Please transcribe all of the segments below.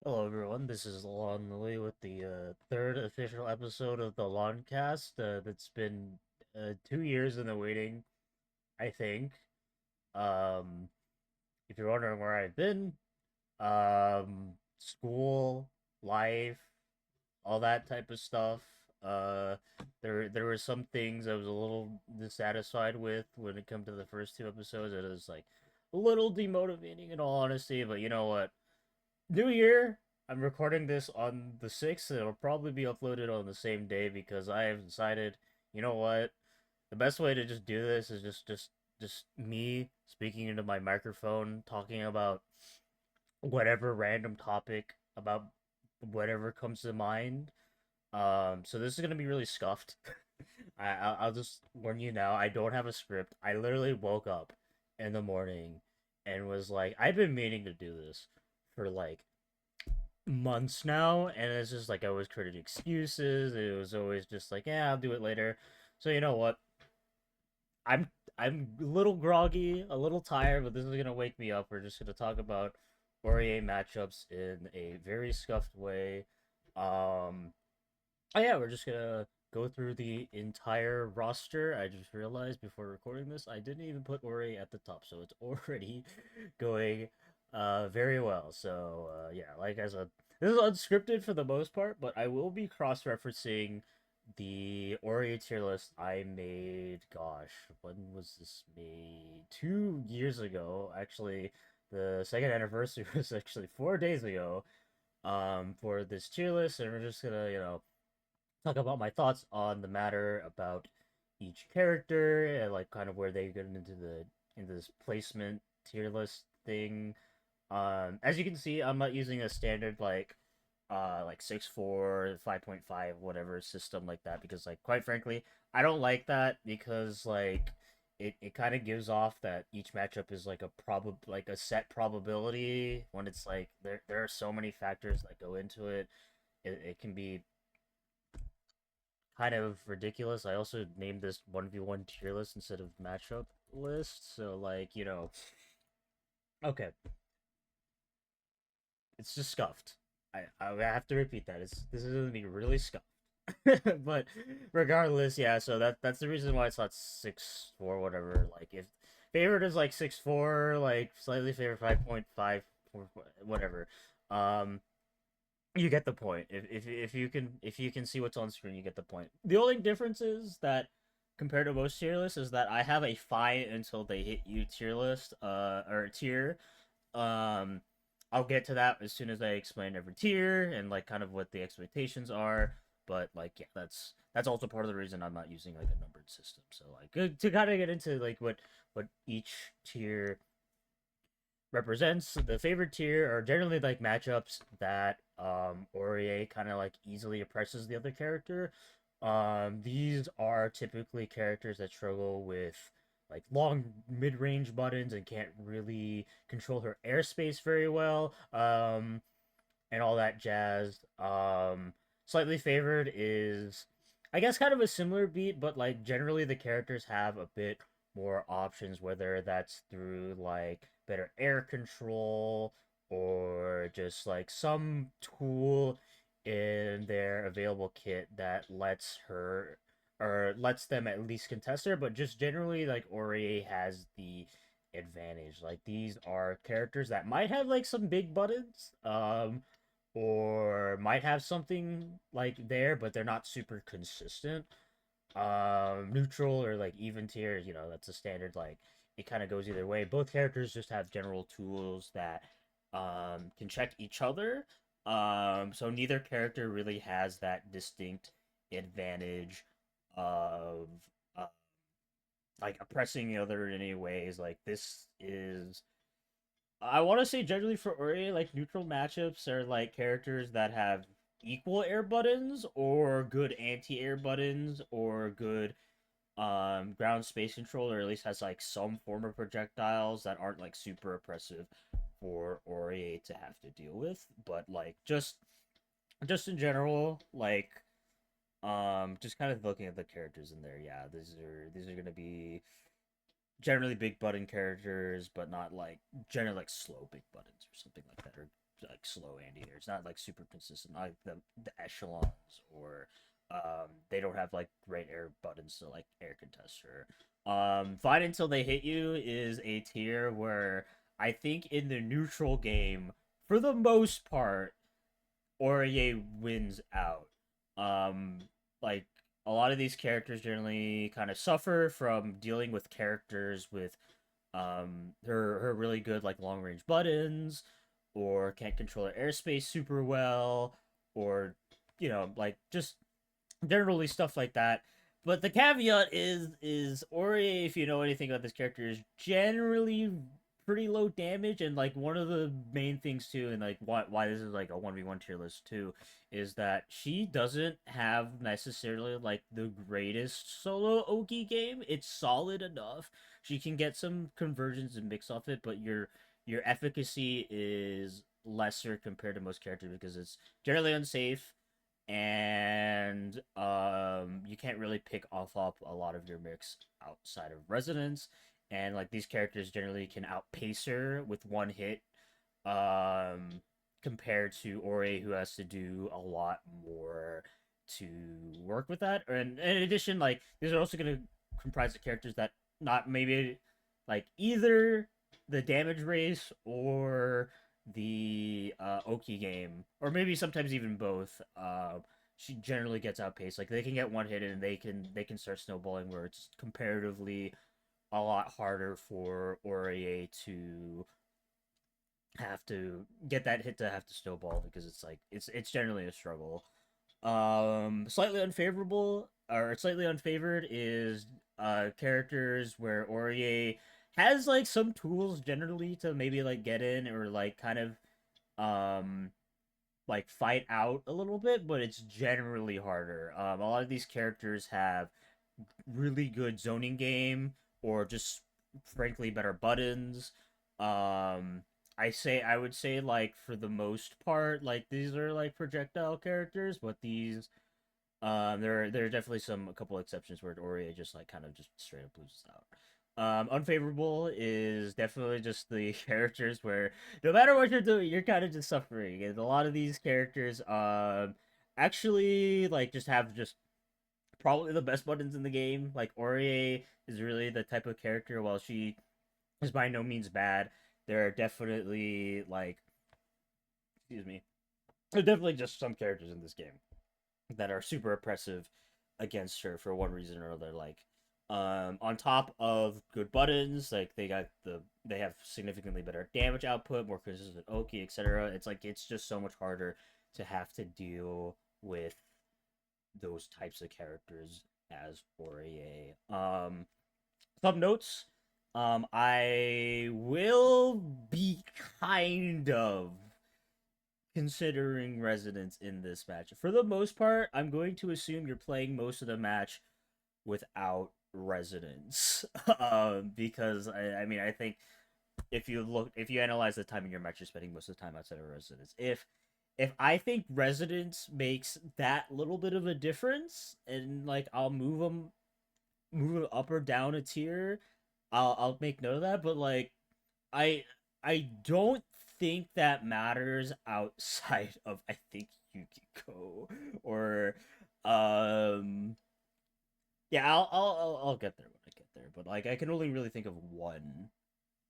Hello, everyone. This is Lonely with the third official episode of the Loncast. That's been 2 years in the waiting, I think. Um, if you're wondering where I've been, school, life, all that type of stuff. Uh, there were some things I was a little dissatisfied with when it come to the first two episodes. It was like a little demotivating in all honesty, but you know what? New Year. I'm recording this on the 6th. It'll probably be uploaded on the same day because I have decided, you know what? The best way to just do this is just me speaking into my microphone, talking about whatever random topic about whatever comes to mind. So this is gonna be really scuffed. I'll just warn you now. I don't have a script. I literally woke up in the morning and was like, I've been meaning to do this for like months now, and it's just like I always created excuses. It was always just like, yeah, I'll do it later. So you know what? I'm a little groggy, a little tired, but this is gonna wake me up. We're just gonna talk about Ori matchups in a very scuffed way. Oh yeah, we're just gonna go through the entire roster. I just realized before recording this, I didn't even put Ori at the top, so it's already going very well. So yeah, like I said, this is unscripted for the most part, but I will be cross-referencing the Ori tier list I made. Gosh, when was this made? 2 years ago, actually. The second anniversary was actually 4 days ago. For this tier list, and we're just gonna talk about my thoughts on the matter about each character and like kind of where they get into this placement tier list thing. As you can see, I'm not using a standard like 6'4", 5.5, whatever system like that because like quite frankly, I don't like that because like it kind of gives off that each matchup is like a set probability when it's like there are so many factors that go into it. It can be kind of ridiculous. I also named this 1v1 tier list instead of matchup list. So, like, okay, it's just scuffed. I have to repeat that. This is gonna be really scuffed. But regardless, yeah. So that's the reason why it's not 6'4", whatever. Like if favorite is like 6'4", like slightly favorite 5.5, whatever. Um, you get the point. If you can see what's on screen, you get the point. The only difference is that compared to most tier lists is that I have a fight until they hit you tier list, or tier. Um, I'll get to that as soon as I explain every tier and like kind of what the expectations are. But like, yeah, that's also part of the reason I'm not using like a numbered system. So like to kind of get into like what each tier represents. The favorite tier are generally like matchups that Orie kind of like easily oppresses the other character. These are typically characters that struggle with like long mid-range buttons and can't really control her airspace very well. And all that jazz. Slightly favored is, I guess, kind of a similar beat, but like generally the characters have a bit more options, whether that's through like better air control or just like some tool in their available kit that lets her or lets them at least contest her, but just generally like Ori has the advantage. Like these are characters that might have like some big buttons, or might have something like there, but they're not super consistent. Neutral or like even tier, that's a standard. Like it kind of goes either way. Both characters just have general tools that can check each other. So neither character really has that distinct advantage of uh, like oppressing the other in any ways. Like this is I want to say generally for Ori, like neutral matchups are like characters that have equal air buttons or good anti-air buttons or good ground space control, or at least has like some form of projectiles that aren't like super oppressive for Ori to have to deal with. But like just in general, like just kind of looking at the characters in there, yeah, these are gonna be generally big button characters, but not like generally like slow big buttons or something like that, or like slow anti-air. It's not like super consistent, like the echelons, or they don't have like great air buttons to like air contest her. Fight until they hit you is a tier where I think in the neutral game, for the most part, Orie wins out. Um, like a lot of these characters generally kind of suffer from dealing with characters with her really good like long range buttons, or can't control her airspace super well, or like just generally stuff like that. But the caveat is Ori, if you know anything about this character, is generally pretty low damage, and like one of the main things too, and like why this is like a 1v1 tier list too, is that she doesn't have necessarily like the greatest solo Oki game. It's solid enough. She can get some conversions and mix off it, but your efficacy is lesser compared to most characters because it's generally unsafe, and you can't really pick off up a lot of your mix outside of resonance, and like these characters generally can outpace her with one hit, um compared to Ori, who has to do a lot more to work with that. And in addition, like these are also going to comprise of characters that not maybe like either the damage race or the Oki game, or maybe sometimes even both. She generally gets outpaced. Like they can get one hit and they can start snowballing, where it's comparatively a lot harder for Orie to have to get that hit to have to snowball, because it's like it's generally a struggle. Slightly unfavorable or slightly unfavored is characters where Orie has like some tools generally to maybe like get in, or like kind of um like fight out a little bit, but it's generally harder. A lot of these characters have really good zoning game, or just frankly better buttons. Um, I would say like for the most part, like these are like projectile characters, but these there are definitely a couple exceptions where Ori just like kind of just straight up loses out. Unfavorable is definitely just the characters where no matter what you're doing, you're kind of just suffering, and a lot of these characters actually like just have just probably the best buttons in the game. Like Orie is really the type of character, while she is by no means bad, there are definitely like, excuse me, there are definitely just some characters in this game that are super oppressive against her for one reason or another. Like, on top of good buttons, like they have significantly better damage output, more consistent Oki, etc. It's like it's just so much harder to have to deal with those types of characters as Fourier. Some notes. I will be kind of considering Resonance in this match. For the most part, I'm going to assume you're playing most of the match without Resonance. Because I mean, I think if you analyze the time in your match, you're spending most of the time outside of Resonance. If I think Resonance makes that little bit of a difference, and like I'll move them up or down a tier, I'll make note of that. But like I I don't think that matters outside of, I think, Yukiko, or um yeah, I'll get there when I get there. But like I can only really think of one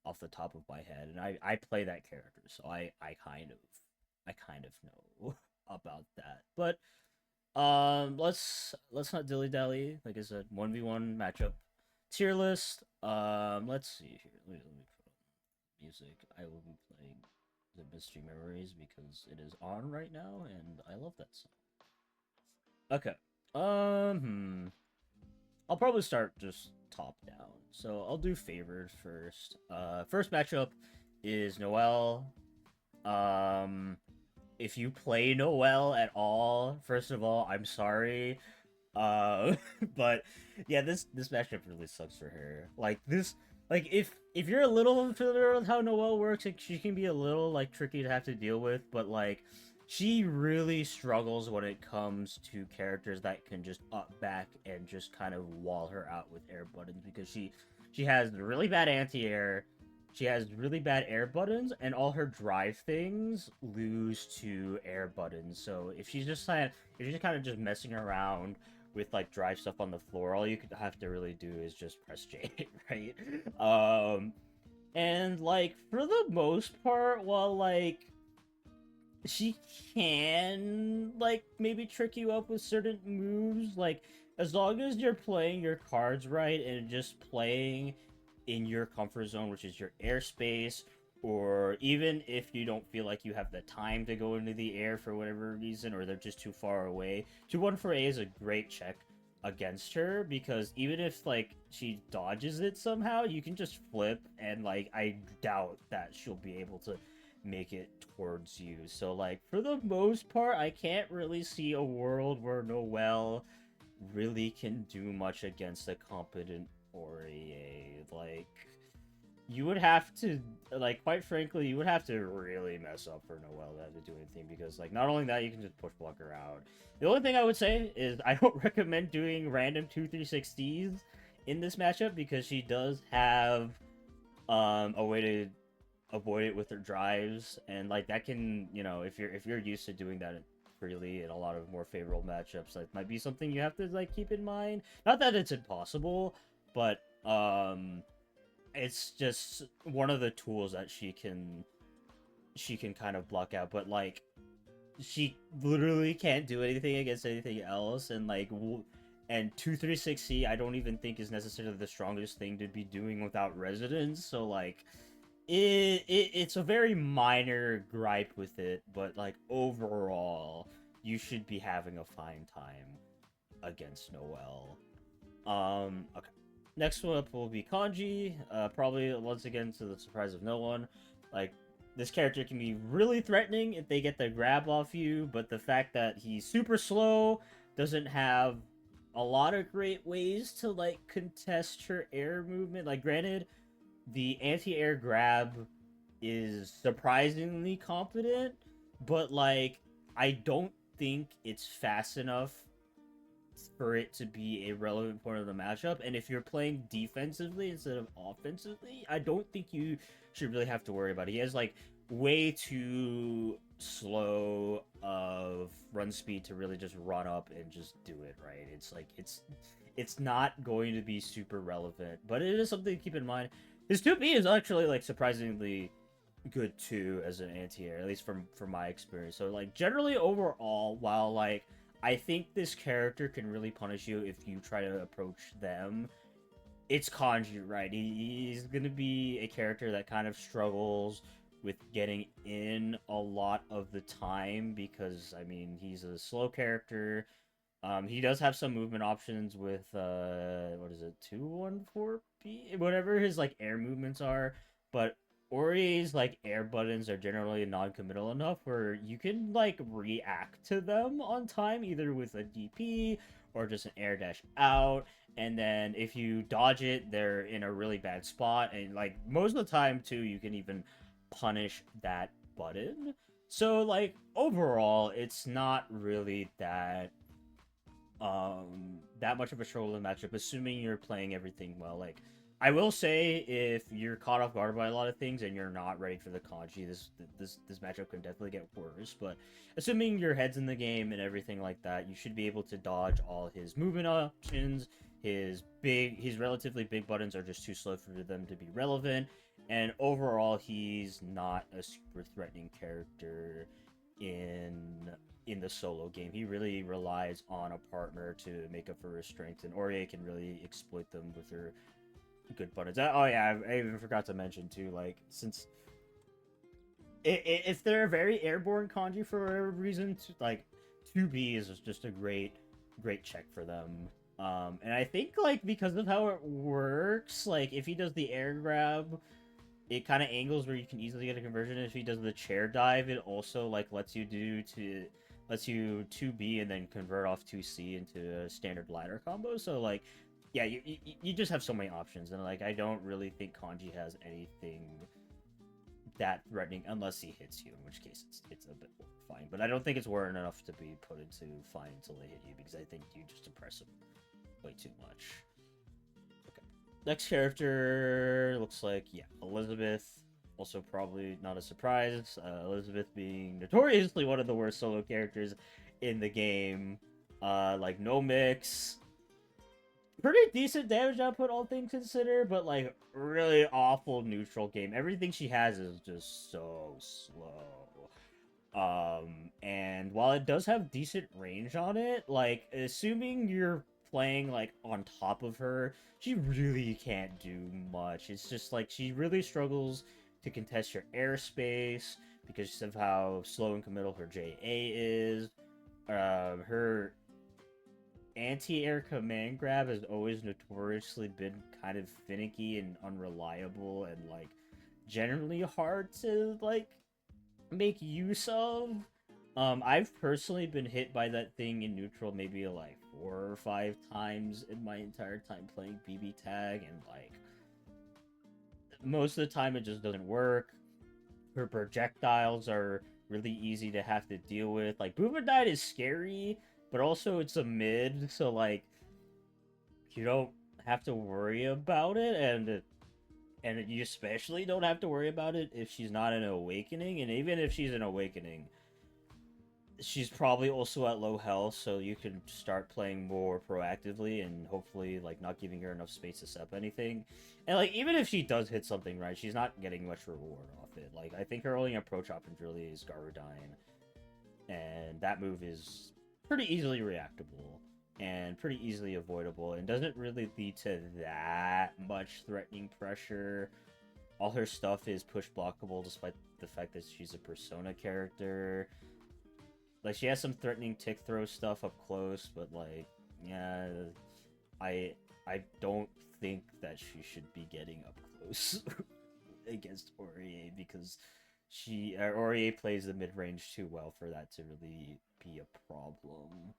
off the top of my head, and I play that character, so I kind of know about that. But let's not dilly dally. Like I said, 1v1 matchup tier list. Let's see here. Let me put on music. I will be playing the Mystery Memories because it is on right now, and I love that song. Okay. I'll probably start just top down. So I'll do favored first. First matchup is Noel. Um, if you play Noel at all, first of all, I'm sorry. Uh, but yeah, this matchup really sucks for her. Like if you're a little unfamiliar with how Noel works, she can be a little like tricky to have to deal with. But like, she really struggles when it comes to characters that can just up back and just kind of wall her out with air buttons, because she has really bad anti-air. she has really bad air buttons, and all her drive things lose to air buttons. So if she's just kind of, if you're just kind of just messing around with like drive stuff on the floor, all you could have to really do is just press J, right? And like for the most part, while like she can like maybe trick you up with certain moves, like as long as you're playing your cards right and just playing in your comfort zone, which is your airspace, or even if you don't feel like you have the time to go into the air for whatever reason, or they're just too far away, 2-1-4A is a great check against her, because even if like she dodges it somehow, you can just flip, and like I doubt that she'll be able to make it towards you. So like for the most part, I can't really see a world where Noel really can do much against a competent Aurier. Like, you would have to, like, quite frankly, you would have to really mess up for Noel to have to do anything, because, like, not only that, you can just push block her out. The only thing I would say is I don't recommend doing random 2-3-6Ds in this matchup, because she does have a way to avoid it with her drives, and like that can, you know, if you're used to doing that freely in a lot of more favorable matchups, that might be something you have to like keep in mind. Not that it's impossible, but it's just one of the tools that she can kind of block out. But like she literally can't do anything against anything else, and like and 2-3-6C I don't even think is necessarily the strongest thing to be doing without resonance. So like it's a very minor gripe with it, but like overall, you should be having a fine time against Noel. Okay. Next one up will be Kanji. Probably once again to the surprise of no one. Like, this character can be really threatening if they get the grab off you, but the fact that he's super slow, doesn't have a lot of great ways to like contest her air movement. Like, granted, the anti-air grab is surprisingly competent, but like I don't think it's fast enough for it to be a relevant part of the matchup. And if you're playing defensively instead of offensively, I don't think you should really have to worry about it. He has like way too slow of run speed to really just run up and just do it, right? It's like it's not going to be super relevant, but it is something to keep in mind. His 2B is actually like surprisingly good too as an anti-air, at least from my experience. So like generally overall, while like I think this character can really punish you if you try to approach them, it's Kanji, right? He's gonna be a character that kind of struggles with getting in a lot of the time, because I mean he's a slow character. He does have some movement options with what is it, 2-1-4B, whatever his like air movements are, but Ori's like air buttons are generally non-committal enough where you can like react to them on time, either with a DP or just an air dash out, and then if you dodge it, they're in a really bad spot, and like most of the time too, you can even punish that button. So like overall, it's not really that much of a struggle in the matchup, assuming you're playing everything well. Like, I will say, if you're caught off guard by a lot of things and you're not ready for the Kanji, this matchup can definitely get worse. But assuming your head's in the game and everything like that, you should be able to dodge all his movement options. His relatively big buttons are just too slow for them to be relevant, and overall, he's not a super threatening character in the solo game. He really relies on a partner to make up for his strength, and Aurier can really exploit them with her good buttons. Oh yeah, I even forgot to mention too, like, since if they're very airborne Kanji for whatever reason, like 2B is just a great check for them. And I think like because of how it works, like if he does the air grab, it kind of angles where you can easily get a conversion. If he does the chair dive, it also like lets you 2B and then convert off 2C into a standard ladder combo. So like, yeah, you just have so many options, and like I don't really think Kanji has anything that threatening unless he hits you, in which case it's a bit fine. But I don't think it's warrant enough to be put into fine until they hit you, because I think you just suppress him way too much. Okay. Next character looks like, yeah, Elizabeth. Also, probably not a surprise. Elizabeth being notoriously one of the worst solo characters in the game. Like, no mix. Pretty decent damage output, all things considered, but like, really awful neutral game. Everything she has is just so slow. And while it does have decent range on it, like, assuming you're playing like on top of her, she really can't do much. It's just like she really struggles to contest your airspace because of how slow and committal her JA is. Her anti-air command grab has always notoriously been kind of finicky and unreliable and like generally hard to like make use of. I've personally been hit by that thing in neutral maybe like 4 or 5 times in my entire time playing BB tag, and like most of the time it just doesn't work. Her projectiles are really easy to have to deal with. Like Bubadite is scary, but also it's a mid, so like you don't have to worry about it, and you especially don't have to worry about it if she's not an awakening, and even if she's an awakening, she's probably also at low health, so you can start playing more proactively and hopefully like not giving her enough space to set up anything. And like even if she does hit something right, she's not getting much reward off it. Like I think her only approach option really is Garudine, and that move is pretty easily reactable and pretty easily avoidable and doesn't really lead to that much threatening pressure. All her stuff is push blockable despite the fact that she's a persona character. Like, she has some threatening tick throw stuff up close, but, like, yeah, I don't think that she should be getting up close against Aurier because Aurier plays the mid-range too well for that to really be a problem.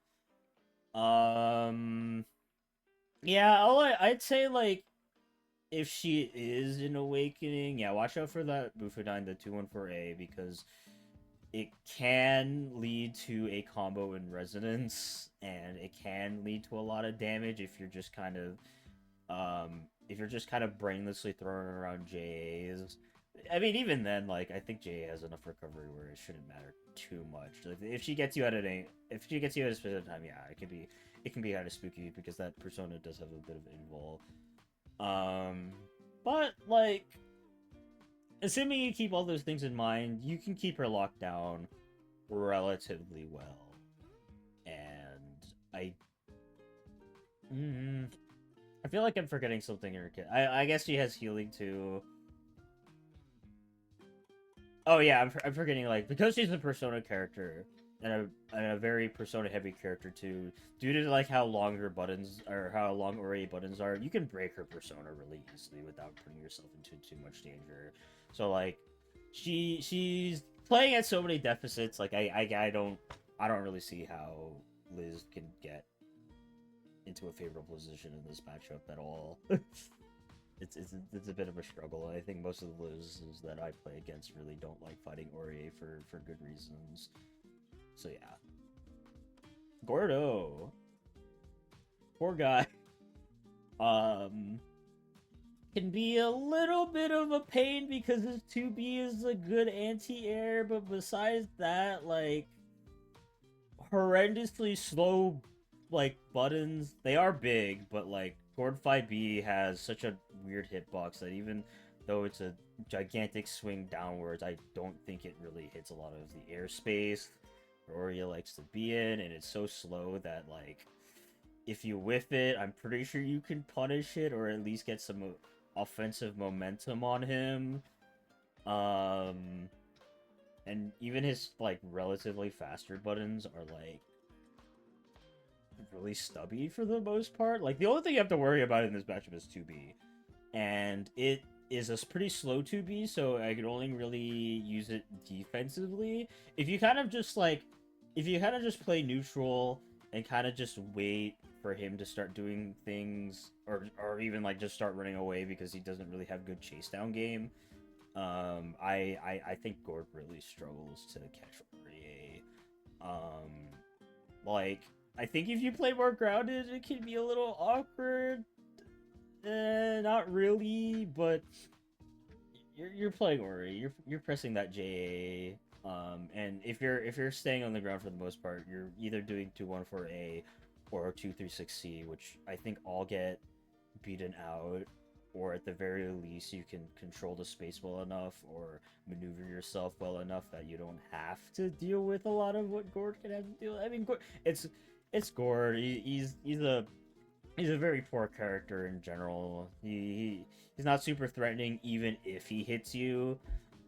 Yeah, I'd say, like, if she is an awakening, yeah, watch out for that Bufadine, the 214A, because it can lead to a combo in resonance, and it can lead to a lot of damage if you're just kind of brainlessly throwing around JAs. I mean, even then, like, I think JA has enough recovery where it shouldn't matter too much. Like, if she gets you at a specific time, yeah, it can be kind of spooky because that persona does have a bit of invul. But like, assuming you keep all those things in mind, you can keep her locked down relatively well. And I feel like I'm forgetting something in her kit. I guess she has healing too. Oh yeah, I'm forgetting, like, because she's a persona character and a very persona heavy character too. Due to like how long her buttons or how long Ori buttons are, you can break her persona really easily without putting yourself into too much danger. So like, she's playing at so many deficits. Like I don't really see how Liz can get into a favorable position in this matchup at all. It's a bit of a struggle. I think most of the losers that I play against really don't like fighting Aurier for good reasons. So yeah. Gordeau. Poor guy. Can be a little bit of a pain because his 2B is a good anti-air, but besides that, like, horrendously slow, like, buttons. They are big, but like Gord 5B has such a weird hitbox that even though it's a gigantic swing downwards, I don't think it really hits a lot of the airspace Aurelia likes to be in, and it's so slow that, like, if you whiff it, I'm pretty sure you can punish it or at least get some offensive momentum on him. And even his, like, relatively faster buttons are, like, really stubby for the most part. Like, the only thing you have to worry about in this matchup is 2B. And it is a pretty slow 2B, so I could only really use it defensively. If you kind of just play neutral and kind of just wait for him to start doing things, or even like just start running away because he doesn't really have good chase down game, I think Gord really struggles to catch Aurier. Like, I think if you play more grounded, it can be a little awkward. Not really, but you're playing Ori. You're pressing that JA. And if you're staying on the ground for the most part, you're either doing 2-1-4A or 2-3-6C, which I think all get beaten out, or at the very least you can control the space well enough or maneuver yourself well enough that you don't have to deal with a lot of what Gord can have to deal with. I mean, it's Gord. He's a very poor character in general. He's not super threatening even if he hits you.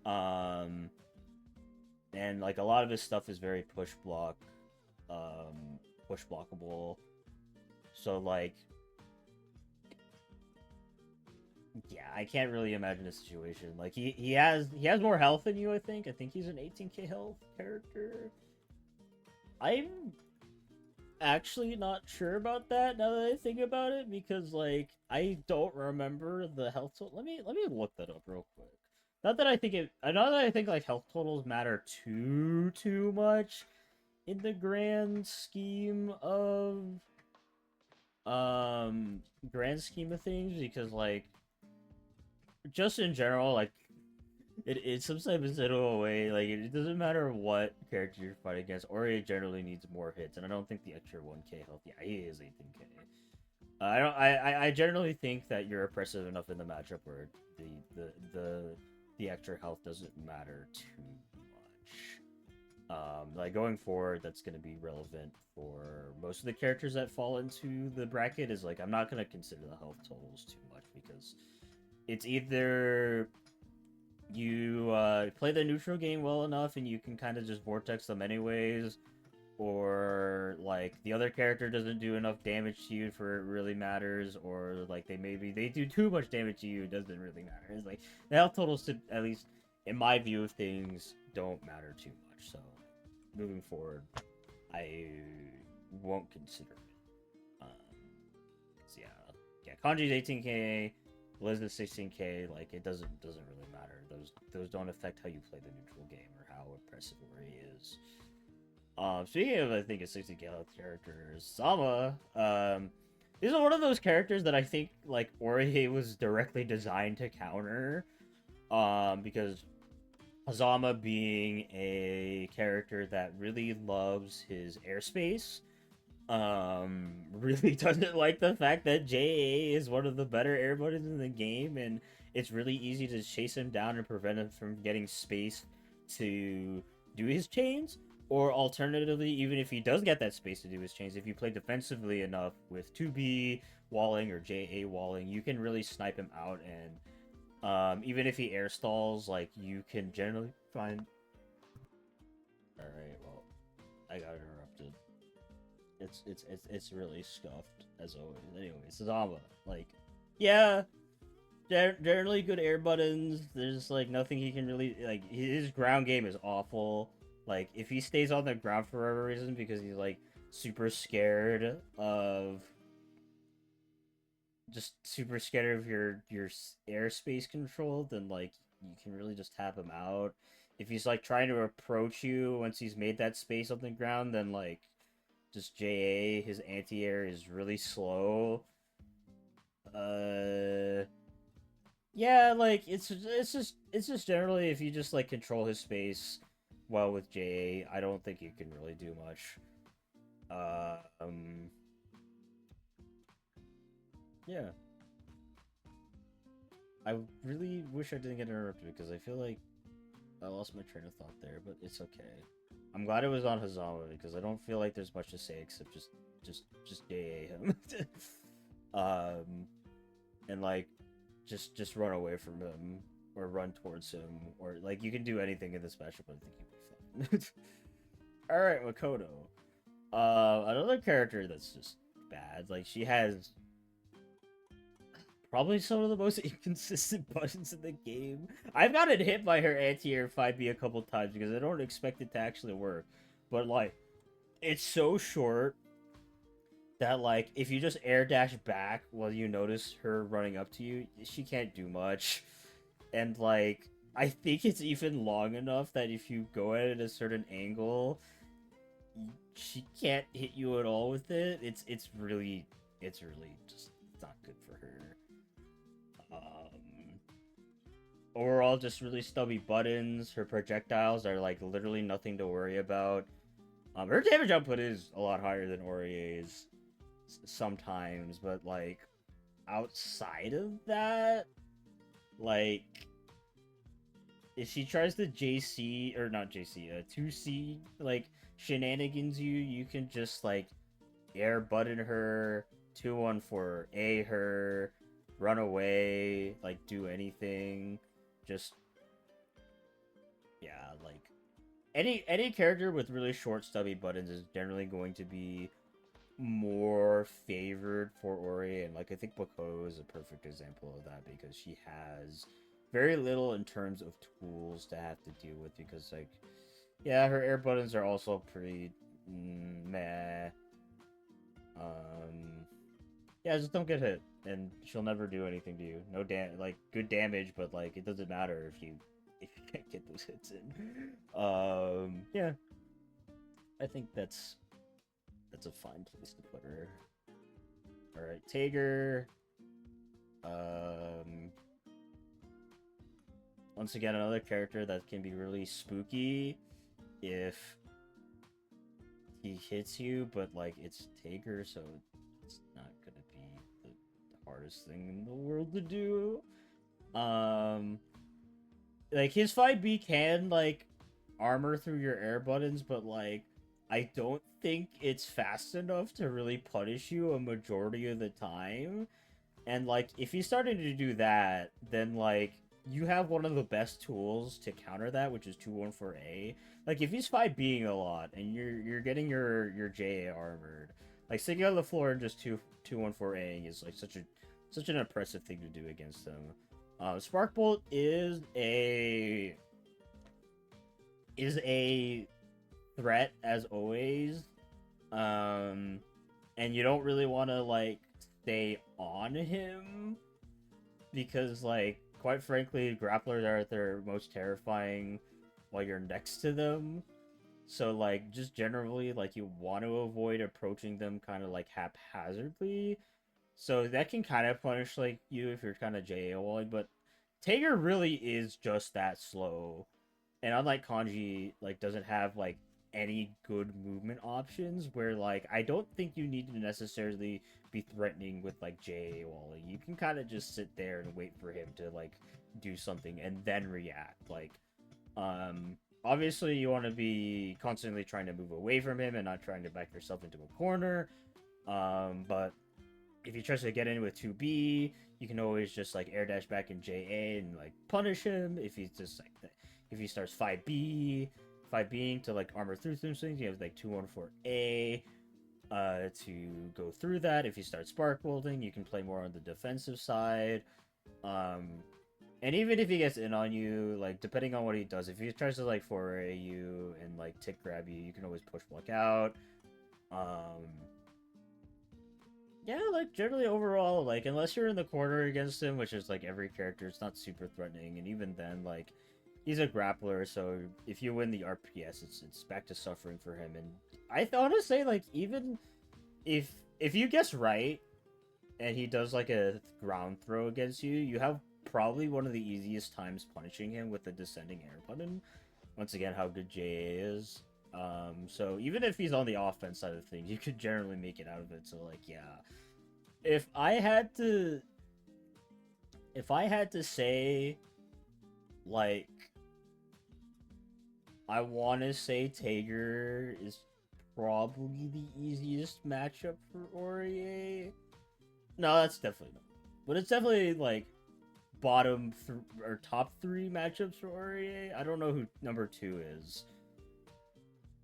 And like a lot of his stuff is very push blockable. So like, yeah, I can't really imagine a situation like he has more health than you. I think he's an 18k health character. I'm actually not sure about that now that I think about it, because like I don't remember the health total. Let me look that up real quick. Not that I think like health totals matter too much in the grand scheme of things, because like just in general, like it sometimes in a way, like it doesn't matter what character you're fighting against, Ori generally needs more hits, and I don't think the extra 1k health. Yeah, he is 18k. I generally think that you're oppressive enough in the matchup where the extra health doesn't matter too much. Like going forward, that's going to be relevant for most of the characters that fall into the bracket. Is like I'm not going to consider the health totals too much, because it's either you play the neutral game well enough and you can kind of just vortex them anyways, or like the other character doesn't do enough damage to you for it really matters, or like they do too much damage to you, it doesn't really matter. It's like the health totals, to, at least in my view of things, don't matter too much. So moving forward, I won't consider it. So yeah, Kanji's 18k, Liz is 16k. Like it doesn't really matter. Those don't affect how you play the neutral game or how oppressive Ori is. Speaking of, I think a 60k health character, Sama. This is one of those characters that I think like Ori was directly designed to counter. Because Hazama being a character that really loves his airspace, really doesn't like the fact that JA is one of the better air buttons in the game, and it's really easy to chase him down and prevent him from getting space to do his chains. Or alternatively, even if he does get that space to do his chains, if you play defensively enough with 2B walling or JA walling, you can really snipe him out, and even if he air stalls, like you can generally find. Alright, well, I got interrupted. It's really scuffed as always. Anyway, Susano'o, like, yeah, generally good air buttons. There's like nothing he can really like. His ground game is awful. Like if he stays on the ground for whatever reason because he's like super scared of your airspace control, then like you can really just tap him out. If he's like trying to approach you once he's made that space on the ground, then like just JA, his anti-air is really slow. Yeah, like it's just generally, if you just like control his space well with JA, I don't think you can really do much. Yeah. I really wish I didn't get interrupted because I feel like I lost my train of thought there, but it's okay. I'm glad it was on Hazama because I don't feel like there's much to say except just JA him. And like just run away from him or run towards him, or like you can do anything in this matchup. I think you'll be fine. All right, Makoto. Another character that's just bad. Like she has probably some of the most inconsistent buttons in the game. I've gotten hit by her anti-air 5B a couple times because I don't expect it to actually work. But like, it's so short that like if you just air dash back while you notice her running up to you, she can't do much. And like, I think it's even long enough that if you go at it at a certain angle, she can't hit you at all with it. It's really just not good for her. overall just really stubby buttons. Her projectiles are like literally nothing to worry about. Her damage output is a lot higher than Aurier's sometimes, but like outside of that, like if she tries to JC or not JC, 2C like shenanigans you can just like air button her, 2-1-4 her, run away, like do anything. Just yeah, like any character with really short stubby buttons is generally going to be more favored for Ori, and like I think Makoto is a perfect example of that because she has very little in terms of tools to have to deal with because like yeah, her air buttons are also pretty meh. Yeah, just don't get hit and she'll never do anything to you. No like good damage, but like it doesn't matter if you can't get those hits in. Yeah. I think that's a fine place to put her. Alright, Tager. Once again, another character that can be really spooky if he hits you, but like it's Tager, so it's not gonna be the hardest thing in the world to do. Like his 5B can like armor through your air buttons, but like I don't think it's fast enough to really punish you a majority of the time. And like if he's starting to do that, then like you have one of the best tools to counter that, which is 2-1-4 Like if he's 5Bing a lot and you're getting your JA armored, like sitting on the floor and just 2-1-4 is like such an impressive thing to do against him. Sparkbolt is a threat as always, and you don't really want to like stay on him because like quite frankly grapplers are at their most terrifying while you're next to them, so like just generally like you want to avoid approaching them kind of like haphazardly, so that can kind of punish like you if you're kind of JA-walling, but Tager really is just that slow. And unlike Kanji, like doesn't have like any good movement options where like I don't think you need to necessarily be threatening with like JA walling. You can kind of just sit there and wait for him to like do something and then react. Like obviously you want to be constantly trying to move away from him and not trying to back yourself into a corner. But if he tries to get in with 2B, you can always just like air dash back in JA and like punish him. If he's just like if he starts 5Bing to like armor through things, you have like 2-1-4 to go through that. If you start spark bolting, you can play more on the defensive side. And even if he gets in on you, like depending on what he does, if he tries to like 4A you and like tick grab you, you can always push block out. Yeah, like generally overall, like unless you're in the corner against him, which is like every character, it's not super threatening, and even then, like he's a grappler, so if you win the RPS, it's back to suffering for him. And I want to say, like even if you guess right, and he does like a ground throw against you, you have probably one of the easiest times punishing him with the descending air button. Once again, how good JA is. So even if he's on the offense side of things, you could generally make it out of it. So like, yeah, if I had to say, like, I want to say Tager is probably the easiest matchup for Aurier. No, that's definitely not. But it's definitely like bottom or top 3 matchups for Aurier. I don't know who number 2 is.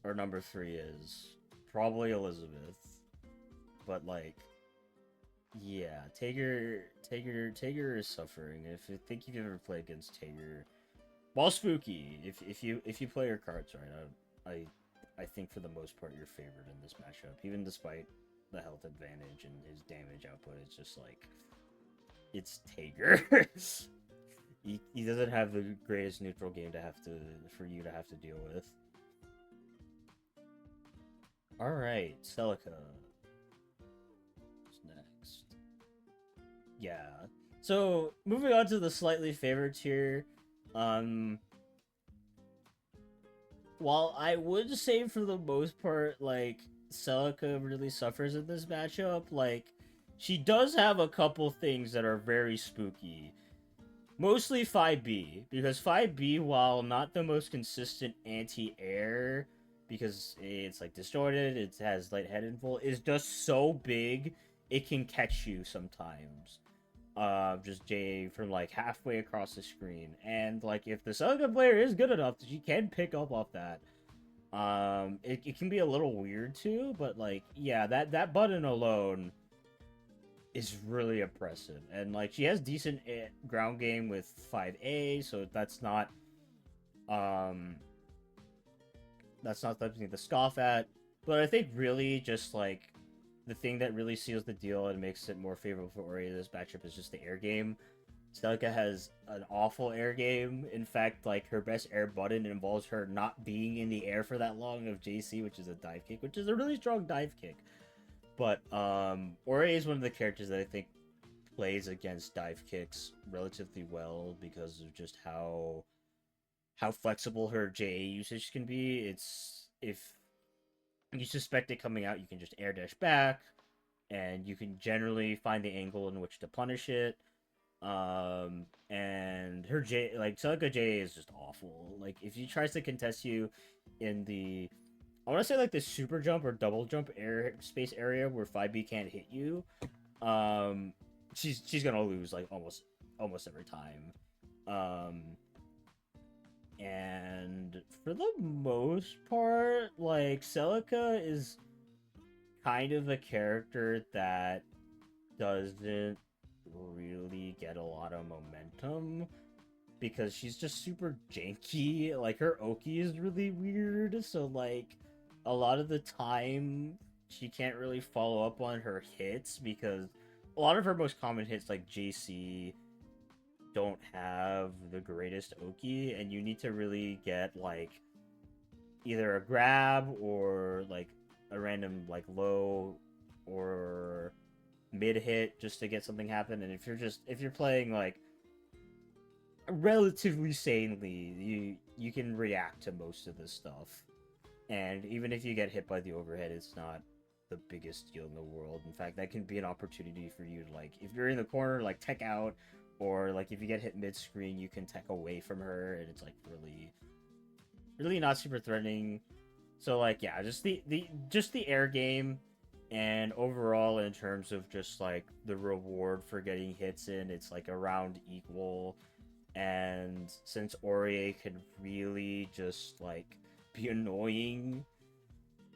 Or number 3 is. Probably Elizabeth. But like, yeah, Tager is suffering. If you think you've ever played against Tager, while spooky, if you play your cards right, I think for the most part you're favored in this matchup, even despite the health advantage and his damage output. It's just like, it's Tager. he doesn't have the greatest neutral game for you to have to deal with. Alright, Celica. What's next? Yeah. So, moving on to the slightly favored tier. Um, while I would say for the most part, like, Celica really suffers in this matchup, like, she does have a couple things that are very spooky. Mostly 5B, because 5B, while not the most consistent anti-air, because it's like distorted, it has lightheaded full, is just so big it can catch you sometimes. Just J from like halfway across the screen, and like if the Celica player is good enough, she can pick up off that. It can be a little weird too, but like yeah, that button alone is really impressive, and like she has decent ground game with 5A, so um that's not something to scoff at. But I think really just like the thing that really seals the deal and makes it more favorable for Ori this matchup is just the air game. Celica has an awful air game. In fact, like her best air button involves her not being in the air for that long of JC, which is a dive kick, which is a really strong dive kick. But Ori is one of the characters that I think plays against dive kicks relatively well because of just how flexible her JA usage can be. It's if you suspect it coming out, you can just air dash back, and you can generally find the angle in which to punish it. And her Celica JA is just awful. Like if she tries to contest you in the I want to say like the super jump or double jump air space area where 5B can't hit you, she's gonna lose like almost every time. And for the most part, like Celica is kind of a character that doesn't really get a lot of momentum because she's just super janky. Like her Oki is really weird, so like a lot of the time she can't really follow up on her hits because a lot of her most common hits like JC don't have the greatest Oki, and you need to really get like either a grab or like a random like low or mid hit just to get something happen. And if you're playing like relatively sanely, you can react to most of this stuff. And even if you get hit by the overhead, it's not the biggest deal in the world. In fact, that can be an opportunity for you to like if you're in the corner, like tech out, or like if you get hit mid screen, you can tech away from her, and it's like really not super threatening. So like yeah, just the air game, and overall in terms of just like the reward for getting hits in, it's like around equal. And since Ori can really just like be annoying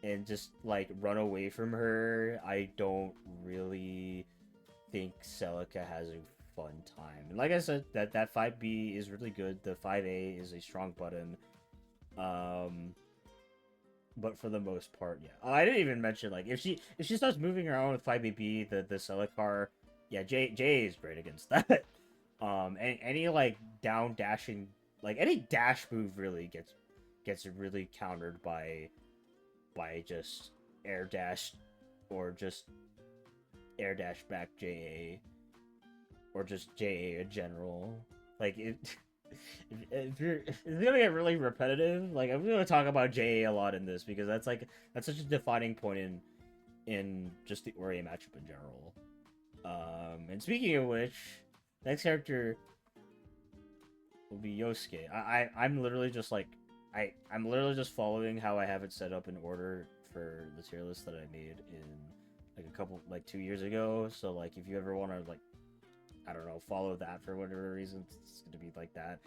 and just like run away from her, I don't really think Celica has a fun time. And like I said, that 5B is really good. The 5A is a strong button. But for the most part, yeah. Oh, I didn't even mention like if she starts moving around with 5BB, the Celicar, yeah, J is great against that. Any like down dashing, like any dash move really gets really countered by just air dash or just air dash back JA or just JA in general. Like it if it's gonna get really repetitive, like I'm gonna talk about JA a lot in this because that's such a defining point in just the Ori matchup in general. And speaking of which, next character will be Yosuke. I'm literally just like I'm literally just following how I have it set up in order for the tier list that I made in like a couple 2 years ago. So like if you ever want to like I don't know, follow that for whatever reason, it's gonna be like that.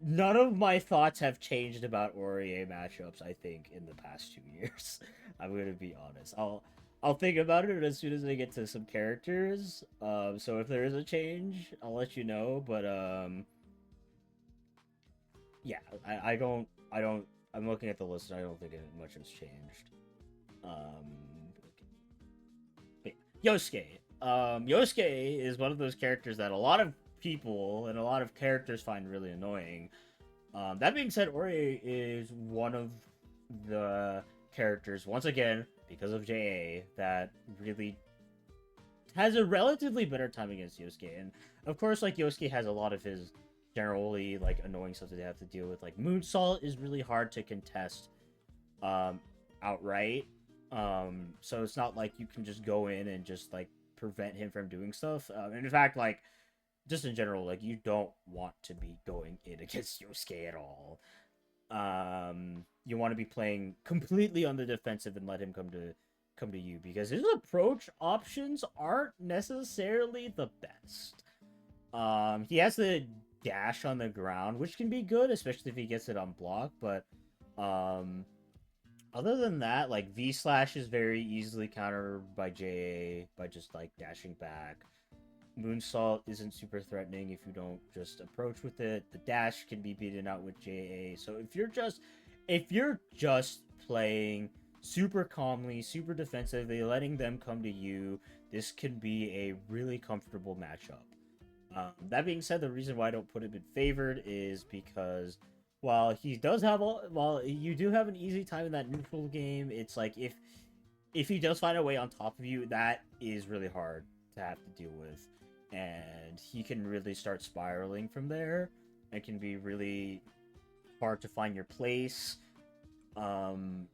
None of my thoughts have changed about Ori matchups, I think, in the past 2 years. I'm gonna be honest. I'll think about it as soon as I get to some characters. So if there is a change, I'll let you know. But yeah, I'm looking at the list and I don't think much has changed. But Yosuke. Yosuke is one of those characters that a lot of people and a lot of characters find really annoying. That being said, Ori is one of the characters, once again, because of JA, that really has a relatively better time against Yosuke. And of course, like Yosuke has a lot of his generally like annoying stuff that they have to deal with. Like moonsault is really hard to contest outright. So it's not like you can just go in and just like prevent him from doing stuff. And in fact, like just in general, like you don't want to be going in against Yosuke at all. You want to be playing completely on the defensive and let him come to you because his approach options aren't necessarily the best. He has the dash on the ground, which can be good, especially if he gets it on block, but other than that, like V slash is very easily countered by JA by just like dashing back. Moonsault isn't super threatening if you don't just approach with it. The dash can be beaten out with JA. So if you're just playing super calmly, super defensively, letting them come to you, this can be a really comfortable matchup. That being said, the reason why I don't put him in favored is because while you do have an easy time in that neutral game, it's like if he does find a way on top of you, that is really hard to have to deal with. And he can really start spiraling from there. It can be really hard to find your place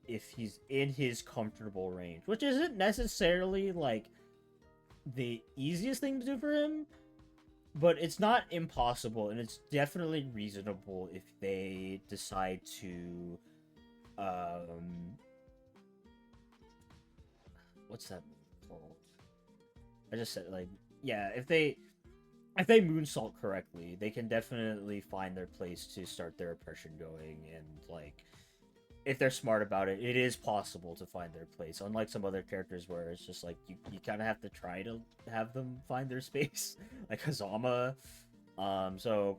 if he's in his comfortable range, which isn't necessarily like the easiest thing to do for him, but it's not impossible, and it's definitely reasonable if they decide to what's that called? I just said, like, yeah, if they moonsault correctly, they can definitely find their place to start their oppression going, and like if they're smart about it, it is possible to find their place. Unlike some other characters where it's just like you kind of have to try to have them find their space, like Hazama. So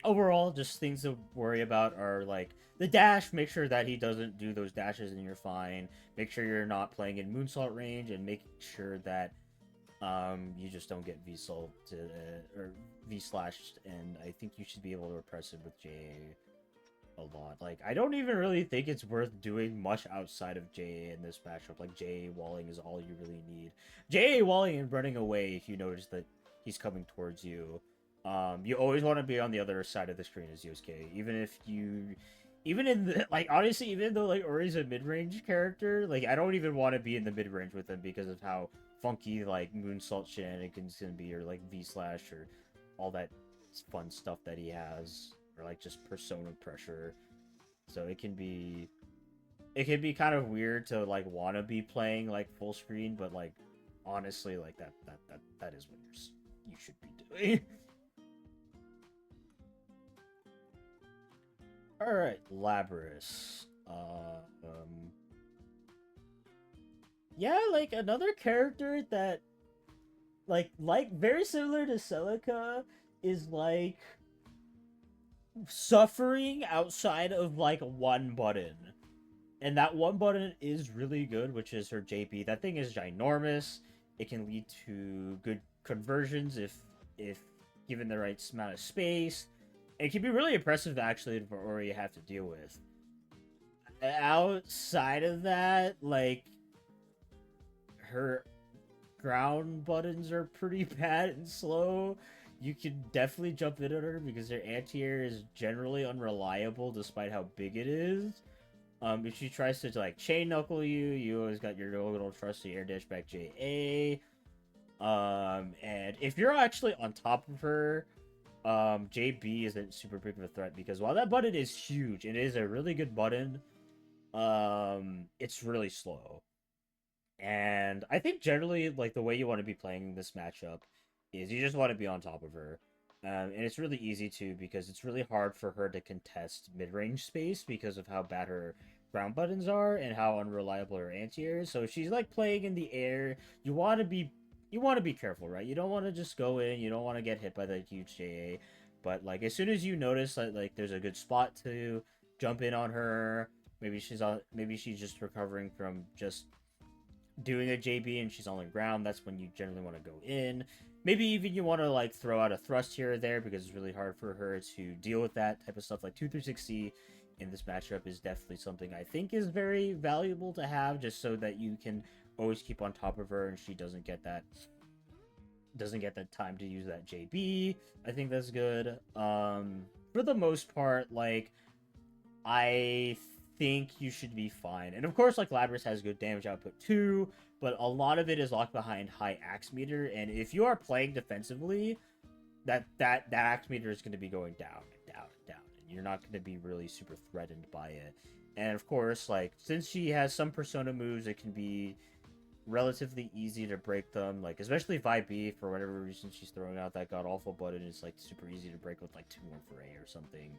overall, just things to worry about are like the dash. Make sure that he doesn't do those dashes and you're fine. Make sure you're not playing in moonsault range, and make sure that you just don't get V-salt or V-slashed, and I think you should be able to repress it with JA a lot. Like, I don't even really think it's worth doing much outside of JA in this matchup. Like, JA walling is all you really need. JA walling and running away if you notice that he's coming towards you. You always want to be on the other side of the screen as Yosuke, even in the, like, honestly, even though, like, Ori's a mid-range character, like, I don't even want to be in the mid-range with him because of how funky, like, moonsault shenanigans can be, or, like, V-slash, or all that fun stuff that he has, or, like, just persona pressure. So it can be kind of weird to, like, want to be playing, like, full screen, but, like, honestly, like, that is what you should be doing. Alright, Labyrs. Yeah, like, another character that, like very similar to Celica, is, like, suffering outside of, like, one button. And that one button is really good, which is her JP. That thing is ginormous. It can lead to good conversions if given the right amount of space. It can be really impressive, actually, for Ori to have to deal with. Outside of that, like, her ground buttons are pretty bad and slow. You can definitely jump in on her because her anti-air is generally unreliable despite how big it is. If she tries to, like, chain knuckle you, you always got your little trusty air dash back JA. And if you're actually on top of her, JB isn't super big of a threat because while that button is huge, it is a really good button. It's really slow. And I think generally, like, the way you want to be playing this matchup is you just want to be on top of her. And it's really easy to, because it's really hard for her to contest mid-range space because of how bad her ground buttons are and how unreliable her anti-air is. So if she's, like, playing in the air, you want to be careful, right? You don't want to just go in, you don't want to get hit by the huge JA. But, like, as soon as you notice that, like, there's a good spot to jump in on her, maybe she's just recovering from just doing a JB and she's on the ground, that's when you generally want to go in. Maybe even you want to, like, throw out a thrust here or there because it's really hard for her to deal with that type of stuff. Like 2360 in this matchup is definitely something I think is very valuable to have, just so that you can always keep on top of her and she doesn't get that doesn't get the time to use that JB. I think that's good. For the most part, like, I think you should be fine. And of course, like, Labyrs has good damage output too, but a lot of it is locked behind high axe meter, and if you are playing defensively, that axe meter is going to be going down and down and down, and you're not going to be really super threatened by it. And of course, like, since she has some persona moves, it can be relatively easy to break them, like, especially Vibe B, for whatever reason she's throwing out that god awful button, is like super easy to break with like 2-1 for A or something.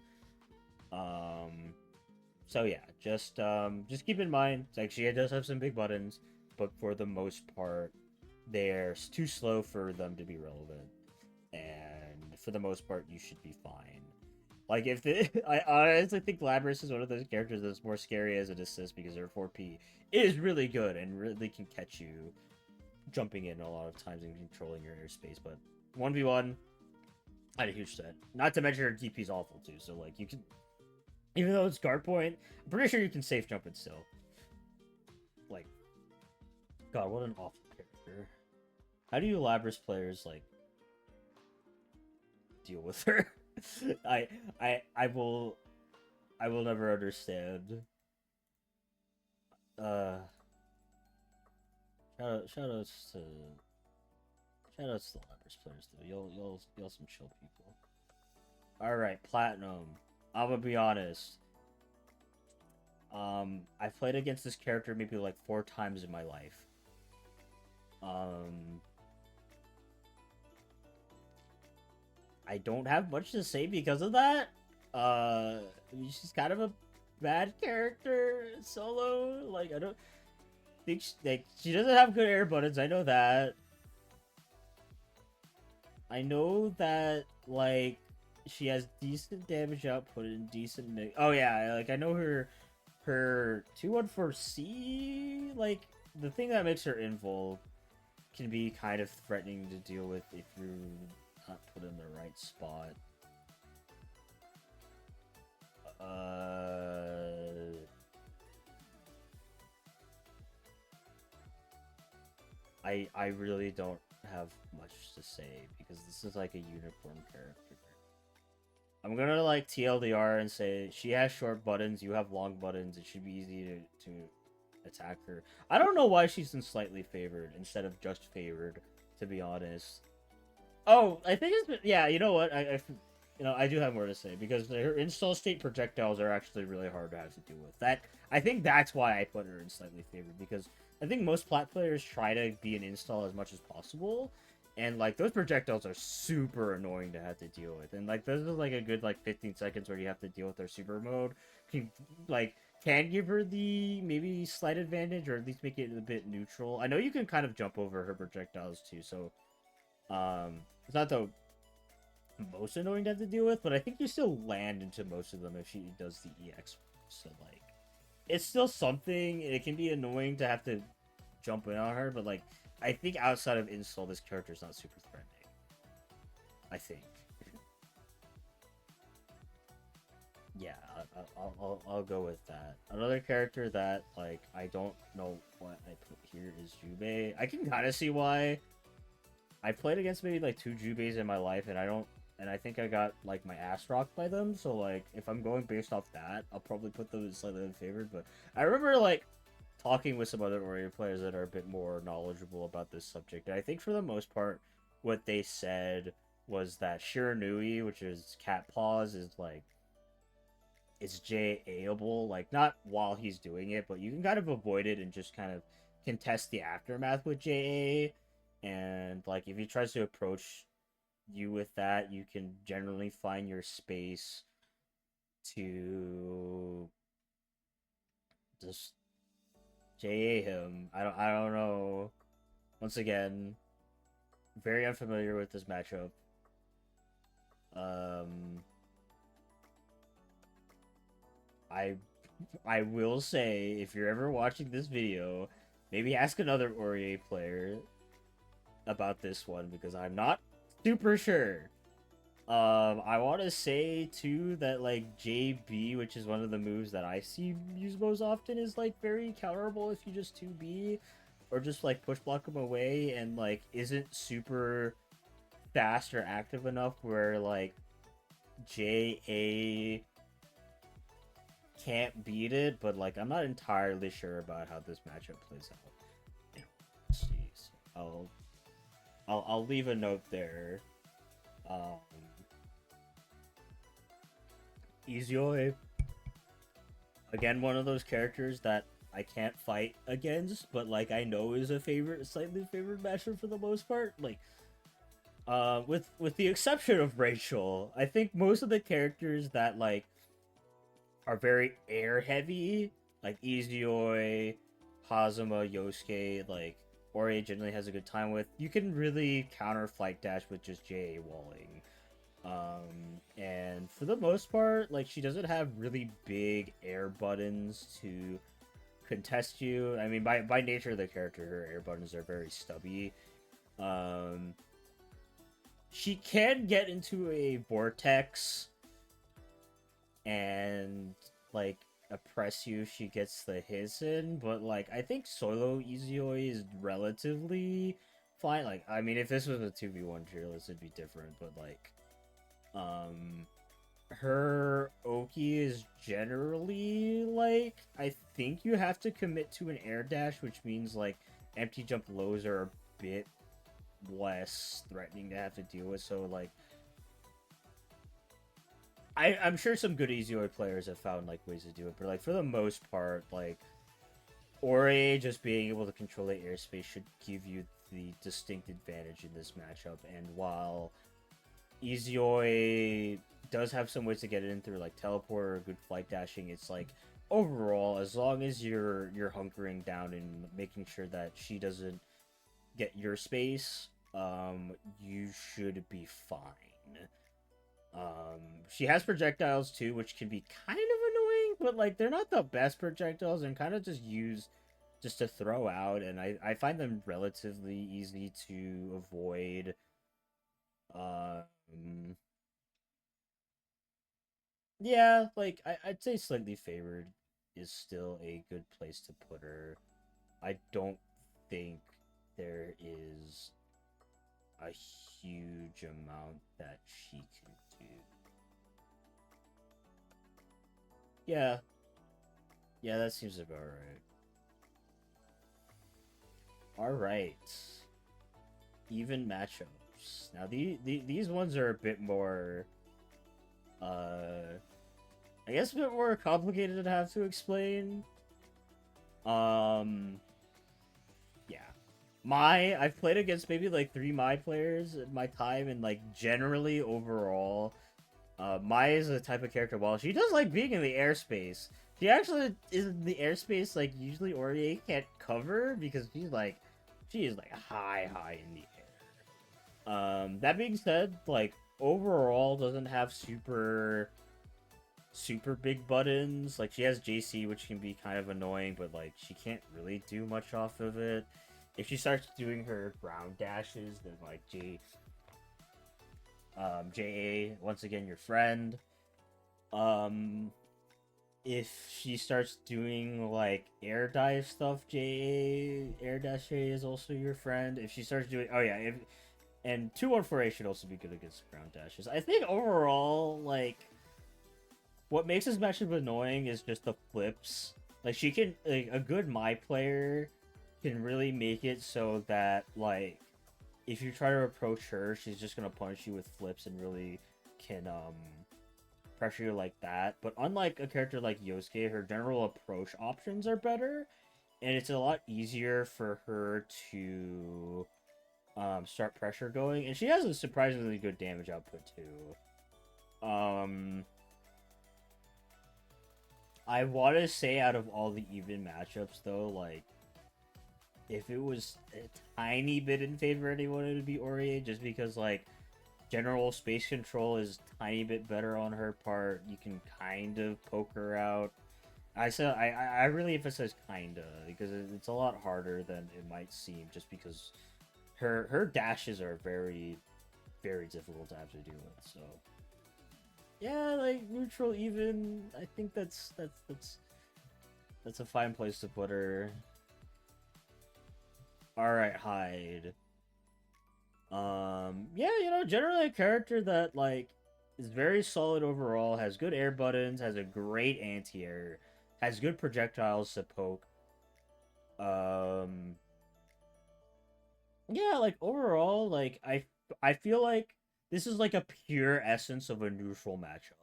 So yeah, just keep in mind, like, she does have some big buttons, but for the most part, they're too slow for them to be relevant, and for the most part, you should be fine. Like, if the I honestly think Labyrs is one of those characters that's more scary as an assist, because her 4P is really good and really can catch you jumping in a lot of times and controlling your airspace. But 1v1, I had a huge set. Not to mention her DP is awful too, so like, you can, even though it's guard point, I'm pretty sure you can safe jump it still. Like, God, what an awful character. How do you Labyrs players, like, deal with her? I will never understand. Shoutouts to the Labyrs players though. Y'all some chill people. All right, Platinum. I'm gonna be honest. I've played against this character maybe like 4 times in my life. I don't have much to say because of that. She's kind of a bad character solo. Like, I don't think she doesn't have good air buttons. I know that. I know that, like, she has decent damage output and decent. Oh yeah, like, I know her 214C. Like, the thing that makes her invul can be kind of threatening to deal with if you're not put in the right spot. I really don't have much to say because this is like a unicorn character. I'm gonna like TLDR and say she has short buttons, you have long buttons. It should be easy to attack her. I don't know why she's in slightly favored instead of just favored, to be honest. Oh, I think it's been, yeah. You know what? I do have more to say because her install state projectiles are actually really hard to have to deal with. That, I think that's why I put her in slightly favored, because I think most plat players try to be an install as much as possible, and like, those projectiles are super annoying to have to deal with. And like, this is like a good like 15 seconds where you have to deal with their super mode. Can give her the maybe slight advantage, or at least make it a bit neutral. I know you can kind of jump over her projectiles too, so it's not the most annoying to have to deal with, but I think you still land into most of them if she does the EX. So like, it's still something. It can be annoying to have to jump in on her, but like, I think outside of install, this character is not super threatening. I think. Yeah, I'll go with that. Another character that, like, I don't know what I put here is Jubei. I can kind of see why. I've played against maybe like 2 Jubeis in my life, and I think I got like my ass rocked by them. So like, if I'm going based off that, I'll probably put those slightly unfavored. But I remember like talking with some other Warrior players that are a bit more knowledgeable about this subject, and I think for the most part, what they said was that Shiranui, which is cat paws, is like, it's JA-able, like, not while he's doing it, but you can kind of avoid it and just kind of contest the aftermath with JA. And like, if he tries to approach you with that, you can generally find your space to just JA him. I don't know. Once again, very unfamiliar with this matchup. I will say, if you're ever watching this video, maybe ask another Ori player about this one, because I'm not super sure. I want to say too that like JB, which is one of the moves that I see used most often, is like very counterable if you just 2B or just like push block him away, and like isn't super fast or active enough where like JA can't beat it, but like I'm not entirely sure about how this matchup plays out. You know, let's see. So I'll leave a note there. Izayoi, again, one of those characters that I can't fight against, but like I know is a slightly favored matchup for the most part. Like, with the exception of Rachel, I think most of the characters that like are very air heavy, like Izayoi, Hazama, Yosuke, like Ori generally has a good time with. You can really counter Flight Dash with just JA walling. And for the most part, like she doesn't have really big air buttons to contest you. I mean, by nature of the character, her air buttons are very stubby. She can get into a vortex and like oppress you if she gets the hiss in, but like I think solo Izayoi is relatively fine. Like I mean, if this was a 2v1 cheerless, it'd be different, but like her Oki is generally like I think you have to commit to an air dash, which means like empty jump lows are a bit less threatening to have to deal with. So like I'm sure some good Izayoi players have found like ways to do it, but like for the most part, like Ori just being able to control the airspace should give you the distinct advantage in this matchup. And while Izayoi does have some ways to get it in through like teleport or good flight dashing, it's like overall, as long as you're hunkering down and making sure that she doesn't get your space, you should be fine. She has projectiles too, which can be kind of annoying, but like they're not the best projectiles and kind of just used just to throw out, and I find them relatively easy to avoid. Yeah, like I'd say slightly favored is still a good place to put her. I don't think there is a huge amount that she can do. Yeah. Yeah, that seems about right. Alright. Even matchups. Now, these ones are a bit more... I guess a bit more complicated to have to explain. Yeah. I've played against maybe like 3 Mai players in my time, and like generally overall, Mai is a type of character, while she does like being in the airspace, she actually is in the airspace like usually Ori can't cover because she is like high in the air. That being said, like overall doesn't have super big buttons. Like she has JC, which can be kind of annoying, but like she can't really do much off of it. If she starts doing her ground dashes, then like JA, once again your friend. If she starts doing like air dive stuff, JA air dash JA is also your friend. If she starts doing and 214A should also be good against ground dashes. I think overall, like, what makes this matchup annoying is just the flips. Like, she can, like, a good Mai player can really make it so that, like, if you try to approach her, she's just gonna punish you with flips and really can, pressure you like that. But unlike a character like Yosuke, her general approach options are better, and it's a lot easier for her to start pressure going, and she has a surprisingly good damage output too. I want to say out of all the even matchups though, like if it was a tiny bit in favor of anyone, it would be Ori, just because like general space control is a tiny bit better on her part. You can kind of poke her out. I really emphasize kinda, because it's a lot harder than it might seem, just because her dashes are very, very difficult to have to deal with. So yeah, like neutral even. I think that's a fine place to put her. All right, Hyde. Yeah, generally a character that like is very solid overall, has good air buttons, has a great anti-air, has good projectiles to poke. Um, yeah, like overall, like I feel like this is like a pure essence of a neutral matchup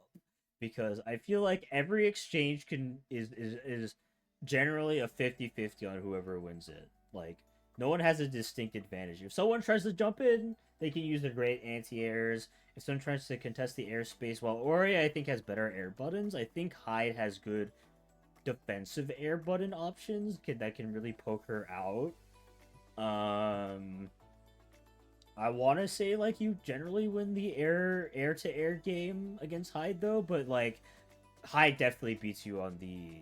because I feel like every exchange is generally a 50-50 on whoever wins it. Like no one has a distinct advantage. If someone tries to jump in, they can use their great anti-airs. If someone tries to contest the airspace, while Ori I think has better air buttons, I think Hyde has good defensive air button options that can really poke her out. Um, I want to say like you generally win the air to air game against Hyde though, but like Hyde definitely beats you on the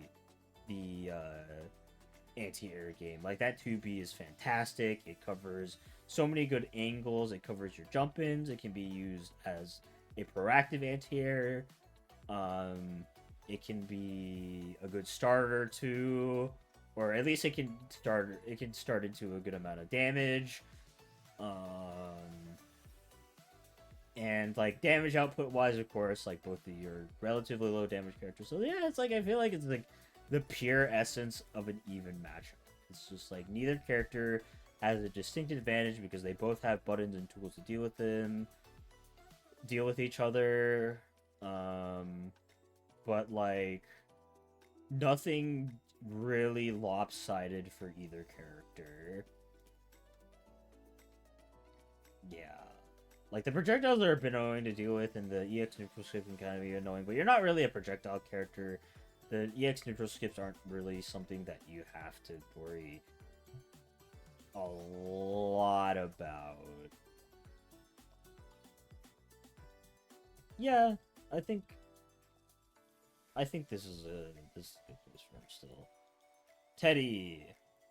anti-air game. Like that 2B is fantastic. It covers so many good angles. It covers your jump-ins. It can be used as a proactive anti-air. Um, it can be a good starter too, or at least it can start into a good amount of damage. And like damage output wise, of course, like both of your relatively low damage characters. So yeah, it's like I feel like it's like the pure essence of an even matchup. It's just like neither character has a distinct advantage because they both have buttons and tools to deal with each other. But like nothing really lopsided for either character. Yeah. Like, the projectiles are a bit annoying to deal with, and the EX neutral skip can kind of be annoying, but you're not really a projectile character. The EX neutral skips aren't really something that you have to worry a lot about. Yeah, I think this is a close one still. Teddie.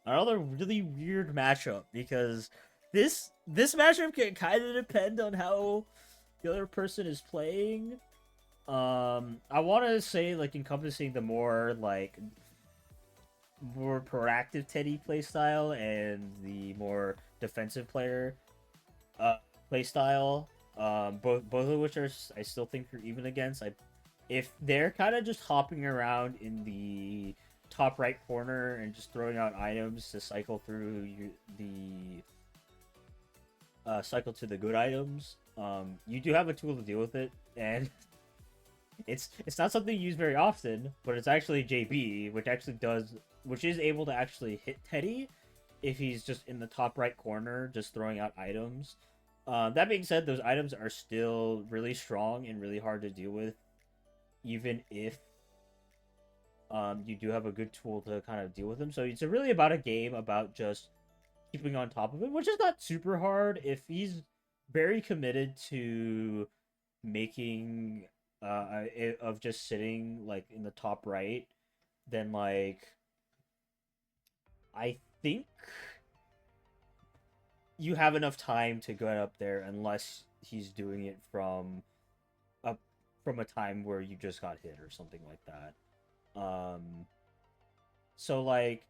Another really weird matchup because this matchup can kind of depend on how the other person is playing. I want to say like encompassing the more proactive Teddie playstyle and the more defensive player uh playstyle. Both of which are I still think you're even against. If they're kind of just hopping around in the top right corner and just throwing out items to cycle through the cycle to the good items, you do have a tool to deal with it, and it's not something you use very often, but it's actually JB, which is able to actually hit Teddie if he's just in the top right corner, just throwing out items. That being said, those items are still really strong and really hard to deal with, even if you do have a good tool to kind of deal with them. So it's really about a game about just keeping on top of him, which is not super hard if he's very committed to making of just sitting like in the top right. Then like I think you have enough time to get up there unless he's doing it a from a time where you just got hit or something like that. So like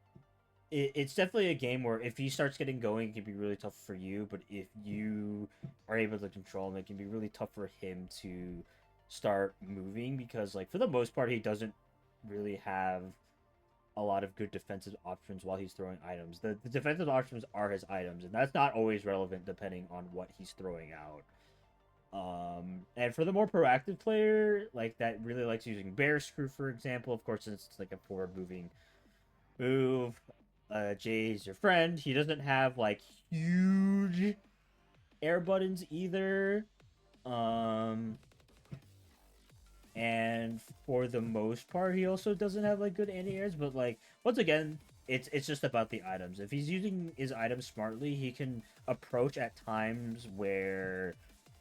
it's definitely a game where if he starts getting going, it can be really tough for you. But if you are able to control him, it can be really tough for him to start moving because, like, for the most part, he doesn't really have a lot of good defensive options while he's throwing items. The defensive options are his items, and that's not always relevant depending on what he's throwing out. And for the more proactive player, like that really likes using bear screw, for example, of course, it's like a forward moving move. Jay's your friend. He doesn't have like huge air buttons either. Um, and for the most part, he also doesn't have like good anti-airs. But like once again, it's just about the items. If he's using his items smartly, he can approach at times where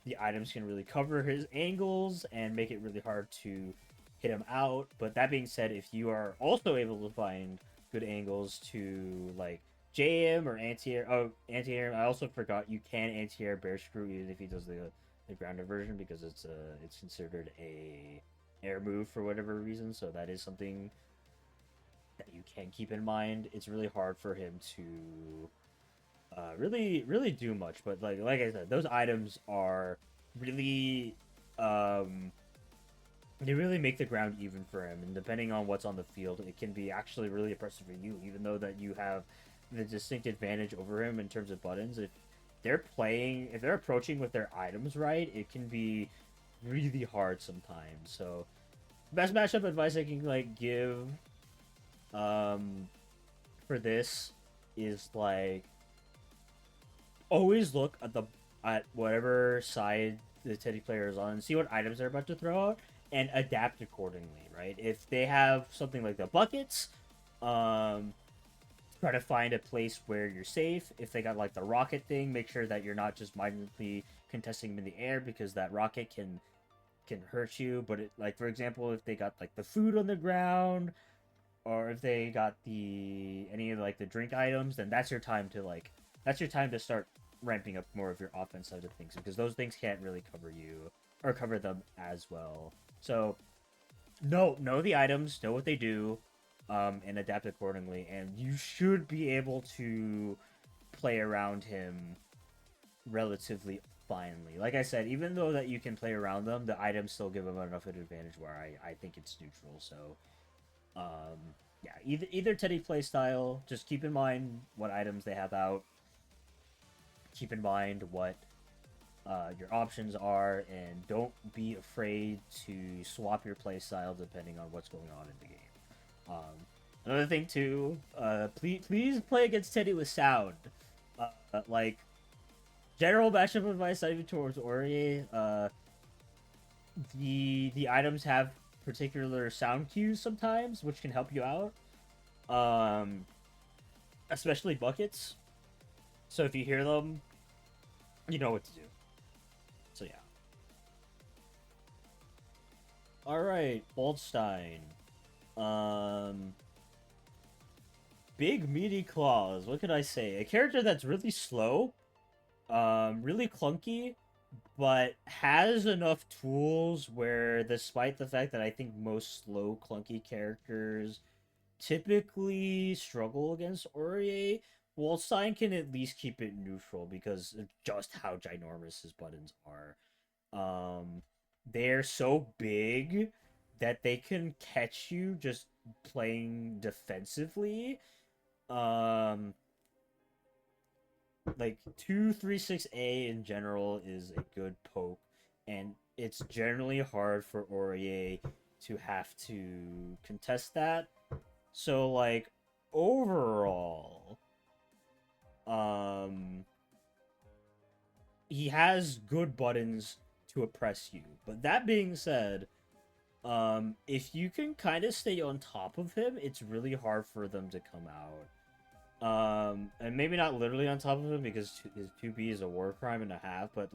the items can really cover his angles and make it really hard to hit him out. But that being said, if you are also able to find good angles to like jam or anti-air. Oh, anti-air. I also forgot you can anti-air bear screw even if he does the grounded version because it's considered a air move for whatever reason. So that is something that you can keep in mind. It's really hard for him to really do much. But like I said, those items are really um they really make the ground even for him, and depending on what's on the field, it can be actually really impressive for you, even though that you have the distinct advantage over him in terms of buttons. If they're approaching with their items right, it can be really hard sometimes. So, best matchup advice I can give um for this is always look at whatever side the Teddie player is on and see what items they're about to throw out and adapt accordingly, right? If they have something like the buckets, um, try to find a place where you're safe. If they got like the rocket thing, make sure that you're not just mindlessly contesting them in the air because that rocket can hurt you. But for example, if they got like the food on the ground, or if they got any of like the drink items, then that's your time to start ramping up more of your offense side of things because those things can't really cover you or cover them as well. So know the items, know what they do, and adapt accordingly, and you should be able to play around him relatively finely. Like I said, even though that you can play around them, the items still give them enough of an advantage where I think it's neutral. So yeah, either Teddie playstyle. Just keep in mind what items they have out. Keep in mind what your options are, and don't be afraid to swap your playstyle depending on what's going on in the game. Another thing too, please play against Teddie with sound. Like general matchup advice, not even towards Ori. The items have particular sound cues sometimes, which can help you out. Um, Especially buckets. So if you hear them, you know what to do. So yeah. All right, Waldstein. Um, Big meaty claws. What could I say? A character that's really slow, really clunky, but has enough tools where, despite the fact that I think most slow, clunky characters typically struggle against Aurier, Waldstein can at least keep it neutral because of just how ginormous his buttons are. Um, they're so big that they can catch you just playing defensively. Um, like 236A in general is a good poke, and it's generally hard for Aurier to have to contest that. So overall, um, he has good buttons to oppress you. But that being said, if you can kind of stay on top of him, it's really hard for them to come out. And maybe not literally on top of him because his 2B is a war crime and a half, but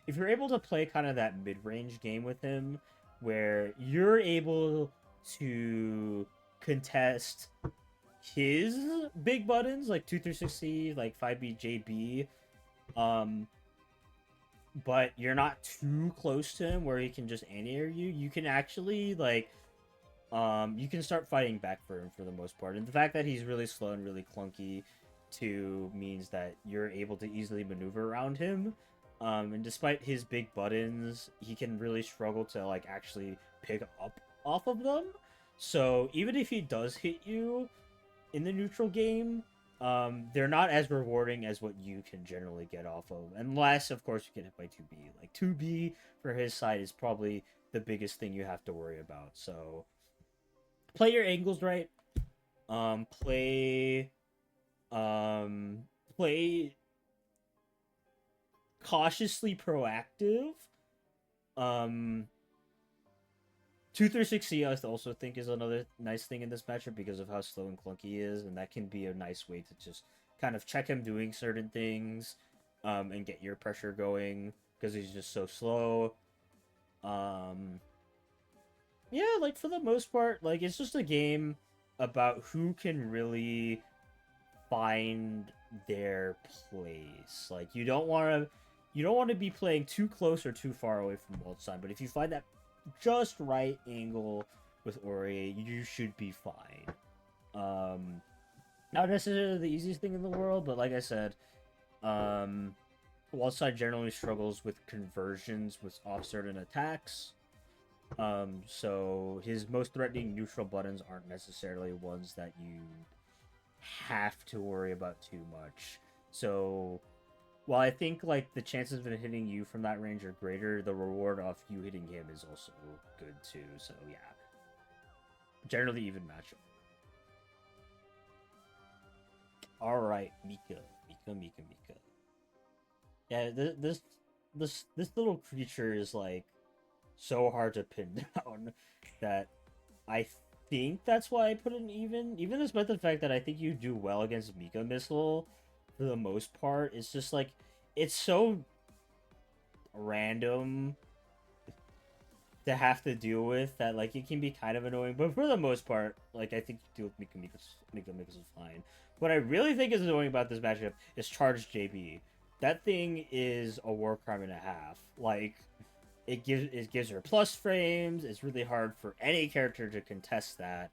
if you're able to play kind of that mid-range game with him where you're able to contest his big buttons like 2 through 60, like 5B, JB, but you're not too close to him where he can just anti-air you, you can actually you can start fighting back for him for the most part. And the fact that he's really slow and really clunky too means that you're able to easily maneuver around him. And despite his big buttons, he can really struggle to actually pick up off of them. So even if he does hit you in the neutral game, they're not as rewarding as what you can generally get off of. Unless, of course, you get hit by 2B. 2B for his side is probably the biggest thing you have to worry about. So play your angles right. Play cautiously proactive. 236C I also think is another nice thing in this matchup because of how slow and clunky he is, and that can be a nice way to just kind of check him doing certain things, and get your pressure going because he's just so slow. Yeah, for the most part, it's just a game about who can really find their place. You don't want to be playing too close or too far away from Waldstein, but if you find that just right angle with Ori, you should be fine. Not necessarily the easiest thing in the world, but like I said, Um, Wald side generally struggles with conversions with off certain attacks. So his most threatening neutral buttons aren't necessarily ones that you have to worry about too much. So while I think like the chances of it hitting you from that range are greater, the reward of you hitting him is also good too. So yeah, generally even matchup. All right, Mika. Yeah, this little creature is like so hard to pin down that I think that's why I put an even despite the fact that I think you do well against Mika Missile for the most part. It's just like it's so random to have to deal with that like it can be kind of annoying, but for the most part, like I think you deal with Mika is fine. What I really think is annoying about this matchup is Charge JB. That thing is a war crime and a half. Like it gives her plus frames. It's really hard for any character to contest that.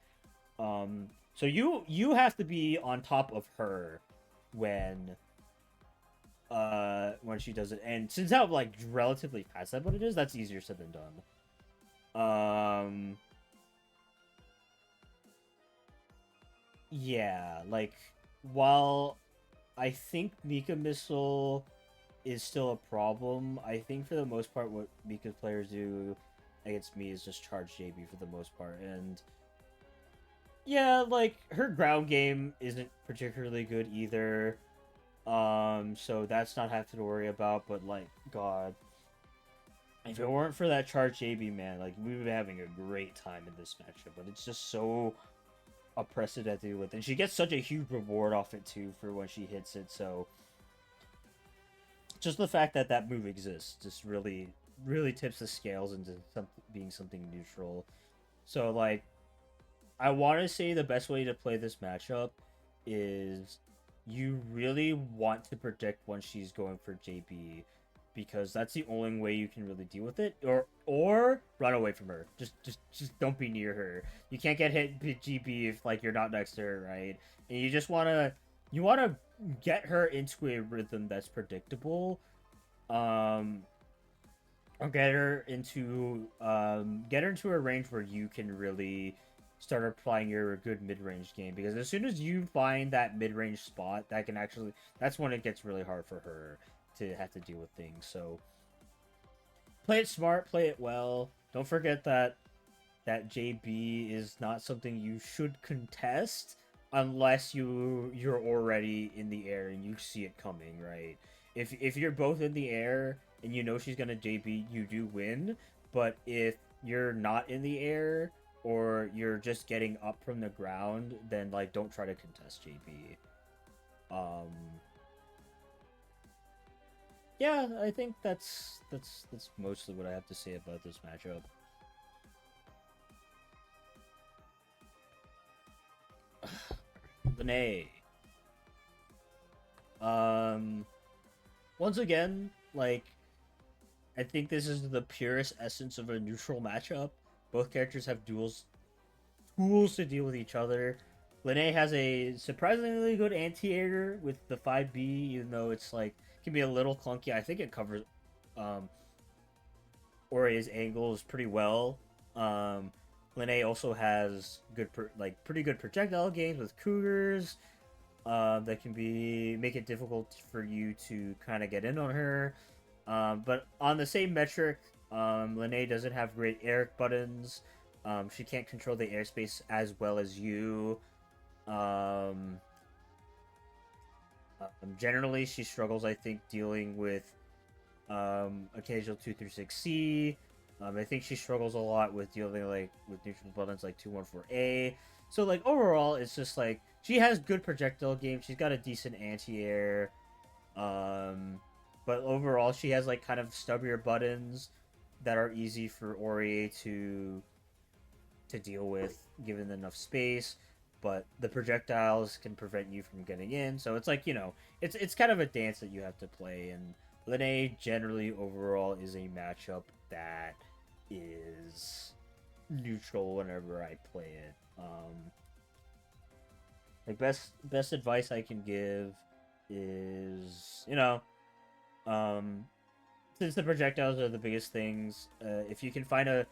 So you have to be on top of her when when she does it. And since how like relatively fast that what it is, that's easier said than done. Um yeah, like while I think Mika Missile is still a problem, I think for the most part what Mika players do against me is just charge JB for the most part. And yeah, like her ground game isn't particularly good either. So that's not having to worry about, but like god, if it weren't for that charge JB man, like we would be having a great time in this matchup, but it's just so oppressive to deal with. And she gets such a huge reward off it too for when she hits it, so just the fact that that move exists just really tips the scales into being something neutral. So like I want to say the best way to play this matchup is you really want to predict when she's going for JB because that's the only way you can really deal with it, or run away from her. Just don't be near her. You can't get hit GB if like you're not next to her, right? And you want to get her into a rhythm that's predictable. Um or get her into a range where you can really start applying your good mid-range game, because as soon as you find that mid-range spot that can actually, that's when it gets really hard for her to have to deal with things. So play it smart, play it well. Don't forget that JB is not something you should contest unless you're already in the air and you see it coming, right? If you're both in the air and you know she's gonna JB, you do win. But if you're not in the air or you're just getting up from the ground, then like don't try to contest JB. Um, yeah, I think that's mostly what I have to say about this matchup. Linne. Um, Once again, like I think this is the purest essence of a neutral matchup. Both characters have tools to deal with each other. Linne has a surprisingly good anti-air with the 5B, even though it's like can be a little clunky. I think it covers um Ori's angles pretty well. Um Linne also has pretty good projectile games with cougars. That can make it difficult for you to kind of get in on her. But on the same metric, Linne doesn't have great air buttons. She can't control the airspace as well as you. Um, Generally, she struggles, I think, dealing with occasional 236C. I think she struggles a lot with dealing with neutral buttons like 214A. So like overall, it's just like she has good projectile game. She's got a decent anti-air. But overall, she has like kind of stubbier buttons that are easy for Ori to deal with given enough space. But the projectiles can prevent you from getting in. So it's like, it's kind of a dance that you have to play. And Linne generally overall is a matchup that is neutral whenever I play it. Like best advice I can give is, um, since the projectiles are the biggest things, if you can find a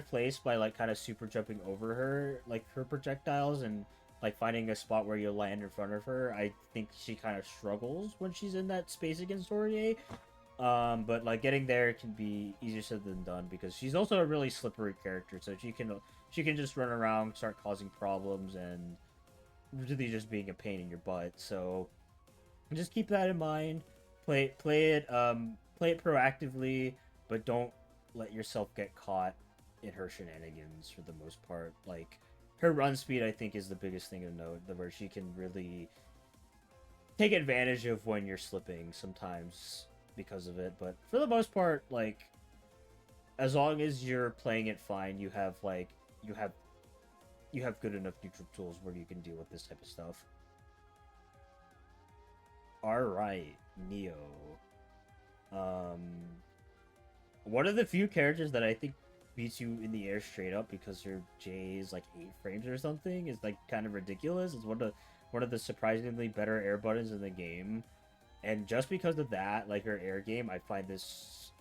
place by like kind of super jumping over her, like her projectiles, and like finding a spot where you land in front of her, I think she kind of struggles when she's in that space against Aurier. But like getting there can be easier said than done because she's also a really slippery character, so she can just run around, start causing problems, and really just being a pain in your butt. So just keep that in mind. Play it proactively, but don't let yourself get caught in her shenanigans for the most part. Like her run speed, I think, is the biggest thing to note, where she can really take advantage of when you're slipping sometimes because of it. But for the most part, like as long as you're playing it fine, you have you have good enough neutral tools where you can deal with this type of stuff. Alright, Neo. Um, one of the few characters that I think beats you in the air straight up because her J is like 8 frames or something is like kind of ridiculous. It's one of the surprisingly better air buttons in the game. And just because of that, like her air game, I find this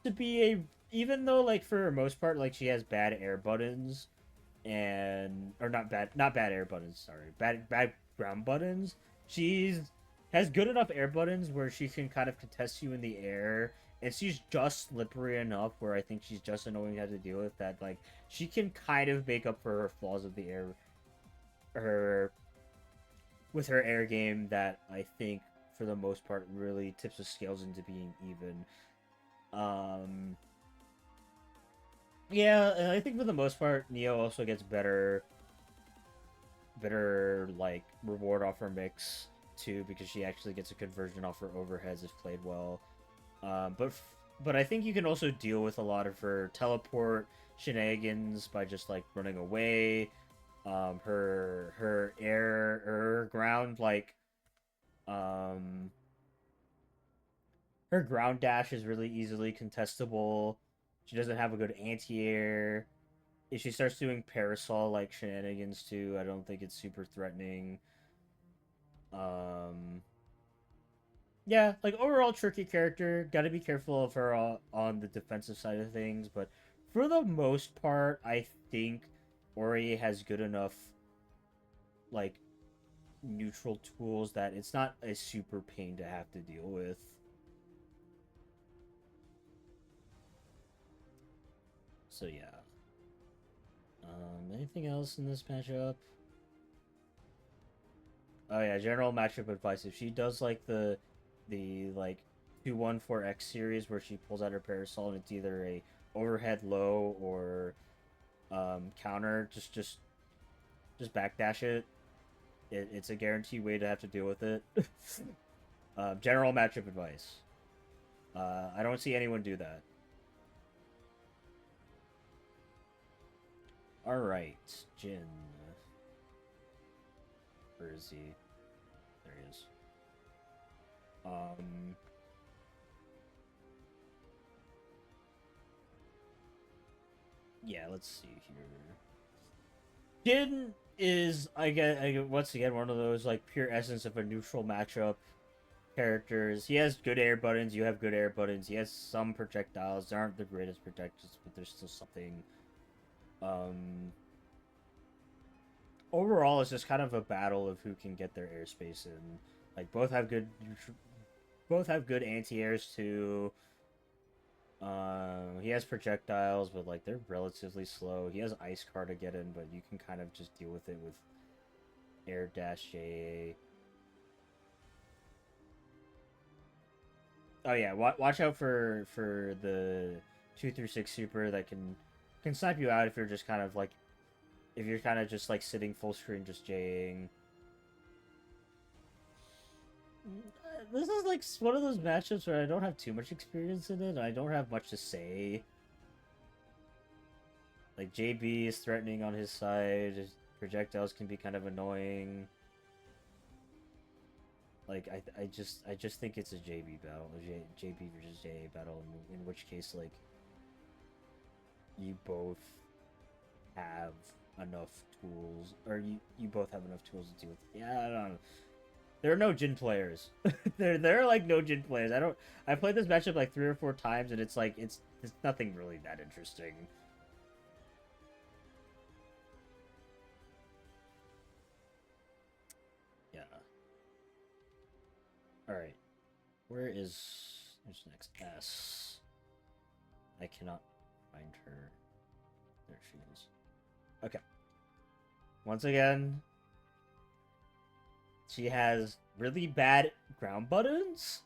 to be a, even though like for the most part like she has bad air buttons, and or not bad air buttons, sorry, bad ground buttons, she's has good enough air buttons where she can kind of contest you in the air, and she's just slippery enough where I think she's just annoying to have to deal with, that like she can kind of make up for her flaws of the air, her with her air game, that I think for the most part really tips the scales into being even. um yeah, and I think for the most part Neo also gets better like reward off her mix too, because she actually gets a conversion off her overheads if played well. But I think you can also deal with a lot of her teleport shenanigans by just like running away. Her air, her ground, like um her ground dash is really easily contestable. She doesn't have a good anti-air. If she starts doing parasol like shenanigans too, I don't think it's super threatening. Um, yeah, like overall tricky character. Got to be careful of her on the defensive side of things, but for the most part, I think Ori has good enough like neutral tools that it's not a super pain to have to deal with. So yeah. Anything else in this matchup? Oh yeah, general matchup advice. If she does like the like 2-1-4X series where she pulls out her parasol and it's either a overhead low or counter, just backdash it. It's a guaranteed way to have to deal with it. General matchup advice. I don't see anyone do that. All right, Jin. Where is he? There he is. Um, yeah, let's see here. Jin is, I get once again one of those like pure essence of a neutral matchup characters. He has good air buttons. You have good air buttons. He has some projectiles. They aren't the greatest projectiles, but there's still something. Um, Overall, it's just kind of a battle of who can get their airspace in. Like both have good anti-airs too. He has projectiles, but like they're relatively slow. He has ice car to get in, but you can kind of just deal with it with air dash J. Oh yeah, watch out for the 2 through 6 super that can snipe you out if you're just kind of like, if you're kind of just like sitting full screen just Jing. This is like one of those matchups where I don't have too much experience in it. I don't have much to say. Like JB is threatening on his side. His projectiles can be kind of annoying. Like I just think it's a JB battle, JB versus JA battle, in which case like you both have enough tools, or you both have enough tools to deal with. Yeah, I don't know. There are no Jin players. there are like no Jin players. I played this matchup like 3 or 4 times, and it's like it's nothing really that interesting. Yeah. All right. Where is who's next? S. I cannot find her. There she is. Okay. Once again, she has really bad ground buttons,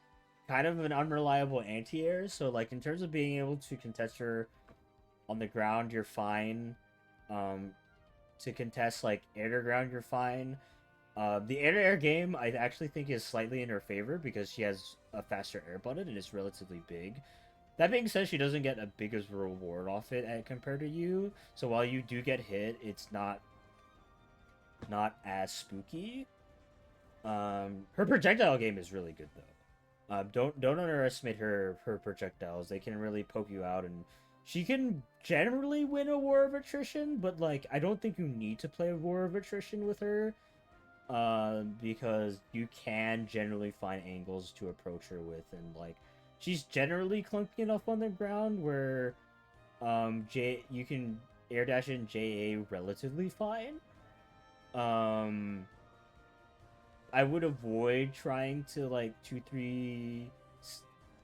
kind of an unreliable anti-air. So, like, in terms of being able to contest her on the ground, you're fine. To contest, like, air to ground, you're fine. The air-to-air game, I actually think, is slightly in her favor because she has a faster air button and it's relatively big. That being said, she doesn't get a big as reward off it compared to you. So while you do get hit, it's not as spooky. Her projectile game is really good though. Don't underestimate her projectiles. They can really poke you out, and she can generally win a war of attrition. But like, I don't think you need to play a war of attrition with her, because you can generally find angles to approach her with, and like, she's generally clunky enough on the ground where, you can air dash in JA relatively fine. I would avoid trying to like 2-3-3-6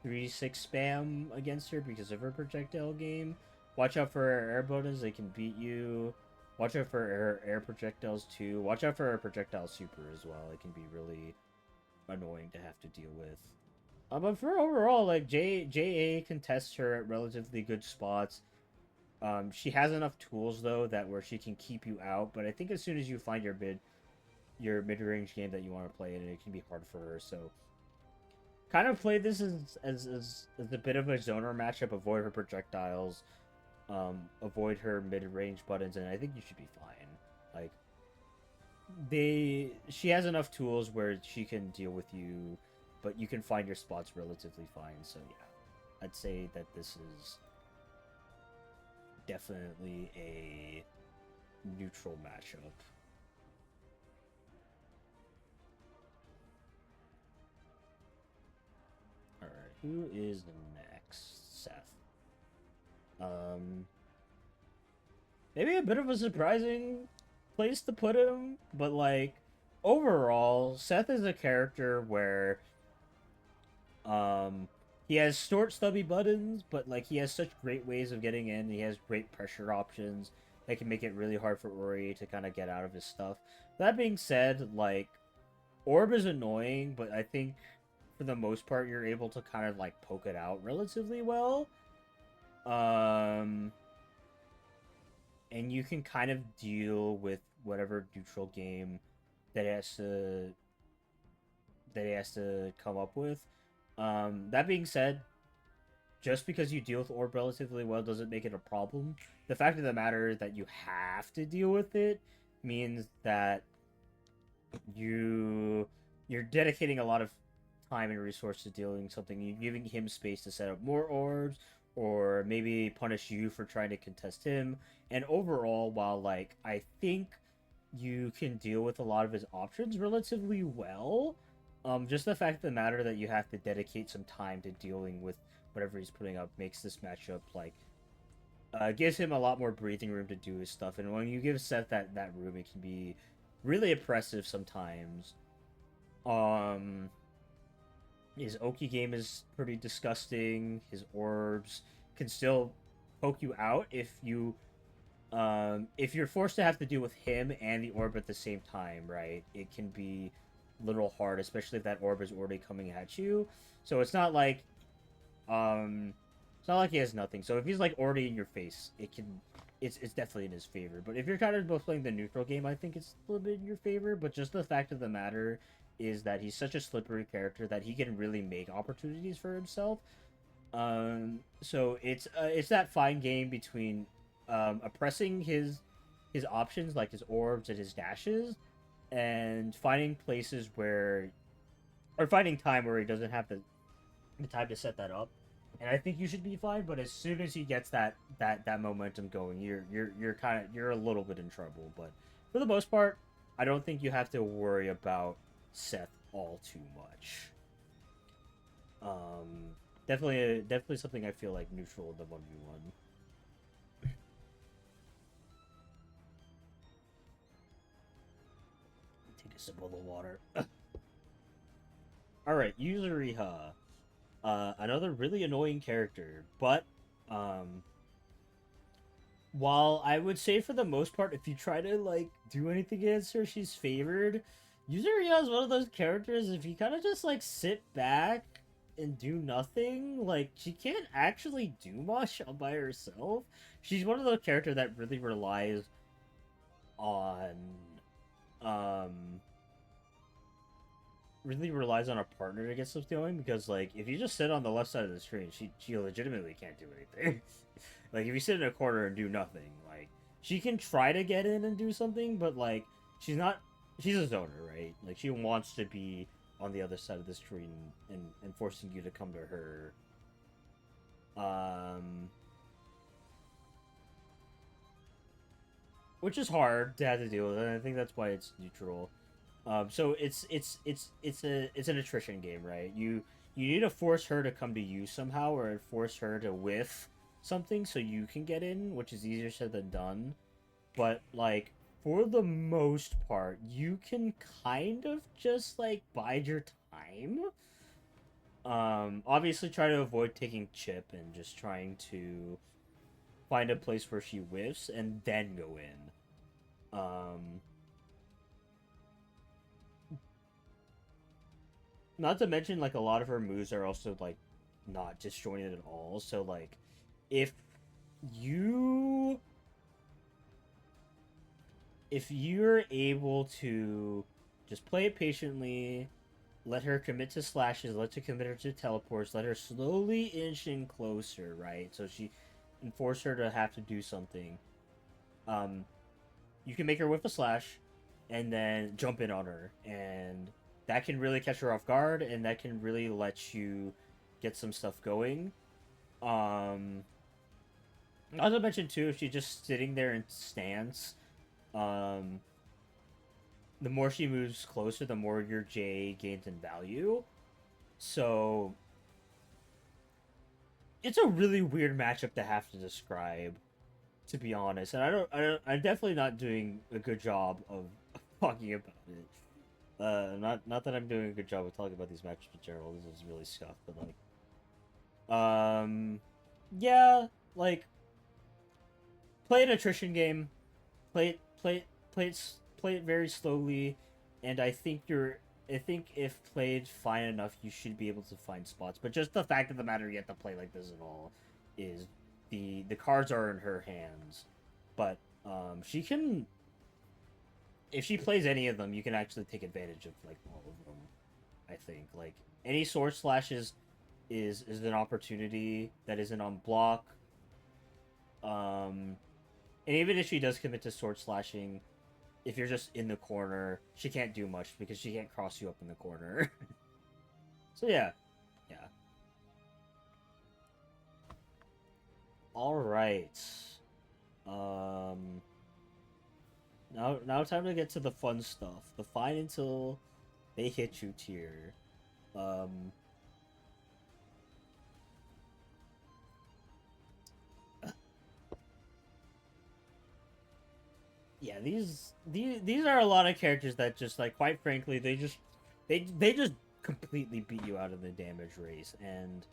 spam against her because of her projectile game. Watch out for her air buttons; they can beat you. Watch out for her air projectiles too. Watch out for her projectile super as well. It can be really annoying to have to deal with. But for overall, like JA can test her at relatively good spots. She has enough tools though that where she can keep you out. But I think as soon as you find your mid-range game that you want to play in, it can be hard for her. So kind of play this as a bit of a zoner matchup. Avoid her projectiles. Avoid her mid-range buttons, and I think you should be fine. Like, she has enough tools where she can deal with you, but you can find your spots relatively fine. So yeah, I'd say that this is definitely a neutral matchup. All right, who is the next? Seth. Maybe a bit of a surprising place to put him, but like, overall, Seth is a character where he has short stubby buttons, but like, he has such great ways of getting in. He has great pressure options that can make it really hard for Ori to kind of get out of his stuff. That being said, like, Orb is annoying, but I think for the most part you're able to kind of like poke it out relatively well. And you can kind of deal with whatever neutral game that it has to come up with. That being said, just because you deal with Orb relatively well doesn't make it a problem. The fact of the matter is that you have to deal with it means that you're dedicating a lot of time and resource to dealing something. You're giving him space to set up more orbs, or maybe punish you for trying to contest him. And overall, while like, I think you can deal with a lot of his options relatively well, just the fact of the matter that you have to dedicate some time to dealing with whatever he's putting up makes this matchup like, gives him a lot more breathing room to do his stuff. And when you give Seth that room, it can be really oppressive sometimes. His Oki game is pretty disgusting. His orbs can still poke you out if you're forced to have to deal with him and the orb at the same time, right? It can be a little hard, especially if that orb is already coming at you. So it's not like he has nothing. So if he's like already in your face, it's definitely in his favor. But if you're kind of both playing the neutral game, I think it's a little bit in your favor. But just the fact of the matter is that he's such a slippery character that he can really make opportunities for himself. So it's that fine game between oppressing his options, like his orbs and his dashes, and finding places finding time where he doesn't have the time to set that up. And I think you should be fine, but as soon as he gets that momentum going, you're a little bit in trouble. But for the most part, I don't think you have to worry about Seth all too much. Definitely something I feel like neutral in the 1v1. Take a sip of the water. Alright, Yuzuriha. Another really annoying character, but while I would say for the most part, if you try to like do anything against her, she's favored. Yuzuriha is one of those characters. If you kind of just like sit back and do nothing, like she can't actually do much all by herself. She's one of those characters that really relies on um on a partner to get stuff going, because like if you just sit on the left side of the screen, she legitimately can't do anything. Like if you sit in a corner and do nothing, like she can try to get in and do something, but like she's not she's a zoner, right? Like she wants to be on the other side of the screen and forcing you to come to her. Um which is hard to have to deal with, and I think that's why it's neutral. So it's an attrition game, right? You need to force her to come to you somehow, or force her to whiff something so you can get in, which is easier said than done. But like for the most part, you can kind of just like bide your time. Obviously try to avoid taking chip and just trying to find a place where she whiffs and then go in. Not to mention, like, a lot of her moves are also like not disjointed at all. So like, if you if you're able to just play it patiently, let her commit to slashes, let her commit her to teleports, let her slowly inch in closer, right? So she and force her to have to do something. Um, you can make her whiff a slash, and then jump in on her, and that can really catch her off guard, and that can really let you get some stuff going. Um, Not to mention too, if she's just sitting there in stance, um, the more she moves closer, the more your J gains in value. So it's a really weird matchup to have to describe, to be honest. And I'm definitely not doing a good job of talking about it. Not that I'm doing a good job of talking about these matchups in general. This is really scuffed, but like, yeah, like play an attrition game, play it very slowly, and I think if played fine enough, you should be able to find spots. But just the fact of the matter, you have to play like this at all, is the cards are in her hands, but she can, if she plays any of them, you can actually take advantage of like all of them. I think like any sword slashes is an opportunity that isn't on block. Um, and even if she does commit to sword slashing, if you're just in the corner, she can't do much because she can't cross you up in the corner. So yeah, yeah. All right. Um, now time to get to the fun stuff. The fine until they hit you tier. Um, yeah, these are a lot of characters that just like, quite frankly, they just completely beat you out of the damage race, and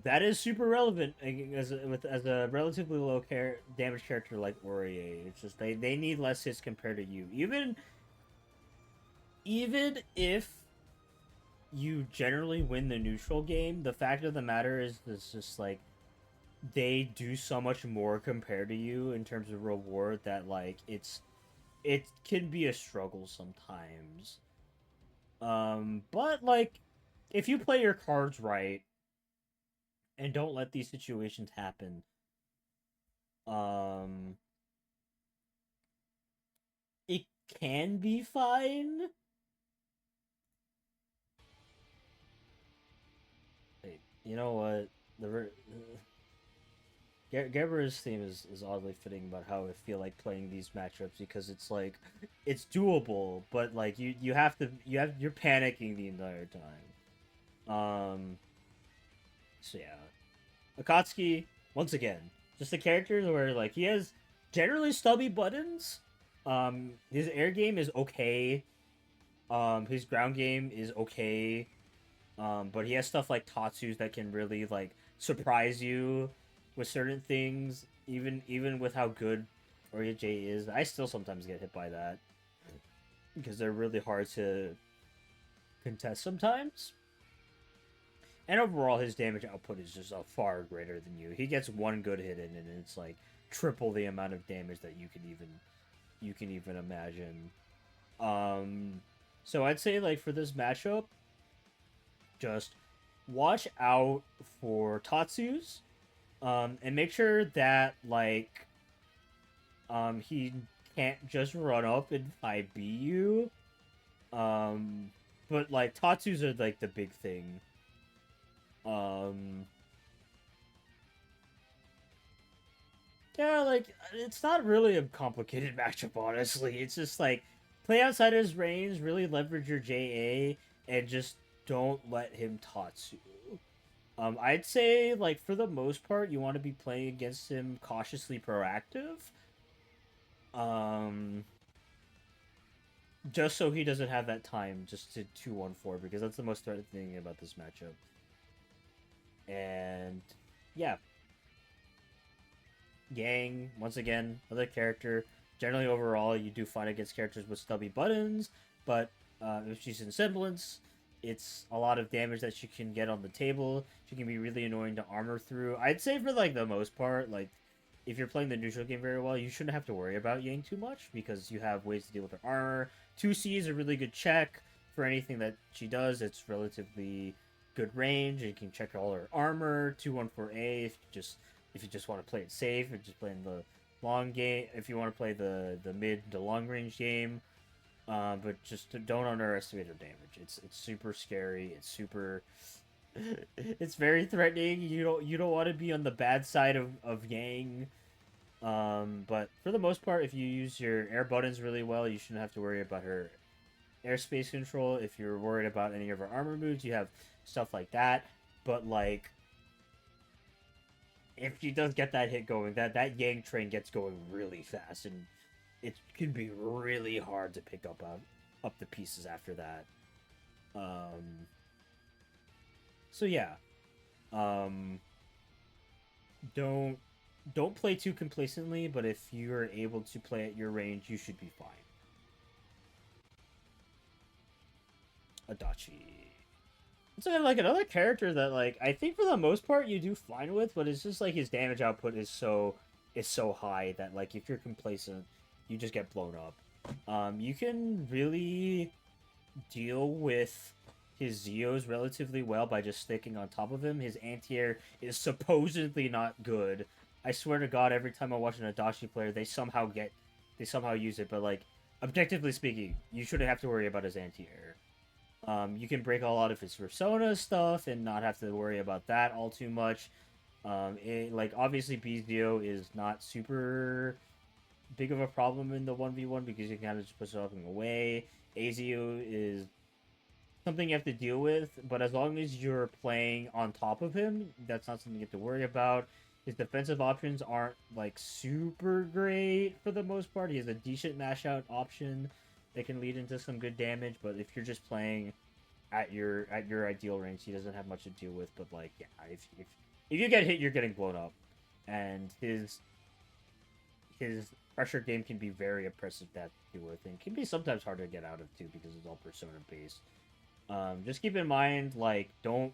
that is super relevant as a relatively damage character like Orie. It's just they need less hits compared to you. Even if you generally win the neutral game, the fact of the matter is it's just like they do so much more compared to you in terms of reward that like it can be a struggle sometimes. But like if you play your cards right and don't let these situations happen, um it can be fine. Wait, you know what? The Gabriel's theme is oddly fitting about how I feel like playing these matchups because it's like it's doable, but like you're panicking the entire time. So yeah, Akatsuki once again, just a character where like he has generally stubby buttons. His air game is okay. His ground game is okay. But he has stuff like Tatsus that can really like surprise you with certain things. Even with how good Orya J is, I still sometimes get hit by that because they're really hard to contest sometimes. And overall, his damage output is just far greater than you. He gets one good hit in, and it's like triple the amount of damage that you can even imagine. Um, so I'd say like for this matchup, just watch out for Tatsus, and make sure that like he can't just run up and 5B you. Um, but like Tatsus are like the big thing. Um, yeah, like it's not really a complicated matchup, honestly. It's just like play outside his range, really leverage your JA, and just don't let him Tatsu. I'd say like for the most part, you want to be playing against him cautiously proactive. Um, just so he doesn't have that time just to 2-1-4 because that's the most threatening thing about this matchup. And yeah, Yang once again another character. Generally overall, you do fight against characters with stubby buttons, but if she's in semblance, it's a lot of damage that she can get on the table. She can be really annoying to armor through. I'd say for like the most part, like if you're playing the neutral game very well, you shouldn't have to worry about Yang too much because you have ways to deal with her armor. 2C is a really good check for anything that she does. It's relatively good range, and you can check all her armor. 2-1-4A if you just want to play it safe and just playing the long game. If you want to play the mid to long range game, but just don't underestimate her damage. It's super scary. It's super. It's very threatening. You don't want to be on the bad side of Yang. But for the most part, if you use your air buttons really well, you shouldn't have to worry about her airspace control. If you're worried about any of her armor moves, you have stuff like that. But like, if she does get that hit going, that Yang train gets going really fast, and it can be really hard to pick up the pieces after that. Um, so yeah, um, don't don't play too complacently, but if you're able to play at your range, you should be fine. Adachi. It's like another character that like I think for the most part you do fine with, but it's just like his damage output is so high that like if you're complacent, you just get blown up. You can really deal with his Zeos relatively well by just sticking on top of him. His anti-air is supposedly not good. I swear to God, every time I watch an Adachi player, they somehow use it, but like objectively speaking, you shouldn't have to worry about his anti-air. You can break a lot of his persona stuff and not have to worry about that all too much. Like obviously Bizio is not super big of a problem in the 1v1 because you can kind of just push something away. Azio is something you have to deal with, but as long as you're playing on top of him, that's not something you have to worry about. His defensive options aren't like super great for the most part. He has a decent mash out option that can lead into some good damage, but if you're just playing at your ideal range, he doesn't have much to deal with. But like, yeah, if you get hit, you're getting blown up, and his pressure game can be very oppressive to deal with, and can be sometimes hard to get out of too because it's all persona based. Just keep in mind, like, don't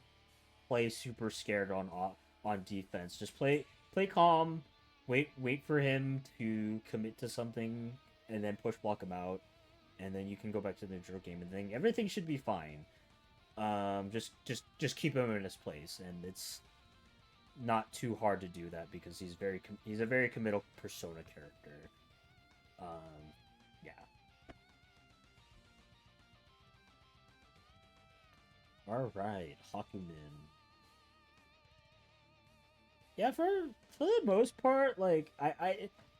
play super scared on defense. Just play calm. Wait for him to commit to something, and then push block him out, and then you can go back to the neutral game, and then everything should be fine. Just keep him in his place, and it's not too hard to do that because he's a very committal persona character. Yeah. All right, Hakumen. Yeah, for the most part, like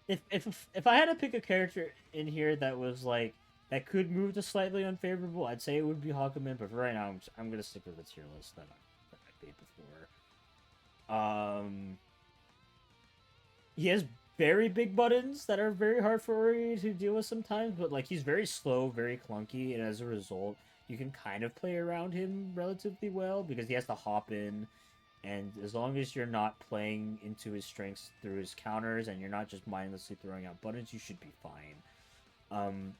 if I had to pick a character in here that was like that could move to slightly unfavorable, I'd say it would be Hakumen. But for right now, I'm gonna stick with the tier list that I made before. He has very big buttons that are very hard for Ori to deal with sometimes, but like he's very slow, very clunky, and as a result, you can kind of play around him relatively well because he has to hop in, and as long as you're not playing into his strengths through his counters and you're not just mindlessly throwing out buttons, you should be fine. Um,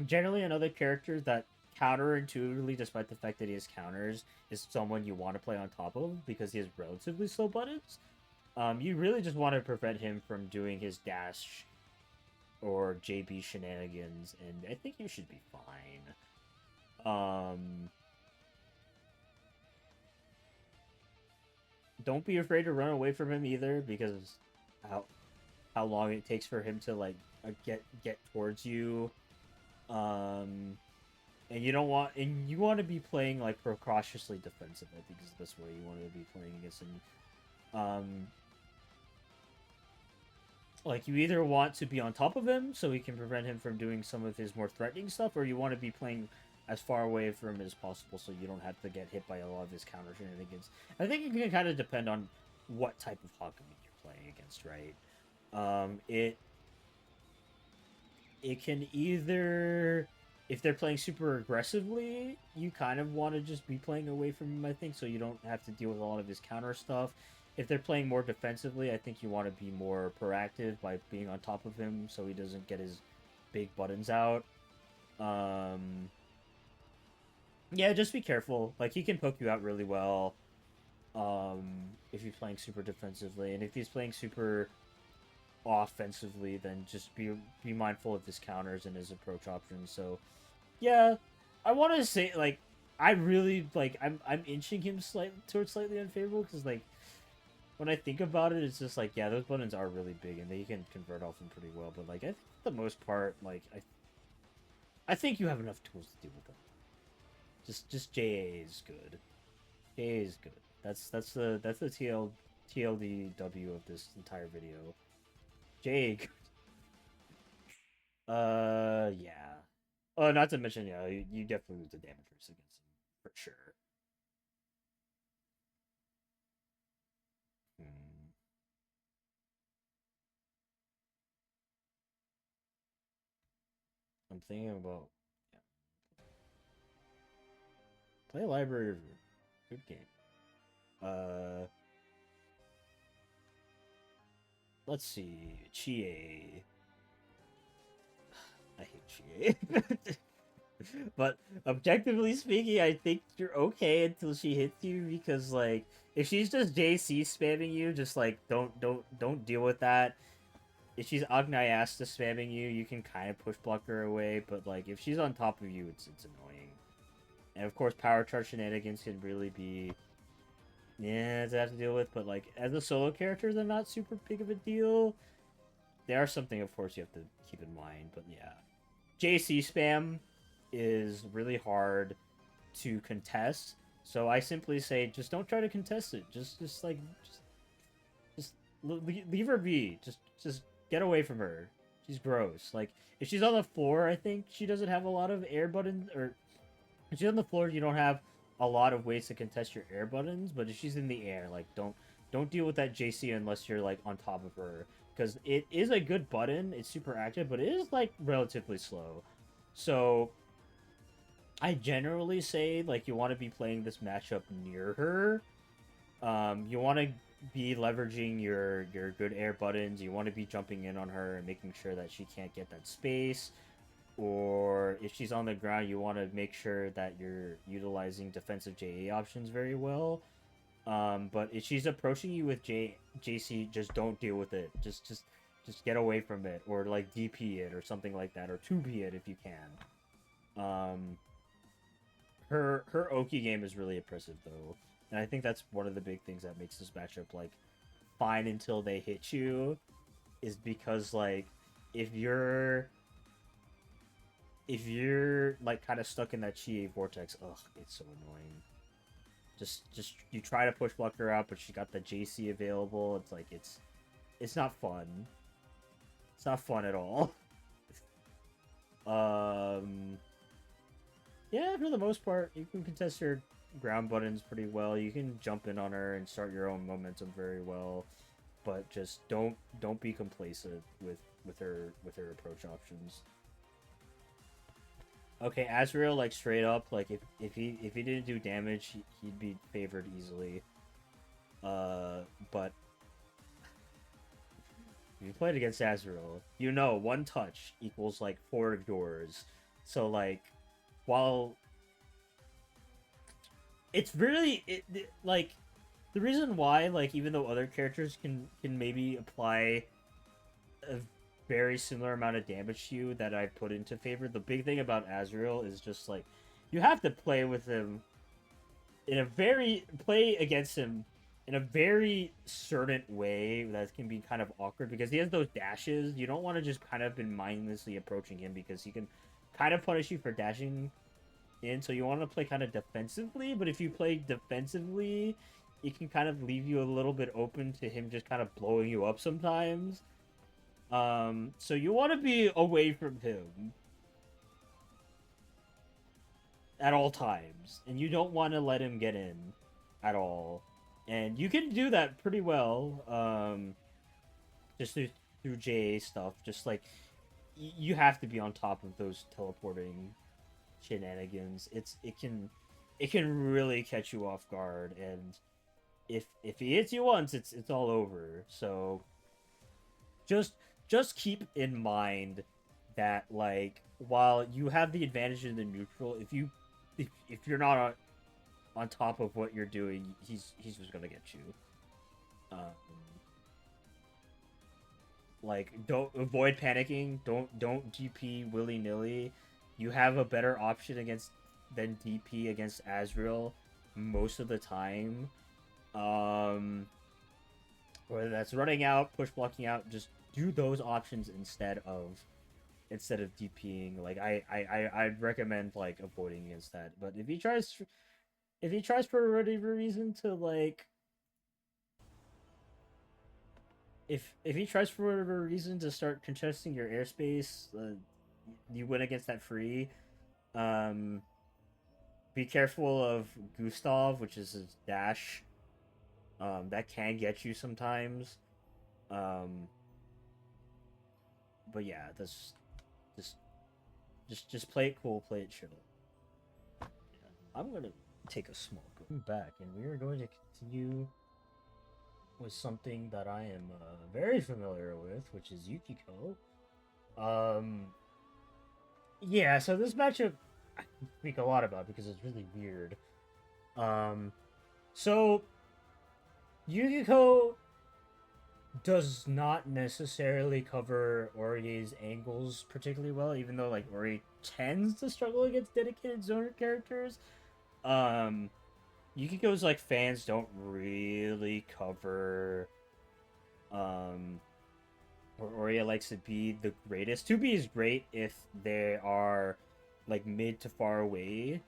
Generally, another character that counterintuitively, despite the fact that he has counters, is someone you want to play on top of because he has relatively slow buttons. You really just want to prevent him from doing his dash or JB shenanigans, and I think you should be fine. Don't be afraid to run away from him either, because how how long it takes for him to like get towards you. And you want to be playing like precautiously defensive. I think is the best way you want to be playing against him. Like you either want to be on top of him so he can prevent him from doing some of his more threatening stuff, or you want to be playing as far away from him as possible so you don't have to get hit by a lot of his counter shenanigans. I think it can kind of depend on what type of Hakumen you're playing against, right? It can either, if they're playing super aggressively, you kind of want to just be playing away from him, I think, so you don't have to deal with a lot of his counter stuff. If they're playing more defensively, I think you want to be more proactive by being on top of him so he doesn't get his big buttons out. Yeah, just be careful. Like, he can poke you out really well if he's playing super defensively. And if he's playing super offensively, then just be mindful of his counters and his approach options. So, yeah, I want to say, like, I really, like, I'm inching him towards slightly unfavorable because, like, when I think about it, it's just like, yeah, those buttons are really big and they can convert off them pretty well. But like, I think for the most part, like, I think you have enough tools to deal with them. Just JA is good. JA is good. That's the TLDW of this entire video. JA good. Yeah. Oh, not to mention, yeah, you definitely lose the damage versus against him for sure. Hmm. I'm thinking about, yeah, play library. Good game. Uh, let's see. Chie. I hate Chie. But objectively speaking, I think you're okay until she hits you because like if she's just JC spamming you, just like don't deal with that. If she's Agnayasta spamming you, you can kind of push block her away, but like if she's on top of you, it's annoying. And of course, power charge shenanigans can really be, yeah, to have to deal with. But like as a solo character, they're not super big of a deal. They are something, of course, you have to keep in mind. But yeah, JC spam is really hard to contest. So I simply say, just don't try to contest it. Just leave her be. Just get away from her. She's gross. Like if she's on the floor, I think she doesn't have a lot of air buttons. Or if she's on the floor, you don't have a lot of ways to contest your air buttons. But if she's in the air, like don't deal with that JC unless you're like on top of her, because it is a good button. It's super active, but it is like relatively slow. So I generally say like you want to be playing this matchup near her. You want to be leveraging your good air buttons. You want to be jumping in on her and making sure that she can't get that space. Or if she's on the ground, you want to make sure that you're utilizing defensive JA options very well. But if she's approaching you with JC, just don't deal with it. Just get away from it, or like DP it, or something like that, or 2P it if you can. Her Oki game is really impressive though, and I think that's one of the big things that makes this matchup like fine until they hit you, is because like if you're like kind of stuck in that Chie vortex, ugh, it's so annoying. just you try to push block her out, but she got the JC available. It's like it's not fun. It's not fun at all. Yeah, for the most part, you can contest your ground buttons pretty well. You can jump in on her and start your own momentum very well, but just don't be complacent with her approach options. Okay, Azrael, like straight up, like if he didn't do damage, he'd be favored easily. But if you played against Azrael, you know one touch equals like 4 doors. So like, while it's really like the reason why, like, even though other characters can maybe apply a very similar amount of damage to you that I put into favor, the big thing about Azrael is just like you have to play with him play against him in a very certain way that can be kind of awkward because he has those dashes. You don't want to just kind of been mindlessly approaching him because he can kind of punish you for dashing in, so you want to play kind of defensively, but if you play defensively, it can kind of leave you a little bit open to him just kind of blowing you up sometimes. So you want to be away from him at all times, and you don't want to let him get in at all. And you can do that pretty well, just through JA stuff. Just like you have to be on top of those teleporting shenanigans. It can really catch you off guard, and if he hits you once, it's all over. So just keep in mind that, like, while you have the advantage in the neutral, if you're not on top of what you're doing, he's just gonna get you. Um, like, don't avoid panicking. Don't DP willy nilly. You have a better option against than DP against Azrael most of the time. Whether that's running out, push blocking out, just do those options instead of DPing. Like I'd recommend like avoiding against that. But if he tries for whatever reason to like if he tries for whatever reason to start contesting your airspace, you win against that free. Um, be careful of Gustav, which is his dash. That can get you sometimes. Um, but yeah, that's just play it cool, play it chill. Yeah. I'm gonna take a small break back, and we are going to continue with something that I am very familiar with, which is Yukiko. Um, yeah, so this matchup I can speak a lot about because it's really weird. So Yukiko does not necessarily cover Orie's angles particularly well, even though like Orie tends to struggle against dedicated zoner characters. Yukiko's like fans don't really cover or Oria likes to be the greatest. 2B is great if they are like mid to far away.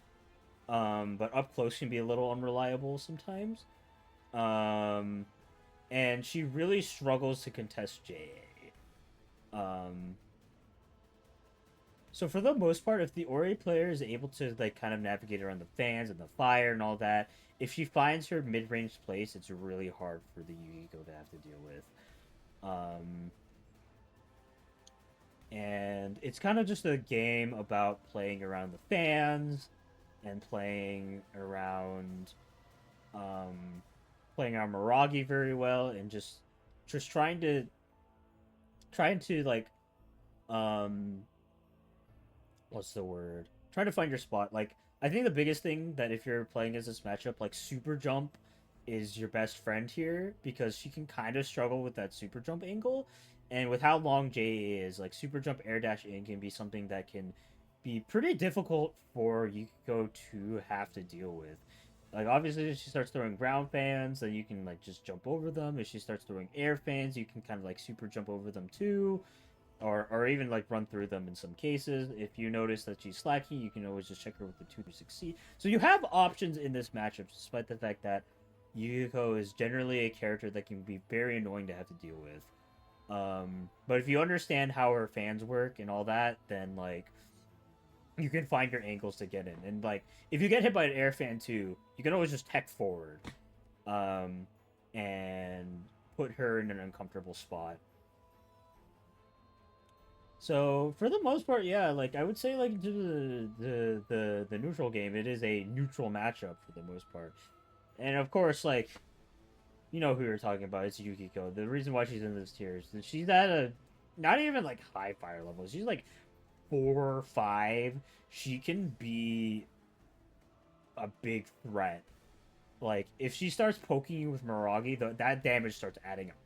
But up close can be a little unreliable sometimes. And she really struggles to contest JA. So for the most part, if the Ori player is able to like kind of navigate around the fans and the fire and all that, if she finds her mid-range place, it's really hard for the Yukiko to have to deal with. And it's kind of just a game about playing around the fans and playing around Miragi very well, and just trying to like what's the word? Trying to find your spot. Like, I think the biggest thing that if you're playing as this matchup, like super jump is your best friend here because she can kind of struggle with that super jump angle. And with how long JA is, like super jump air dash in can be something that can be pretty difficult for Yukiko to have to deal with. Like, obviously, if she starts throwing ground fans, then you can, like, just jump over them. If she starts throwing air fans, you can kind of, like, super jump over them, too. or even like run through them in some cases. If you notice that she's slacking, you can always just check her with the 2-6C. So you have options in this matchup, despite the fact that Yukiko is generally a character that can be very annoying to have to deal with. But if you understand how her fans work and all that, then like you can find your angles to get in. And like if you get hit by an air fan too, you can always just tech forward, and put her in an uncomfortable spot. So for the most part, yeah, like I would say, like the neutral game, it is a neutral matchup for the most part. And of course, like you know who you're talking about, it's Yukiko. The reason why she's in this tier is that she's at a not even like high fire level. She's like 4 or 5. She can be a big threat. Like if she starts poking you with Miragi, that damage starts adding up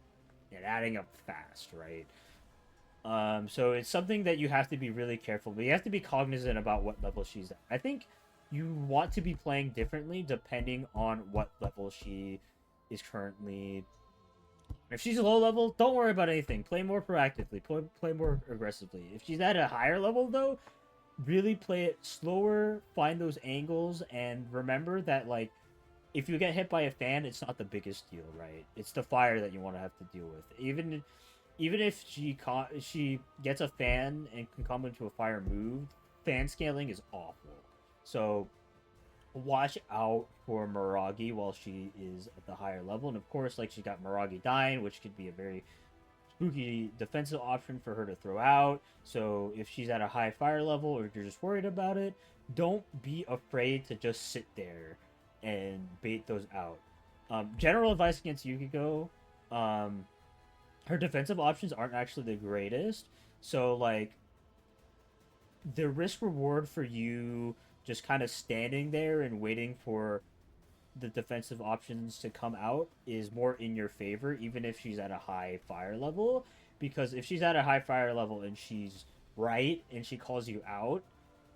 and adding up fast, right? So it's something that you have to be really careful, but you have to be cognizant about what level she's at. I think you want to be playing differently depending on what level she is currently. If she's a low level, don't worry about anything. Play more proactively. Play more aggressively. If she's at a higher level, though, really play it slower. Find those angles, and remember that like if you get hit by a fan, it's not the biggest deal, right? It's the fire that you want to have to deal with. Even if she gets a fan and can come into a fire move, fan scaling is awful. So watch out for Miragi while she is at the higher level. And of course, like she got Miragi dying, which could be a very spooky defensive option for her to throw out. So if she's at a high fire level or you're just worried about it, don't be afraid to just sit there and bait those out. General advice against Yukiko, her defensive options aren't actually the greatest. So like the risk reward for you just kind of standing there and waiting for the defensive options to come out is more in your favor, even if she's at a high fire level. Because if she's at a high fire level and she's right and she calls you out,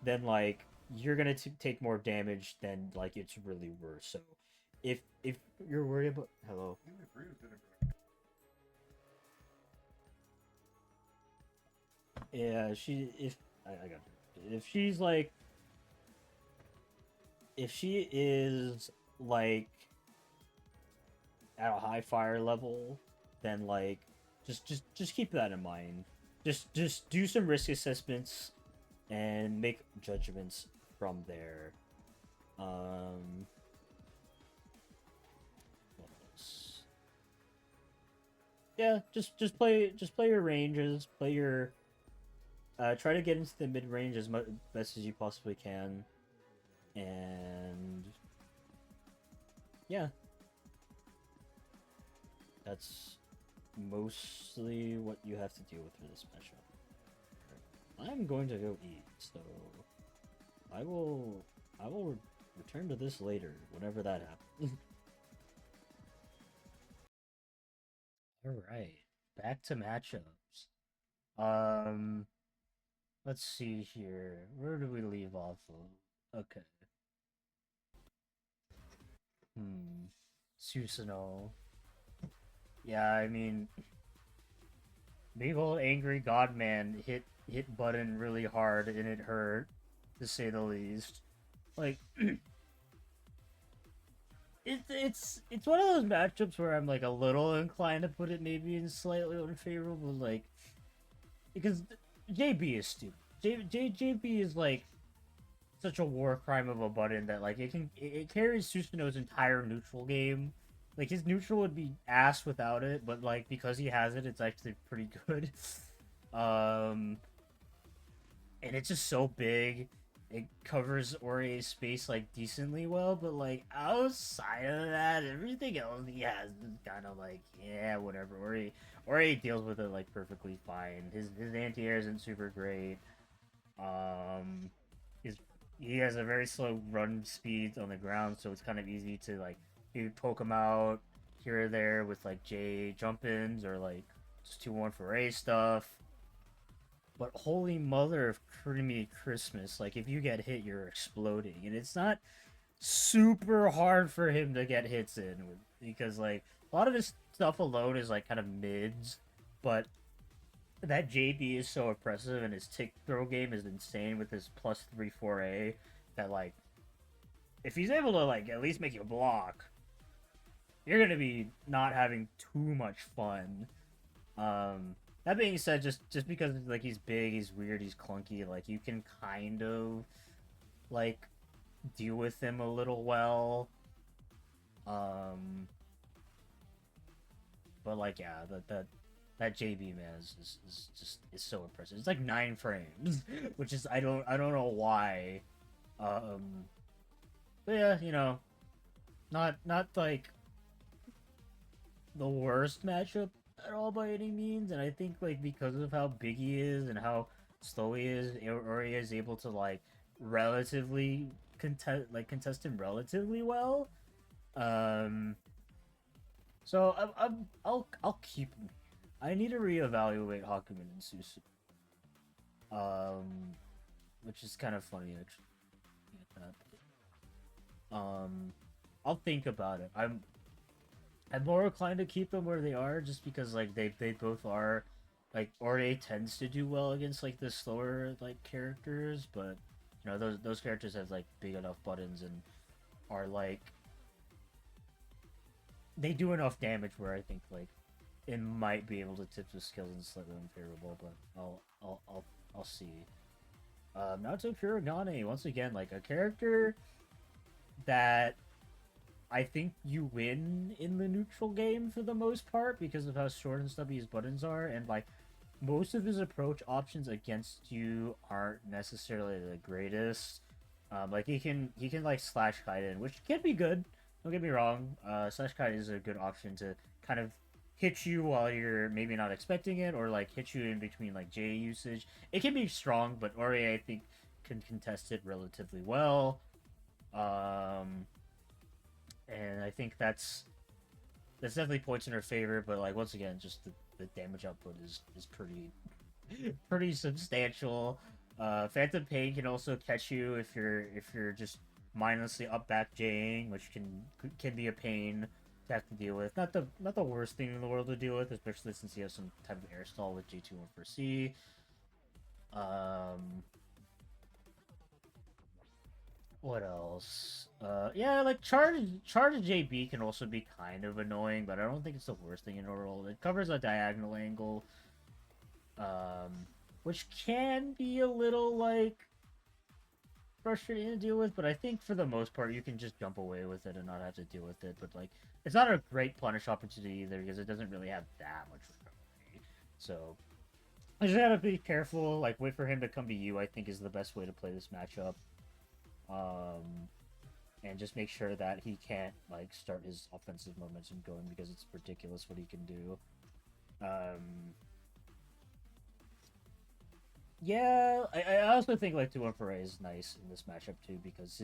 then like you're gonna take more damage than like it's really worth. So if you're worried about hello. Yeah, she if I got her. If she's like if she is like at a high fire level, then like just keep that in mind. Just do some risk assessments and make judgments from there. Um what else? Yeah, just play your ranges, play your try to get into the mid range as much best as you possibly can, and yeah, that's mostly what you have to deal with for this matchup. I'm going to go eat, so I will return to this later, whenever that happens. All right, back to matchups. Um, let's see here. Where do we leave off of? Okay. Susano'o. Yeah, I mean, big old angry god man hit button really hard and it hurt, to say the least. Like, it's one of those matchups where I'm like a little inclined to put it maybe in slightly unfavorable, like because JB is stupid. JB is like such a war crime of a button that like it carries Susanoo's entire neutral game. Like his neutral would be ass without it, but like because he has it, it's actually pretty good. um, and it's just so big. It covers Orie's space like decently well, but like outside of that, everything else he has is kind of like yeah, whatever. Orie deals with it like perfectly fine. His anti air isn't super great. Um, his he has a very slow run speed on the ground, so it's kind of easy to like you poke him out here or there with like J jump ins or like just 2-1 for A stuff. But holy mother of creamy Christmas, like if you get hit, you're exploding, and it's not super hard for him to get hits in because like a lot of his stuff alone is like kind of mids, but that JB is so oppressive and his tick throw game is insane with his plus 3 4A that like if he's able to like at least make you block, you're gonna be not having too much fun. That being said, just because like he's big, he's weird, he's clunky, like you can kind of like deal with him a little well. Um, but like yeah, that JB man is just is so impressive. It's like 9 frames, which is I don't know why. Um, but yeah, not like the worst matchup at all by any means, and I think like because of how big he is and how slow he is, Ori is able to like relatively contest him relatively well. Um, so I'll keep him. I need to reevaluate Hakumen and Susu. Um, which is kind of funny actually. I'll think about it. I'm more inclined to keep them where they are, just because like they both are, like Ori tends to do well against like the slower like characters, but those characters have like big enough buttons and are like they do enough damage where I think like it might be able to tip the skills and slightly unfavorable, but I'll see. Naoto Kurogane, once again, like a character that I think you win in the neutral game for the most part because of how short and stubby his buttons are, and like most of his approach options against you aren't necessarily the greatest. Like he can like slash kite in, which can be good. Don't get me wrong. Slash kite is a good option to kind of hit you while you're maybe not expecting it, or like hit you in between like J usage. It can be strong, but Ori I think can contest it relatively well. Um, and I think that's definitely points in her favor. But like once again, just the damage output is pretty substantial. Phantom Pain can also catch you if you're just mindlessly up back Jing, which can be a pain to have to deal with. Not the worst thing in the world to deal with, especially since you have some type of air stall with J2 and for C. Um, what else? Yeah, like charge JB can also be kind of annoying, but I don't think it's the worst thing in the world. It covers a diagonal angle, um, which can be a little like frustrating to deal with, but I think for the most part you can just jump away with it and not have to deal with it. But like, it's not a great punish opportunity either because it doesn't really have that much recovery. So I just gotta be careful. Like, wait for him to come to you. I think is the best way to play this matchup. Um, and just make sure that he can't like start his offensive momentum going because it's ridiculous what he can do. Um, yeah, I also think like 2-1-4-A is nice in this matchup too because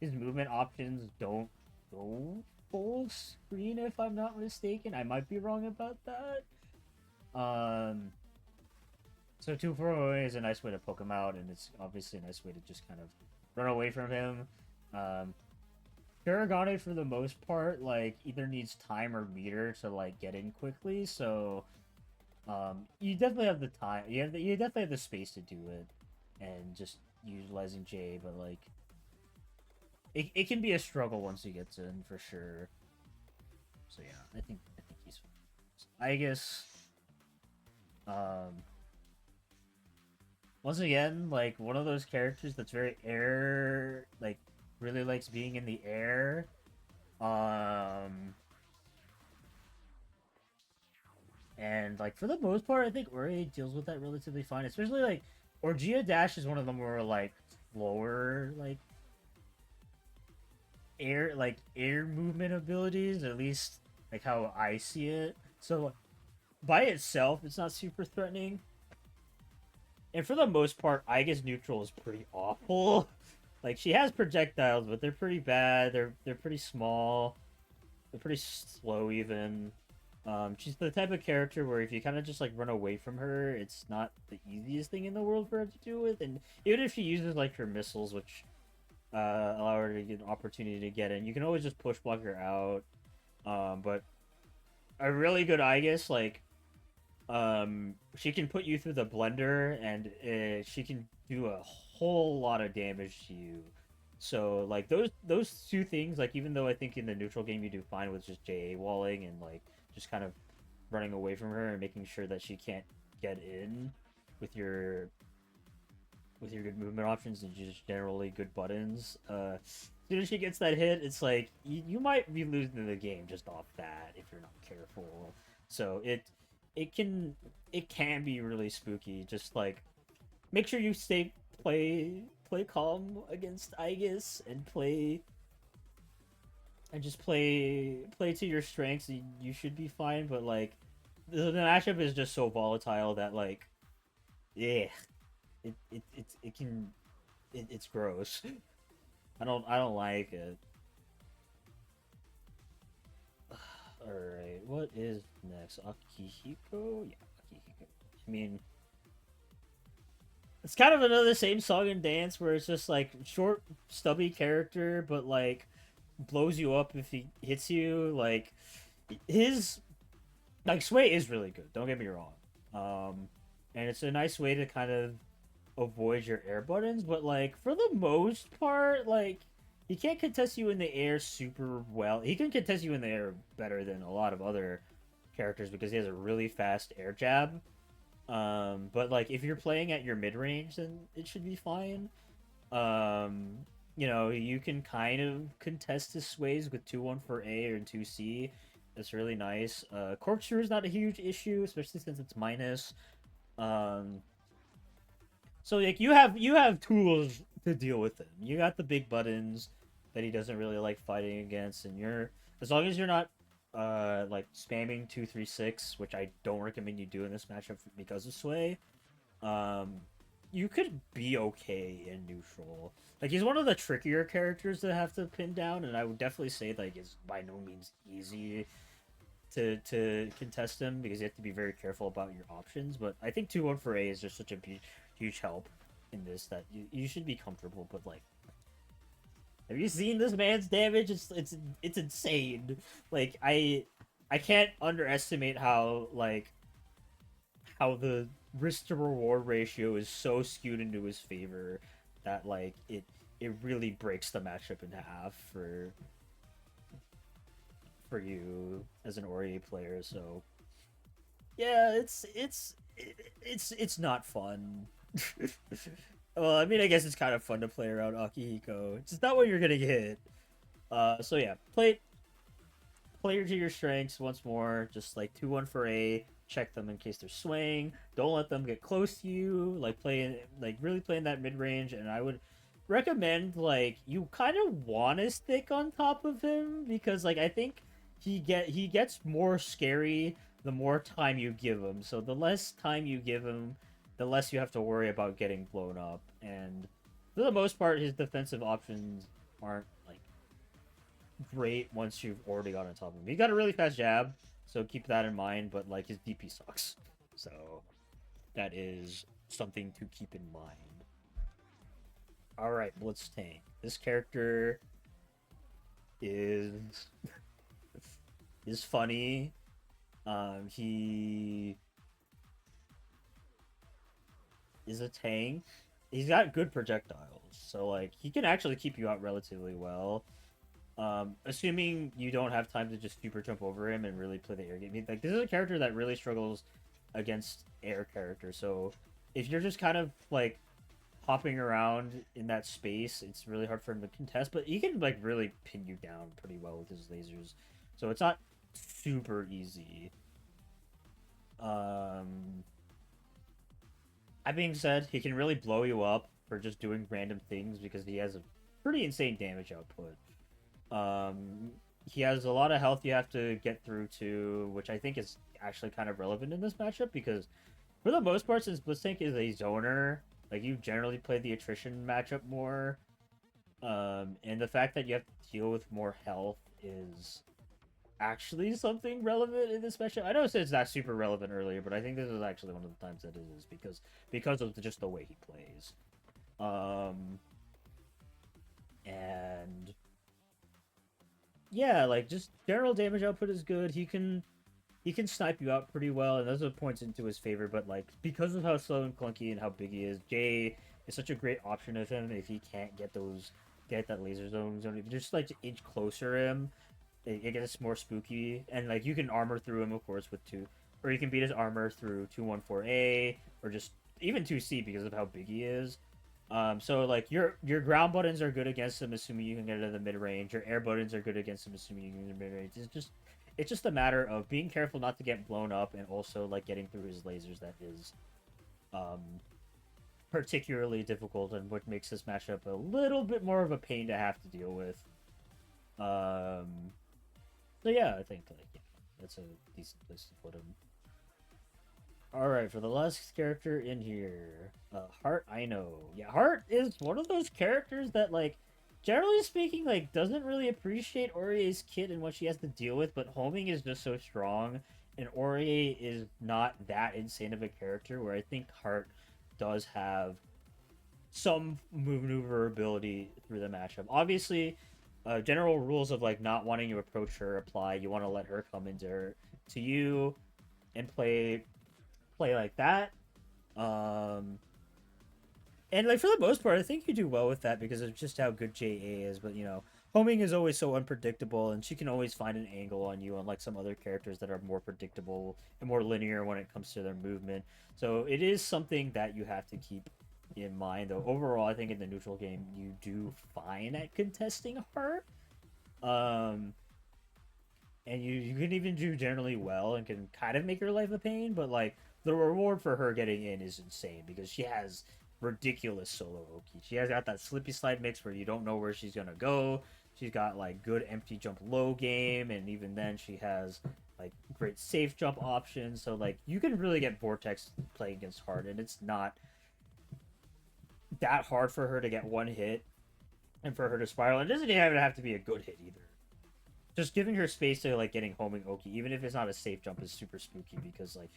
his movement options don't go full screen if I'm not mistaken. I might be wrong about that. Um, so 2-4-A is a nice way to poke him out, and it's obviously a nice way to just kind of run away from him. Um, Kurogane, for the most part, like either needs time or meter to like get in quickly, so you definitely have the time. You definitely have the space to do it, and just utilizing J. But like, it can be a struggle once he gets in for sure. So yeah, I think he's fine. Aigis, um, once again, like one of those characters that's very air, like really likes being in the air. Um, And like for the most part, I think Ori deals with that relatively fine. Especially like Orgia Dash is one of the more like slower air movement abilities, at least like how I see it. So by itself, it's not super threatening. And for the most part, Aigis neutral is pretty awful. Like she has projectiles, but they're pretty bad. They're pretty small. They're pretty slow even. She's the type of character where if you kind of just like run away from her, it's not the easiest thing in the world for her to deal with. And even if she uses like her missiles, which allow her to get an opportunity to get in, you can always just push block her out. But a really good Aegis, like She can put you through the blender, and she can do a whole lot of damage to you. So like those two things, like even though I think in the neutral game you do fine with just JA walling and like just kind of running away from her and making sure that she can't get in with your good movement options and just generally good buttons. As soon as she gets that hit, it's like you might be losing the game just off that if you're not careful. So it can it can be really spooky. Just like make sure you play calm against Aigis and play to your strengths. You should be fine. But like the matchup is just so volatile that like yeah, it can it's gross. I don't like it. All right, what is next? Akihiko? Yeah, Akihiko. I mean, it's kind of another same song and dance where it's just like short, stubby character, but like blows you up if he hits you. Like his like sway is really good. Don't get me wrong. And it's a nice way to kind of avoid your air buttons, but like for the most part, like he can't contest you in the air super well. He can contest you in the air better than a lot of other characters because he has a really fast air jab. But like if you're playing at your mid range, then it should be fine. Um, you know, you can kind of contest his sways with 2-1 for A or 2C. That's really nice. Corkscrew is not a huge issue, especially since it's minus. Um, so like you have tools to deal with him. You got the big buttons that he doesn't really like fighting against, and you're as long as you're not like spamming 2-3-6, which I don't recommend you do in this matchup because of sway. Um, you could be okay in neutral. Like he's one of the trickier characters to have to pin down, and I would definitely say like it's by no means easy to contest him because you have to be very careful about your options. But I think 2-1 for A is just such a huge help in this that you should be comfortable. But like, have you seen this man's damage? It's insane. Like I can't underestimate how like how the risk to reward ratio is so skewed into his favor that like it really breaks the matchup in half for you as an Ori player. So yeah, it's not fun. Well, I mean, I guess it's kind of fun to play around Akihiko. It's just not what you're gonna get. So yeah, play to your strengths once more. Just like 2-1 for A. Check them in case they're swaying. Don't let them get close to you. Like really playing that mid range. And I would recommend like you kind of want to stick on top of him because like I think he gets more scary the more time you give him. So the less time you give him, the less you have to worry about getting blown up. And for the most part, his defensive options aren't like great once you've already got on top of him. He got a really fast jab, so keep that in mind. But like his DP sucks, so that is something to keep in mind. All right, Blitztank. This character is is funny. He is a tank. He's got good projectiles, so like he can actually keep you out relatively well. Assuming you don't have time to just super jump over him and really play the air game. Like this is a character that really struggles against air characters. So if you're just kind of like hopping around in that space, it's really hard for him to contest. But he can like really pin you down pretty well with his lasers. So it's not super easy. That being said, he can really blow you up for just doing random things because he has a pretty insane damage output. He has a lot of health you have to get through too, which I think is actually kind of relevant in this matchup because for the most part, since Blitztank is a zoner, like you generally play the attrition matchup more. And the fact that you have to deal with more health is actually something relevant in this matchup. I know it's not super relevant earlier, but I think this is actually one of the times that it is because of just the way he plays. And yeah, like just general damage output is good. He can he can snipe you out pretty well, and those are points into his favor. But like because of how slow and clunky and how big he is, Jay is such a great option of him if he can't get that laser zone. If you just like to inch closer to him, it gets more spooky, and like you can armor through him, of course, with two, or you can beat his armor through 214A or just even 2C because of how big he is. So like your ground buttons are good against him, assuming you can get into the mid range. Your air buttons are good against him, assuming you can get into the mid range. It's just a matter of being careful not to get blown up, and also like getting through his lasers. That is um, particularly difficult, and what makes this matchup a little bit more of a pain to have to deal with. So yeah, I think like yeah, that's a decent place to put him. All right, for the last character in here, Heart. I know, yeah, Heart is one of those characters that like, generally speaking, like doesn't really appreciate Aurier's kit and what she has to deal with. But homing is just so strong, and Aurier is not that insane of a character. Where I think Heart does have some maneuverability through the matchup. Obviously, general rules of like not wanting to approach her apply. You want to let her come into to you and play like that. Um, and like for the most part, I think you do well with that because of just how good JA is. But homing is always so unpredictable, and she can always find an angle on you, unlike some other characters that are more predictable and more linear when it comes to their movement. So it is something that you have to keep in mind. Though overall, I think in the neutral game you do fine at contesting her. Um, and you can even do generally well and can kind of make her life a pain, but like the reward for her getting in is insane because she has ridiculous solo Oki. She has got that slippy slide mix where you don't know where she's gonna go. She's got like good empty jump low game, and even then she has like great safe jump options. So like you can really get Vortex playing against Hard, and it's not that hard for her to get one hit and for her to spiral. It doesn't even have to be a good hit either. Just giving her space to like getting homing Oki, even if it's not a safe jump, is super spooky because like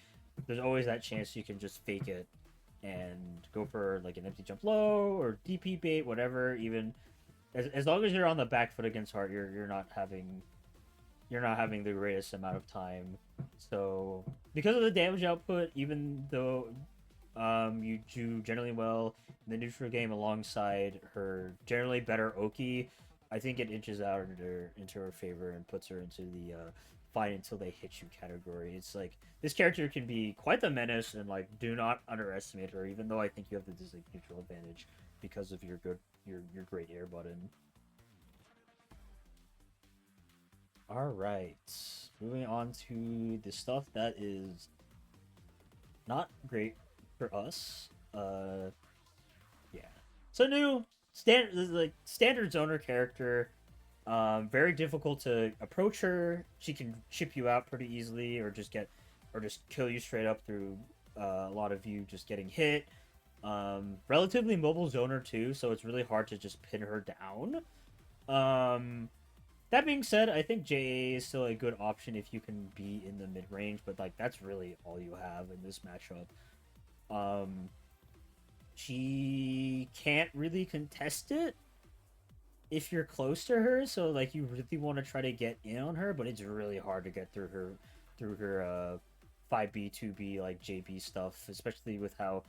there's always that chance you can just fake it and go for like an empty jump low or DP bait, whatever. Even as long as you're on the back foot against Heart, you're not having the greatest amount of time. So because of the damage output, even though you do generally well in the neutral game alongside her generally better Oki, I think it inches out into her favor and puts her into the fight until they hit you category. It's like this character can be quite the menace, and like do not underestimate her. Even though I think you have the distinct neutral advantage because of your great air button. All right, moving on to the stuff that is not great for us. Yeah. So new standard zoner character. Very difficult to approach her. She can chip you out pretty easily, or just kill you straight up through a lot of you just getting hit. Relatively mobile zoner too, so it's really hard to just pin her down. That being said, I think JA is still a good option if you can be in the mid range, but like that's really all you have in this matchup. She can't really contest it if you're close to her, so like you really want to try to get in on her, but it's really hard to get through her 5B 2B like JB stuff, especially with how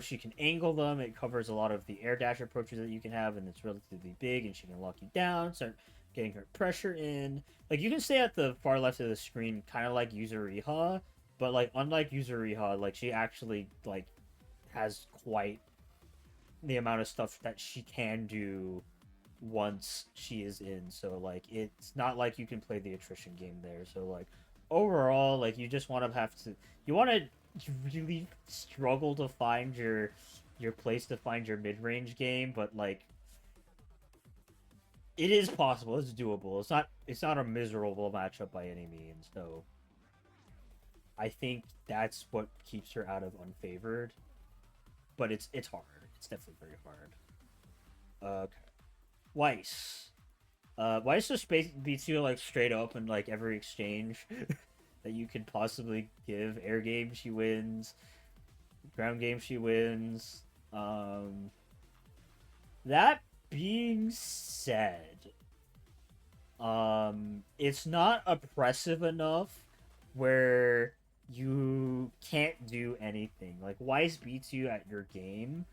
she can angle them. It covers a lot of the air dash approaches that you can have, and it's relatively big, and she can lock you down, start getting her pressure in. Like you can stay at the far left of the screen, kind of like Yuzuriha, but like unlike Yuzuriha, like she actually like has quite the amount of stuff that she can do once she is in. So like it's not like you can play the attrition game there. So like overall, like you just want to really struggle to find your place to find your mid-range game, but like it is possible. It's doable. It's not a miserable matchup by any means. So I think that's what keeps her out of unfavored. But it's hard. It's definitely very hard. Okay. Weiss. Weiss just beats you like straight up in like every exchange that you could possibly give. Air game she wins. Ground game she wins. That being said, It's not oppressive enough where you can't do anything. Like Weiss beats you at your game,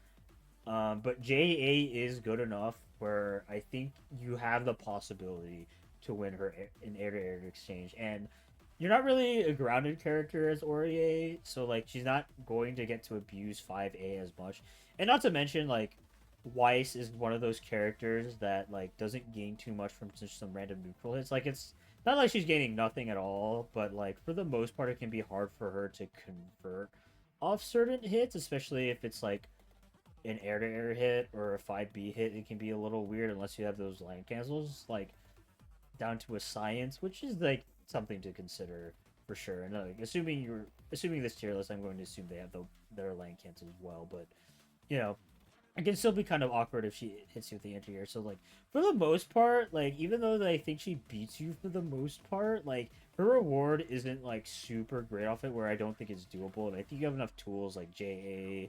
but JA is good enough where I think you have the possibility to win her in air-to-air exchange. And you're not really a grounded character as Orie, so like she's not going to get to abuse 5A as much. And not to mention like Weiss is one of those characters that like doesn't gain too much from just some random neutral hits. Like it's not like she's gaining nothing at all, but like for the most part it can be hard for her to convert off certain hits, especially if it's like an air-to-air hit or a 5B hit. It can be a little weird unless you have those land cancels like down to a science, which is like something to consider for sure. And like assuming this tier list, I'm going to assume they have their land cancels as well. But you know, it can still be kind of awkward if she hits you with the anti-air. So like for the most part, like even though I think she beats you for the most part, like her reward isn't like super great off it. Where I don't think it's doable, and I think you have enough tools like JA.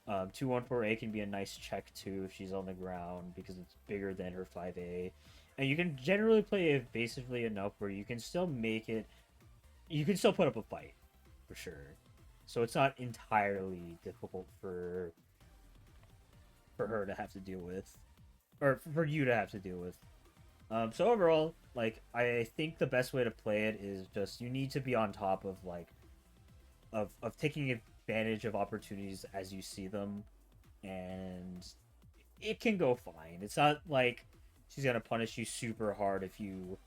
214A can be a nice check too if she's on the ground because it's bigger than her 5A. And you can generally play it basically enough where you can still make it. You can still put up a fight, for sure. So it's not entirely difficult for her to have to deal with, or for you to have to deal with. So overall, like I think the best way to play it is just you need to be on top of like of taking advantage of opportunities as you see them, and it can go fine. It's not like she's gonna punish you super hard if you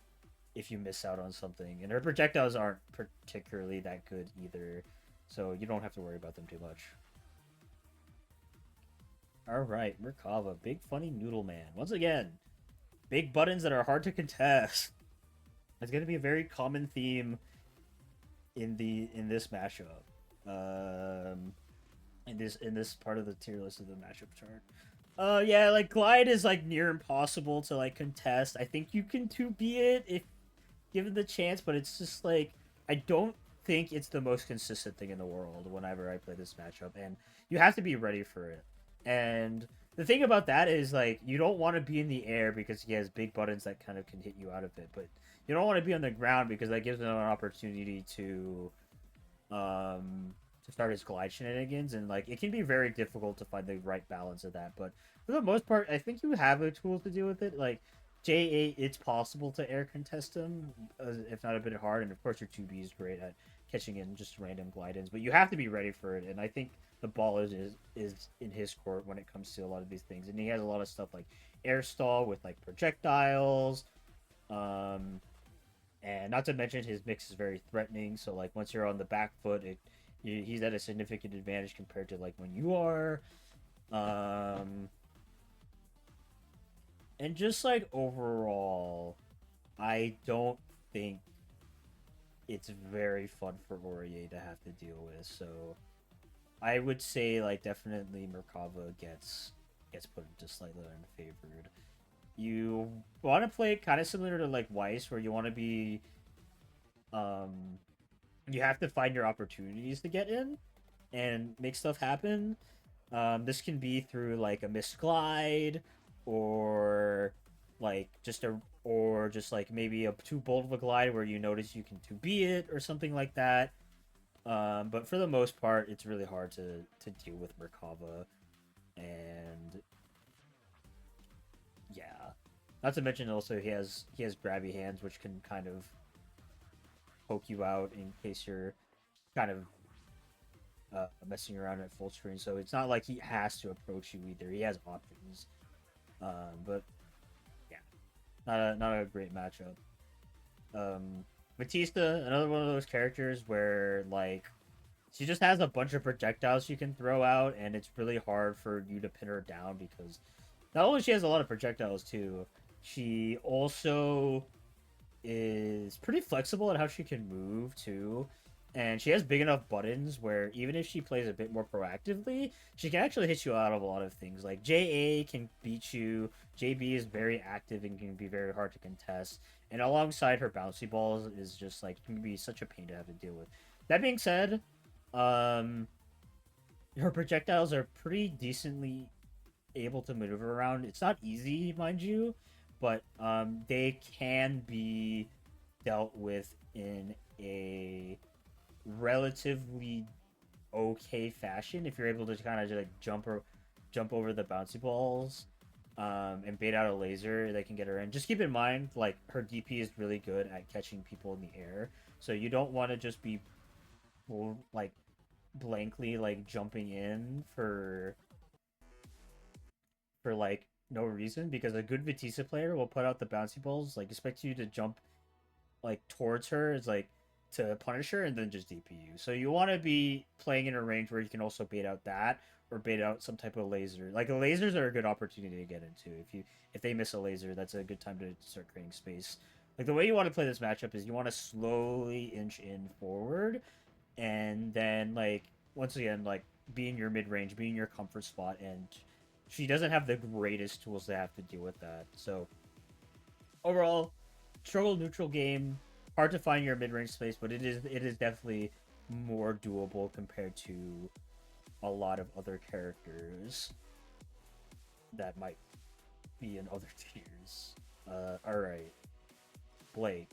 miss out on something, and her projectiles aren't particularly that good either, so you don't have to worry about them too much. All right, Merkava, big funny noodle man. Once again, big buttons that are hard to contest. It's gonna be a very common theme in this mashup. In this part of the tier list of the matchup chart. Yeah, like Glide is like near impossible to like contest. I think you can 2B it if given the chance, but it's just like I don't think it's the most consistent thing in the world whenever I play this matchup, and you have to be ready for it. And the thing about that is like you don't want to be in the air because he has big buttons that kind of can hit you out of it, but you don't want to be on the ground because that gives him an opportunity to start his glide shenanigans, and like it can be very difficult to find the right balance of that. But for the most part, I think you have the tools to deal with it. Like J8, it's possible to air contest him, if not a bit hard, and of course your 2B is great at catching in just random glide ins, but you have to be ready for it. And I think the ball is in his court when it comes to a lot of these things, and he has a lot of stuff like air stall with like projectiles. And not to mention his mix is very threatening. So like once you're on the back foot, he's at a significant advantage compared to like when you are. And just like overall, I don't think it's very fun for Aurier to have to deal with. So I would say like definitely Merkava gets put into slightly unfavored. You want to play it kind of similar to like Weiss, where you want to be, you have to find your opportunities to get in and make stuff happen. This can be through like a missed glide, or like just like maybe a too bold of a glide where you notice you can 2B it or something like that. But for the most part, it's really hard to deal with Merkava, and yeah. Not to mention also he has grabby hands, which can kind of poke you out in case you're kind of messing around at full screen. So it's not like he has to approach you either. He has options. But yeah, not a great matchup. Batista, another one of those characters where like she just has a bunch of projectiles she can throw out, and it's really hard for you to pin her down because not only she has a lot of projectiles too, she also is pretty flexible at how she can move too. And she has big enough buttons where even if she plays a bit more proactively, she can actually hit you out of a lot of things. Like JA can beat you, JB is very active and can be very hard to contest. And alongside her bouncy balls is just like can be such a pain to have to deal with. That being said, her projectiles are pretty decently able to maneuver around. It's not easy, mind you, but they can be dealt with in a relatively okay fashion if you're able to kind of just like jump over the bouncy balls and bait out a laser that can get her in. Just keep in mind, like, her DP is really good at catching people in the air, so you don't want to just be like blankly like jumping in for like no reason, because a good Vitisa player will put out the bouncy balls, like expect you to jump like towards her, is like to punish her and then just DP you. So you want to be playing in a range where you can also bait out that or bait out some type of laser. Like the lasers are a good opportunity to get into. If they miss a laser, that's a good time to start creating space. Like the way you want to play this matchup is you want to slowly inch in forward, and then like once again like be in your mid range, be in your comfort spot, and she doesn't have the greatest tools to have to deal with that. So overall, struggle neutral game. Hard to find your mid range space, but it is definitely more doable compared to a lot of other characters that might be in other tiers. All right, Blake.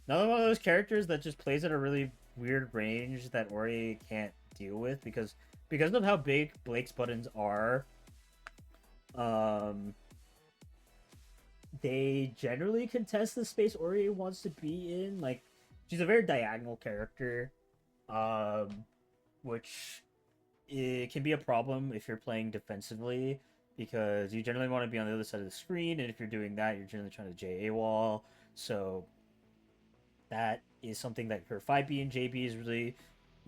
Another one of those characters that just plays at a really weird range that Ori can't deal with because of how big Blake's buttons are. Um, they generally contest the space Ori wants to be in. Like, she's a very diagonal character, which it can be a problem if you're playing defensively, because you generally want to be on the other side of the screen, and if you're doing that, you're generally trying to JA wall. So that is something that her 5B and JB is really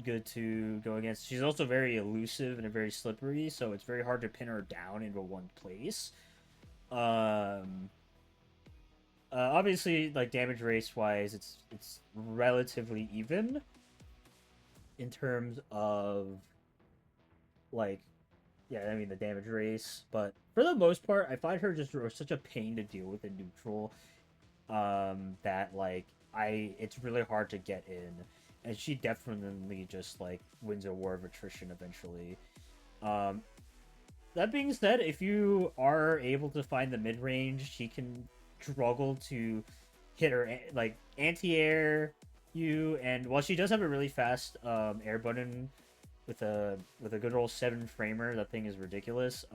good to go against. She's also very elusive and very slippery, so it's very hard to pin her down into one place. Obviously, like damage race wise, it's relatively even in terms of like, yeah, I mean the damage race, but for the most part, I find her just such a pain to deal with in neutral. That like it's really hard to get in, and she definitely just like wins a war of attrition eventually. That being said, if you are able to find the mid range, she can struggle to hit her like anti-air you, and while she does have a really fast air button with a good old 7 framer, that thing is ridiculous.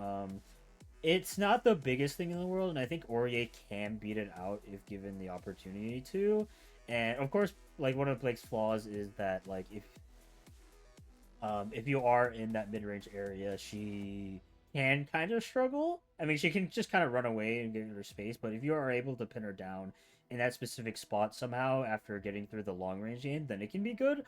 It's not the biggest thing in the world, and I think Aurier can beat it out if given the opportunity to. And of course, like one of Blake's flaws is that like if you are in that mid range area, she can kind of struggle. I mean, she can just kind of run away and get her space, but if you are able to pin her down in that specific spot somehow after getting through the long range game, then it can be good.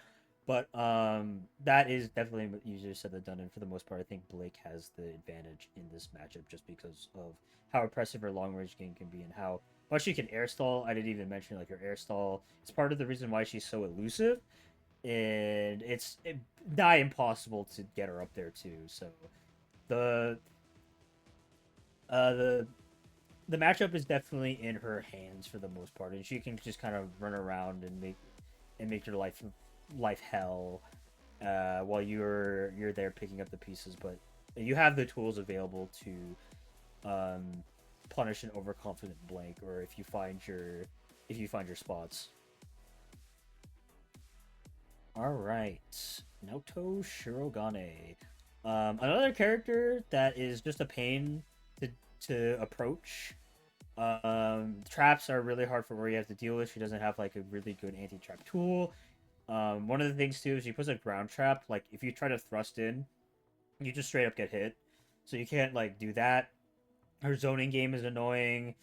But that is definitely easier said than done, and for the most part, I think Blake has the advantage in this matchup just because of how impressive her long range game can be and how much she can air stall. I didn't even mention like her air stall. It's part of the reason why she's so elusive, and it's nigh impossible to get her up there too. So the the the matchup is definitely in her hands for the most part, and she can just kind of run around and make your life hell while you're there picking up the pieces. But you have the tools available to punish an overconfident Blank, or if you find your spots. All right, Naoto Shirogane. Another character that is just a pain to approach. Traps are really hard for where you have to deal with. She doesn't have like a really good anti-trap tool. One of the things too is she puts a ground trap. Like if you try to thrust in, you just straight up get hit. So you can't like do that. Her zoning game is annoying.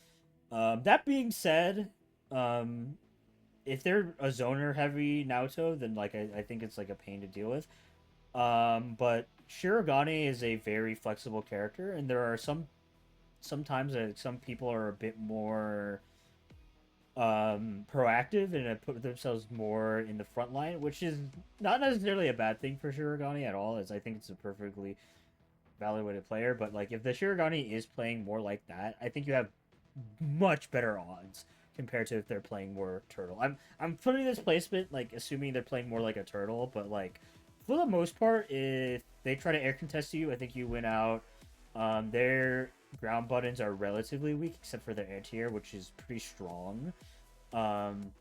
That being said, if they're a zoner heavy Naoto, then like I think it's like a pain to deal with. But Shirogane is a very flexible character, and there are sometimes some people are a bit more proactive and put themselves more in the front line, which is not necessarily a bad thing for Shirogane at all, as I think it's a perfectly valid way to play her. But like if the Shirogane is playing more like that, I think you have much better odds compared to if they're playing more turtle. I'm putting this placement like assuming they're playing more like a turtle, but like for the most part, if they try to air contest you, I think you win out. ground buttons are relatively weak, except for their anti-air, which is pretty strong. Um,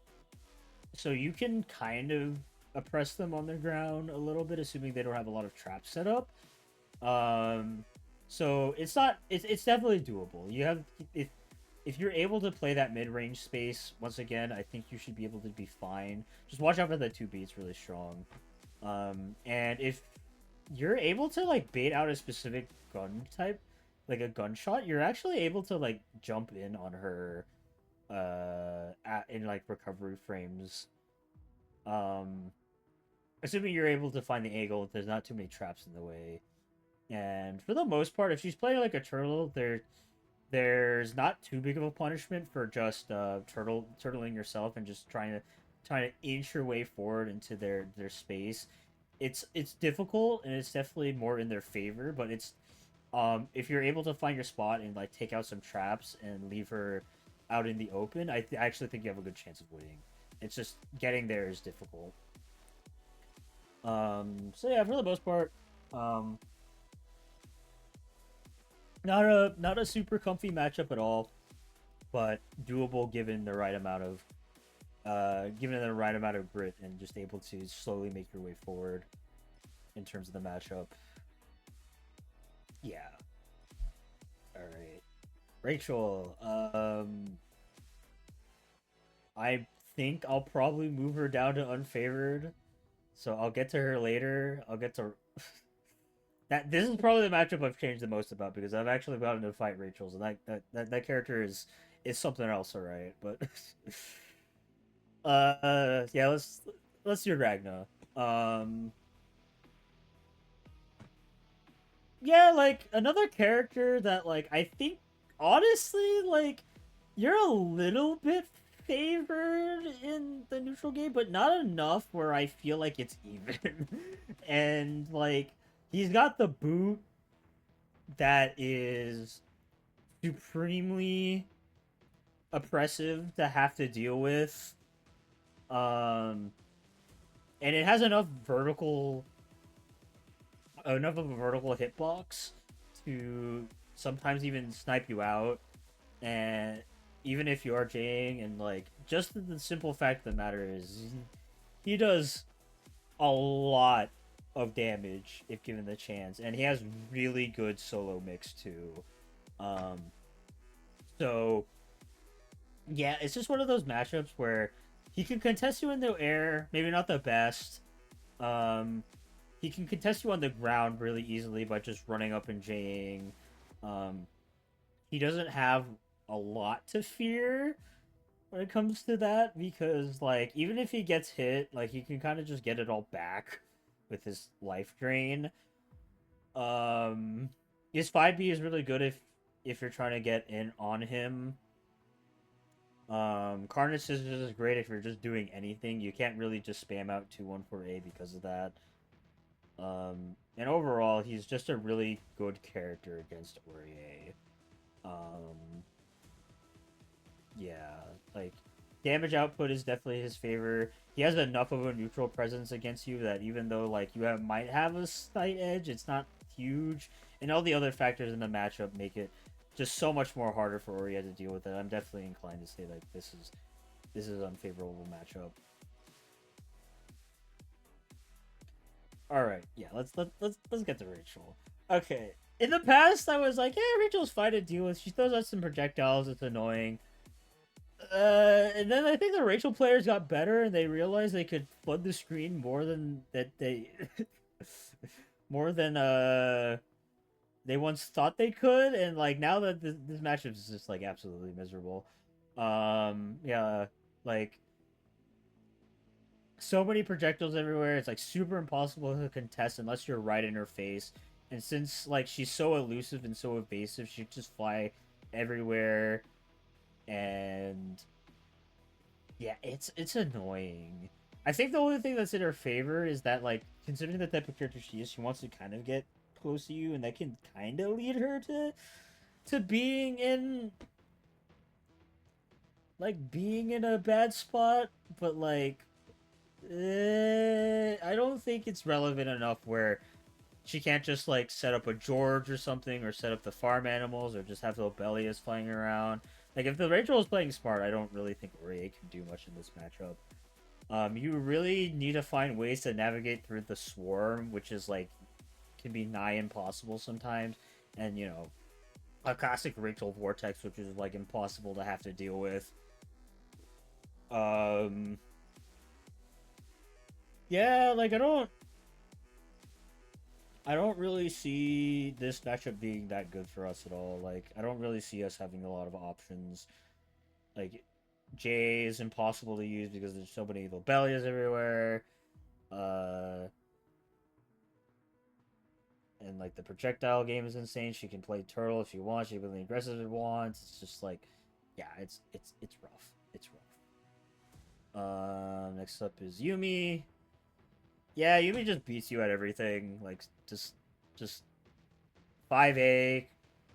so you can kind of oppress them on the ground a little bit, assuming they don't have a lot of traps set up. Um, so it's not. It's definitely doable. You have if you're able to play that mid range space once again, I think you should be able to be fine. Just watch out for the 2B. It's really strong. And if you're able to like bait out a specific gun type, like a gunshot, you're actually able to like jump in on her in like recovery frames. Um Assuming you're able to find the angle, if there's not too many traps in the way. And for the most part, if she's playing like a turtle, there's not too big of a punishment for just turtling yourself and just trying to inch your way forward into their space. It's difficult and it's definitely more in their favor, but it's if you're able to find your spot and like take out some traps and leave her out in the open, I actually think you have a good chance of winning. It's just getting there is difficult. So yeah, for the most part, um, not a super comfy matchup at all, but doable given the right amount of given the right amount of grit and just able to slowly make your way forward in terms of the matchup. Yeah. All right, Rachel. I think I'll probably move her down to unfavored, so I'll get to her later. I'll get to that. This is probably the matchup I've changed the most about because I've actually gotten to fight Rachel's, and that character is something else, alright. But yeah, let's do Ragna. Yeah, like another character that like I think honestly like you're a little bit favored in the neutral game, but not enough where I feel like it's even. And like he's got the boot that is supremely oppressive to have to deal with. Um and it has enough of a vertical hitbox to sometimes even snipe you out. And even if you are Jing, and like just the simple fact of the matter is he does a lot of damage if given the chance, and he has really good solo mix too. Um, so yeah, it's just one of those matchups where he can contest you in the air, maybe not the best. Um, he can contest you on the ground really easily by just running up and Jing. Um, he doesn't have a lot to fear when it comes to that because, like, even if he gets hit, like, he can kind of just get it all back with his life drain. His 5B is really good if you're trying to get in on him. Carnage Scissors is great if you're just doing anything. You can't really just spam out 214A because of that. And overall, he's just a really good character against Aurier. Yeah, like, damage output is definitely his favor. He has enough of a neutral presence against you that even though, like, might have a slight edge, it's not huge. And all the other factors in the matchup make it just so much more harder for Aurier to deal with it. I'm definitely inclined to say, like, this is an unfavorable matchup. All right, yeah, let's get to Rachel. Okay, in the past, I was like, yeah, Rachel's fine to deal with. She throws out some projectiles. It's annoying. And then I think the Rachel players got better, and they realized they could flood the screen more than that they, more than they once thought they could. And like now that this matchup is just like absolutely miserable. Yeah, like so many projectiles everywhere. It's like super impossible to contest unless you're right in her face. And since like she's so elusive and so evasive, she just fly everywhere. And yeah, it's annoying. I think the only thing that's in her favor is that like considering the type of character she is, she wants to kind of get close to you, and that can kind of lead her to being in a bad spot. But like I don't think it's relevant enough where she can't just like set up a George or something, or set up the farm animals, or just have the Lobelias flying around. Like if the Rachel is playing smart, I don't really think Rie can do much in this matchup. You really need to find ways to navigate through the swarm, which is like can be nigh impossible sometimes, and a classic Rachel vortex, which is like impossible to have to deal with. Yeah, like I don't really see this matchup being that good for us at all. Like, I don't really see us having a lot of options. Like, J is impossible to use because there's so many Lobelias everywhere. Uh, and like the projectile game is insane. She can play turtle if she wants. She can play aggressive if she wants. It's just like, yeah, it's rough. It's rough. Next up is Yumi. Yeah, Yumi just beats you at everything. Like, just 5A,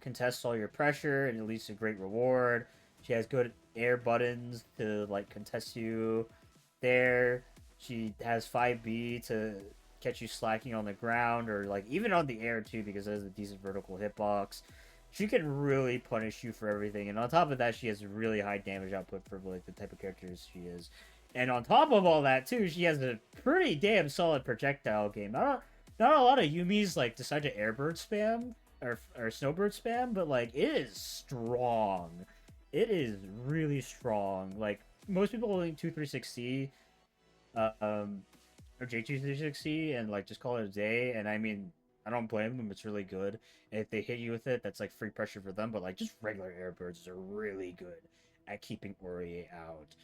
contests all your pressure, and it leads to great reward. She has good air buttons to, like, contest you there. She has 5B to catch you slacking on the ground, or, like, even on the air, too, because it has a decent vertical hitbox. She can really punish you for everything, and on top of that, she has really high damage output for, like, the type of characters she is. And on top of all that, too, she has a pretty damn solid projectile game. Not a lot of Yumis like decide to airbird spam or snowbird spam, but like it is strong. It is really strong. Like most people holding 236C, or J236C, and like just call it a day. And I mean, I don't blame them. It's really good. And if they hit you with it, that's like free pressure for them. But like just regular airbirds are really good at keeping Ori out.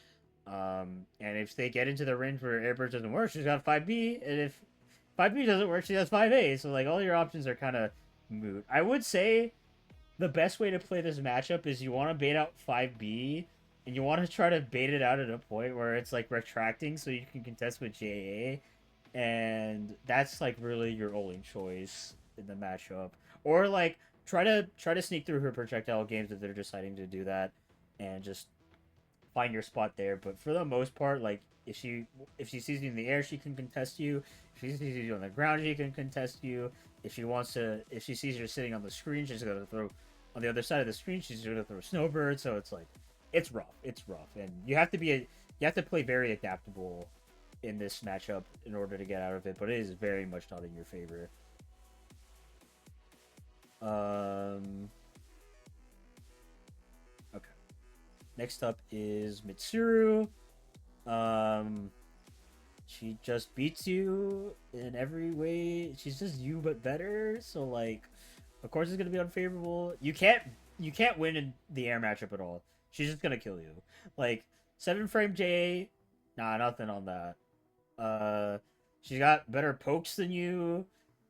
And if they get into the range where Airbirds doesn't work, she's got 5B, and if 5B doesn't work, she has 5A, so like all your options are kind of moot. I would say the best way to play this matchup is you want to bait out 5B, and you want to try to bait it out at a point where it's like retracting so you can contest with JA, and that's like really your only choice in the matchup. Or like try to sneak through her projectile games if they're deciding to do that, and just find your spot there. But for the most part, like if she sees you in the air, she can contest you. If she sees you on the ground, she can contest you. If she sees you're sitting on the screen, she's gonna throw on the other side of the screen. She's gonna throw a snowbird. So it's like it's rough. It's rough, and you have to play very adaptable in this matchup in order to get out of it. But it is very much not in your favor. Okay. Next up is Mitsuru. She just beats you in every way. She's just you but better. So like, of course it's gonna be unfavorable. You can't win in the air matchup at all. She's just gonna kill you. Like 7 frame J, nah, nothing on that. She's got better pokes than you.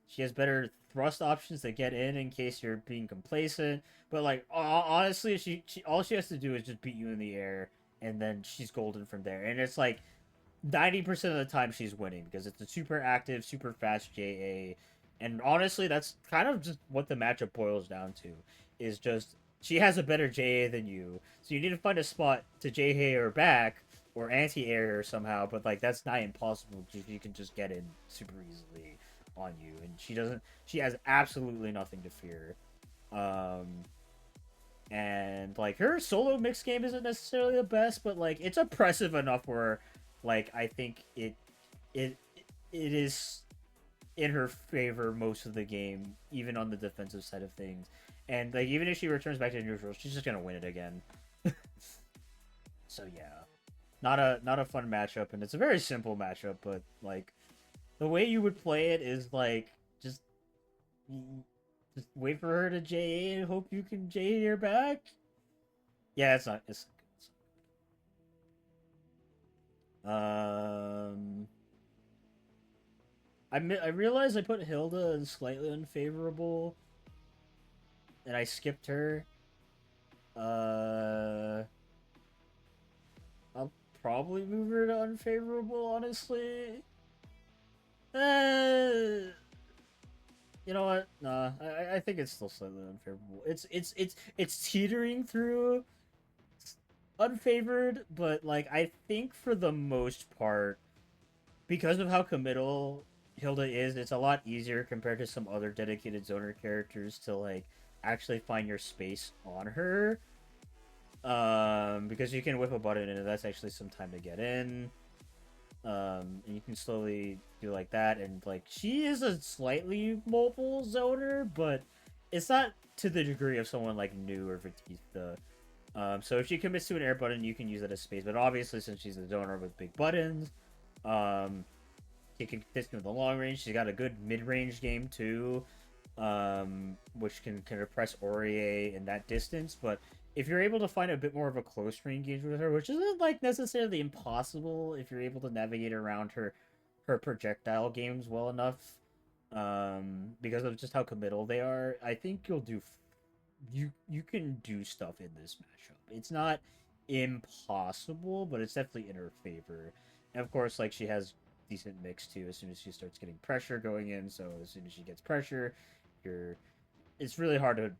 She has better thrust options to get in case you're being complacent. But like honestly, she all she has to do is just beat you in the air, and then she's golden from there. And it's like 90% of the time she's winning because it's a super active, super fast JA. And honestly, that's kind of just what the matchup boils down to. Is just she has a better JA than you, so you need to find a spot to JA her back or anti-air her somehow. But like that's not impossible because you can just get in super easily on you, and she doesn't. She has absolutely nothing to fear. And like her solo mix game isn't necessarily the best, but like it's oppressive enough where, like I think it is in her favor most of the game, even on the defensive side of things. And like even if she returns back to neutral, she's just gonna win it again. So yeah, not a fun matchup, and it's a very simple matchup, but like the way you would play it is like just wait for her to JA and hope you can JA her back. Yeah, it's not. I realized I put Hilda in slightly unfavorable, and I skipped her. I'll probably move her to unfavorable, honestly. Uh, you know what? Nah, I think it's still slightly unfavorable. It's teetering through unfavored, but like I think for the most part, because of how committal Hilda is, it's a lot easier compared to some other dedicated zoner characters to like actually find your space on her. Because you can whip a button and that's actually some time to get in. And you can slowly do like that, and like she is a slightly mobile zoner, but it's not to the degree of someone like New or Batista. So if she commits to an air button, you can use it as space. But obviously, since she's a zoner with big buttons, um, she can continue with the long range. She's got a good mid range game too, which can repress Orie in that distance. But if you're able to find a bit more of a close range engagement with her, which isn't like necessarily impossible, if you're able to navigate around her projectile games well enough, because of just how committal they are, I think you'll do. You can do stuff in this matchup. It's not impossible, but it's definitely in her favor. And of course, like she has decent mix too. As soon as she starts getting pressure going in, so as soon as she gets pressure, you're. It's really hard to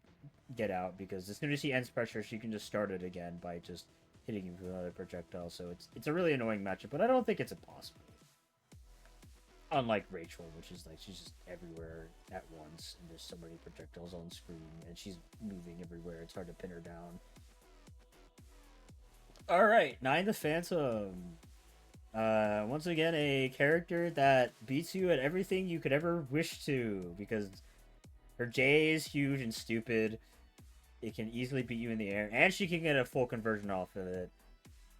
get out because as soon as she ends pressure, she can just start it again by just hitting you with another projectile. So it's a really annoying matchup, but I don't think it's impossible. Unlike Rachel, which is like she's just everywhere at once, and there's so many projectiles on screen, and she's moving everywhere. It's hard to pin her down. All right, Nine the Phantom. Once again, a character that beats you at everything you could ever wish to, because her J is huge and stupid. It can easily beat you in the air, and she can get a full conversion off of it.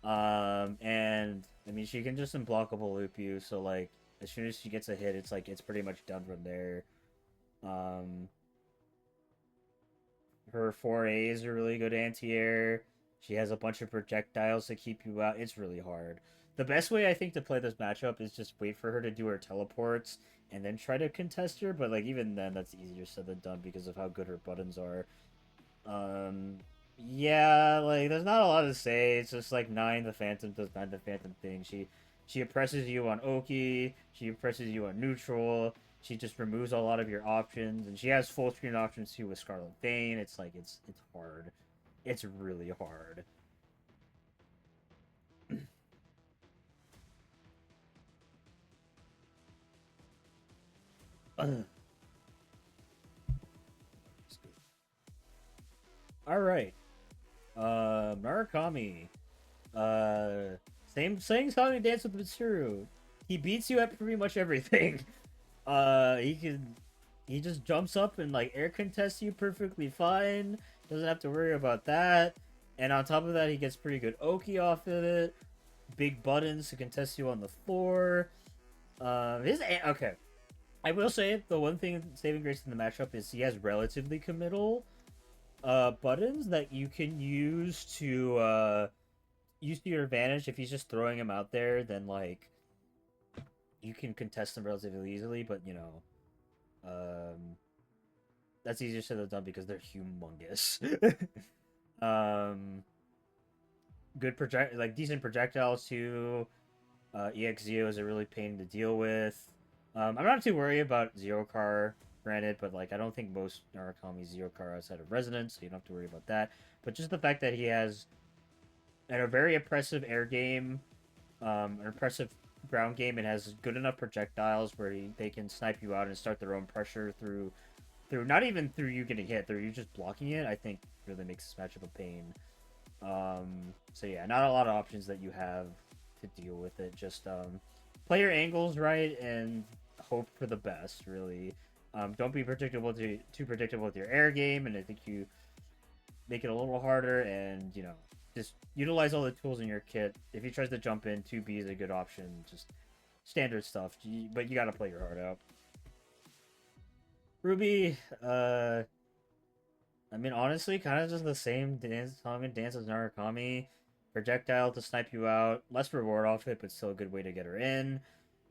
And I mean, she can just unblockable loop you. So like, as soon as she gets a hit, it's like it's pretty much done from there. Um, her 4A is a really good anti-air. She has a bunch of projectiles to keep you out. It's really hard. The best way I think to play this matchup is just wait for her to do her teleports and then try to contest her. But like even then, that's easier said than done because of how good her buttons are. Um, yeah, like there's not a lot to say. It's just like Nine the Phantom does Nine the Phantom thing. She oppresses you on Oki. She oppresses you on neutral. She just removes a lot of your options, and she has full screen options too with Scarlet Vane. It's like it's hard. It's really hard. All right. Murakami. Same song and dance with Mitsuru. He beats you at pretty much everything. He just jumps up and like air contests you perfectly fine. Doesn't have to worry about that. And on top of that, he gets pretty good Oki off of it. Big buttons to contest you on the floor. Okay. I will say the one thing saving grace in the matchup is he has relatively committal buttons that you can use to your advantage. If he's just throwing them out there, then like you can contest them relatively easily. But you know, that's easier said than done because they're humongous. um, decent projectiles too. EX0 is a really pain to deal with. I'm not too worried about Zero Car, granted, but like I don't think most Murakami Zero Car outside of Resonance, so you don't have to worry about that. But just the fact that he has a very oppressive air game, an oppressive ground game, and has good enough projectiles where they can snipe you out and start their own pressure through not even through you getting hit, through you just blocking it. I think really makes this matchup a pain. So yeah, not a lot of options that you have to deal with it. Just play your angles right and hope for the best. Really, don't be too predictable with your air game, and I think you make it a little harder. And you know, just utilize all the tools in your kit. If he tries to jump in, 2B is a good option. Just standard stuff, but you got to play your heart out. Ruby, I mean, honestly, kind of just the same song and dance as Narukami. Projectile to snipe you out. Less reward off it, but still a good way to get her in.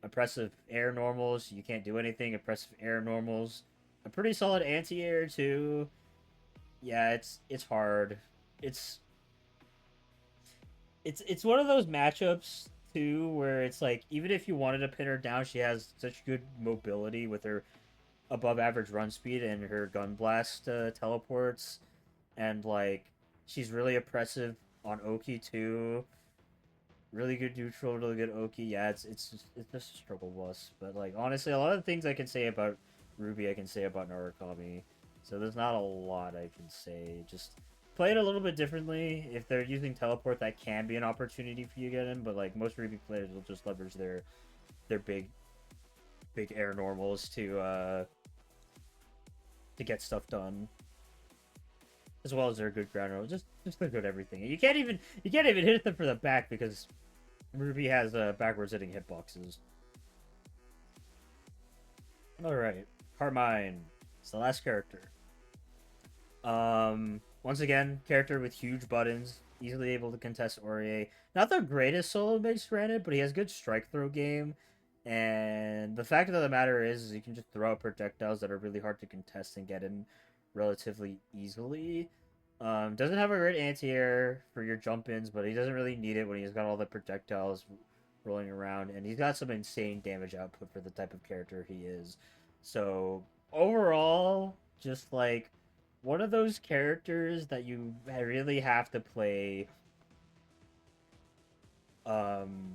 Oppressive air normals. You can't do anything. Oppressive air normals. A pretty solid anti-air, too. Yeah, it's hard. It's it's one of those matchups, too, where it's like, even if you wanted to pin her down, she has such good mobility with her above average run speed and her gun blast teleports, and like she's really oppressive on Oki too. really good neutral, really good Oki. Yeah, it's just a struggle bus. But like honestly, a lot of the things I can say about Ruby, I can say about Narukami. So there's not a lot I can say. Just play it a little bit differently. If they're using teleport, that can be an opportunity for you to get in. But like most Ruby players will just leverage their big air normals to get stuff done, as well as their good ground roll. Just their good everything. You can't even hit them for the back because Ruby has backwards hitting hitboxes. All right, Carmine. It's the last character. Once again, character with huge buttons, easily able to contest Aurier. Not the greatest solo base, granted, but he has good strike throw game. And the fact of the matter is you can just throw out projectiles that are really hard to contest and get in relatively easily. Doesn't have a great anti-air for your jump-ins, but he doesn't really need it when he's got all the projectiles rolling around, and he's got some insane damage output for the type of character he is. So overall, just like one of those characters that you really have to um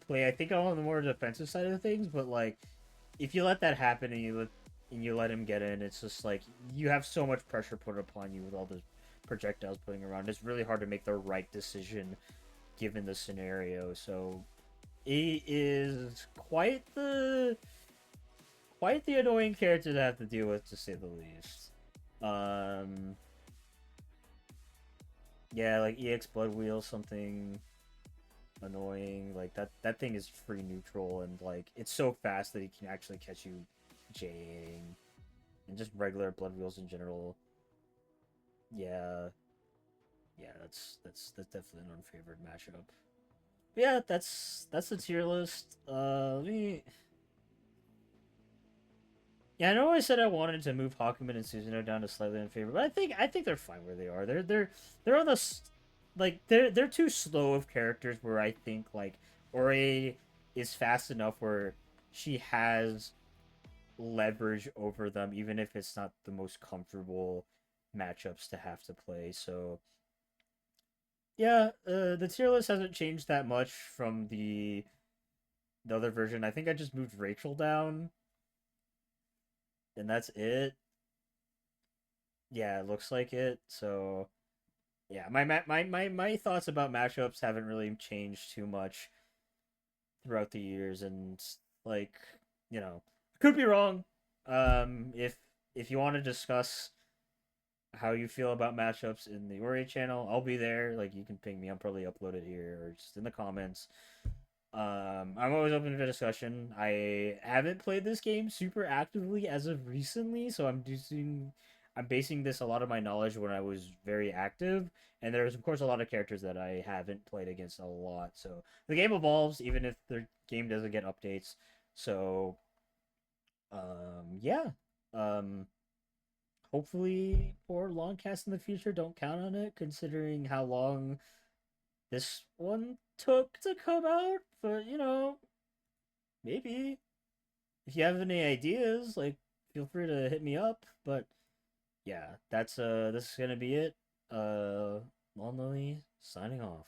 play, I think, on the more defensive side of things, but like if you let that happen and you let him get in, it's just like you have so much pressure put upon you with all the projectiles putting around. It's really hard to make the right decision given the scenario. So he is quite the annoying character to have to deal with, to say the least. Um, yeah, like EX Blood Wheel, something annoying. Like that thing is free neutral, and like it's so fast that he can actually catch you J-ing. And just regular Blood Wheels in general. Yeah, yeah, that's definitely an unfavored matchup. But yeah, that's the tier list. Let me. Yeah, I know I said I wanted to move Hakumen and Susanoo down to slightly unfavored, but I think they're fine where they are. They're on the like they're too slow of characters where I think like Ori is fast enough where she has leverage over them, even if it's not the most comfortable matchups to have to play. So yeah, the tier list hasn't changed that much from the other version. I think I just moved Rachel down, and that's it. Yeah, it looks like it. So yeah, my thoughts about matchups haven't really changed too much throughout the years, and like could be wrong. If you want to discuss how you feel about matchups in the Ori channel, I'll be there. Like you can ping me. I'll probably upload it here or just in the comments. I'm always open for discussion. I haven't played this game super actively as of recently, so I'm basing this a lot of my knowledge when I was very active, and there's of course a lot of characters that I haven't played against a lot. So the game evolves even if the game doesn't get updates. So yeah. Um hopefully for Loncast in the future, don't count on it considering how long this one took to come out, but maybe if you have any ideas, like feel free to hit me up. But yeah, that's this is gonna be it. Lonely signing off.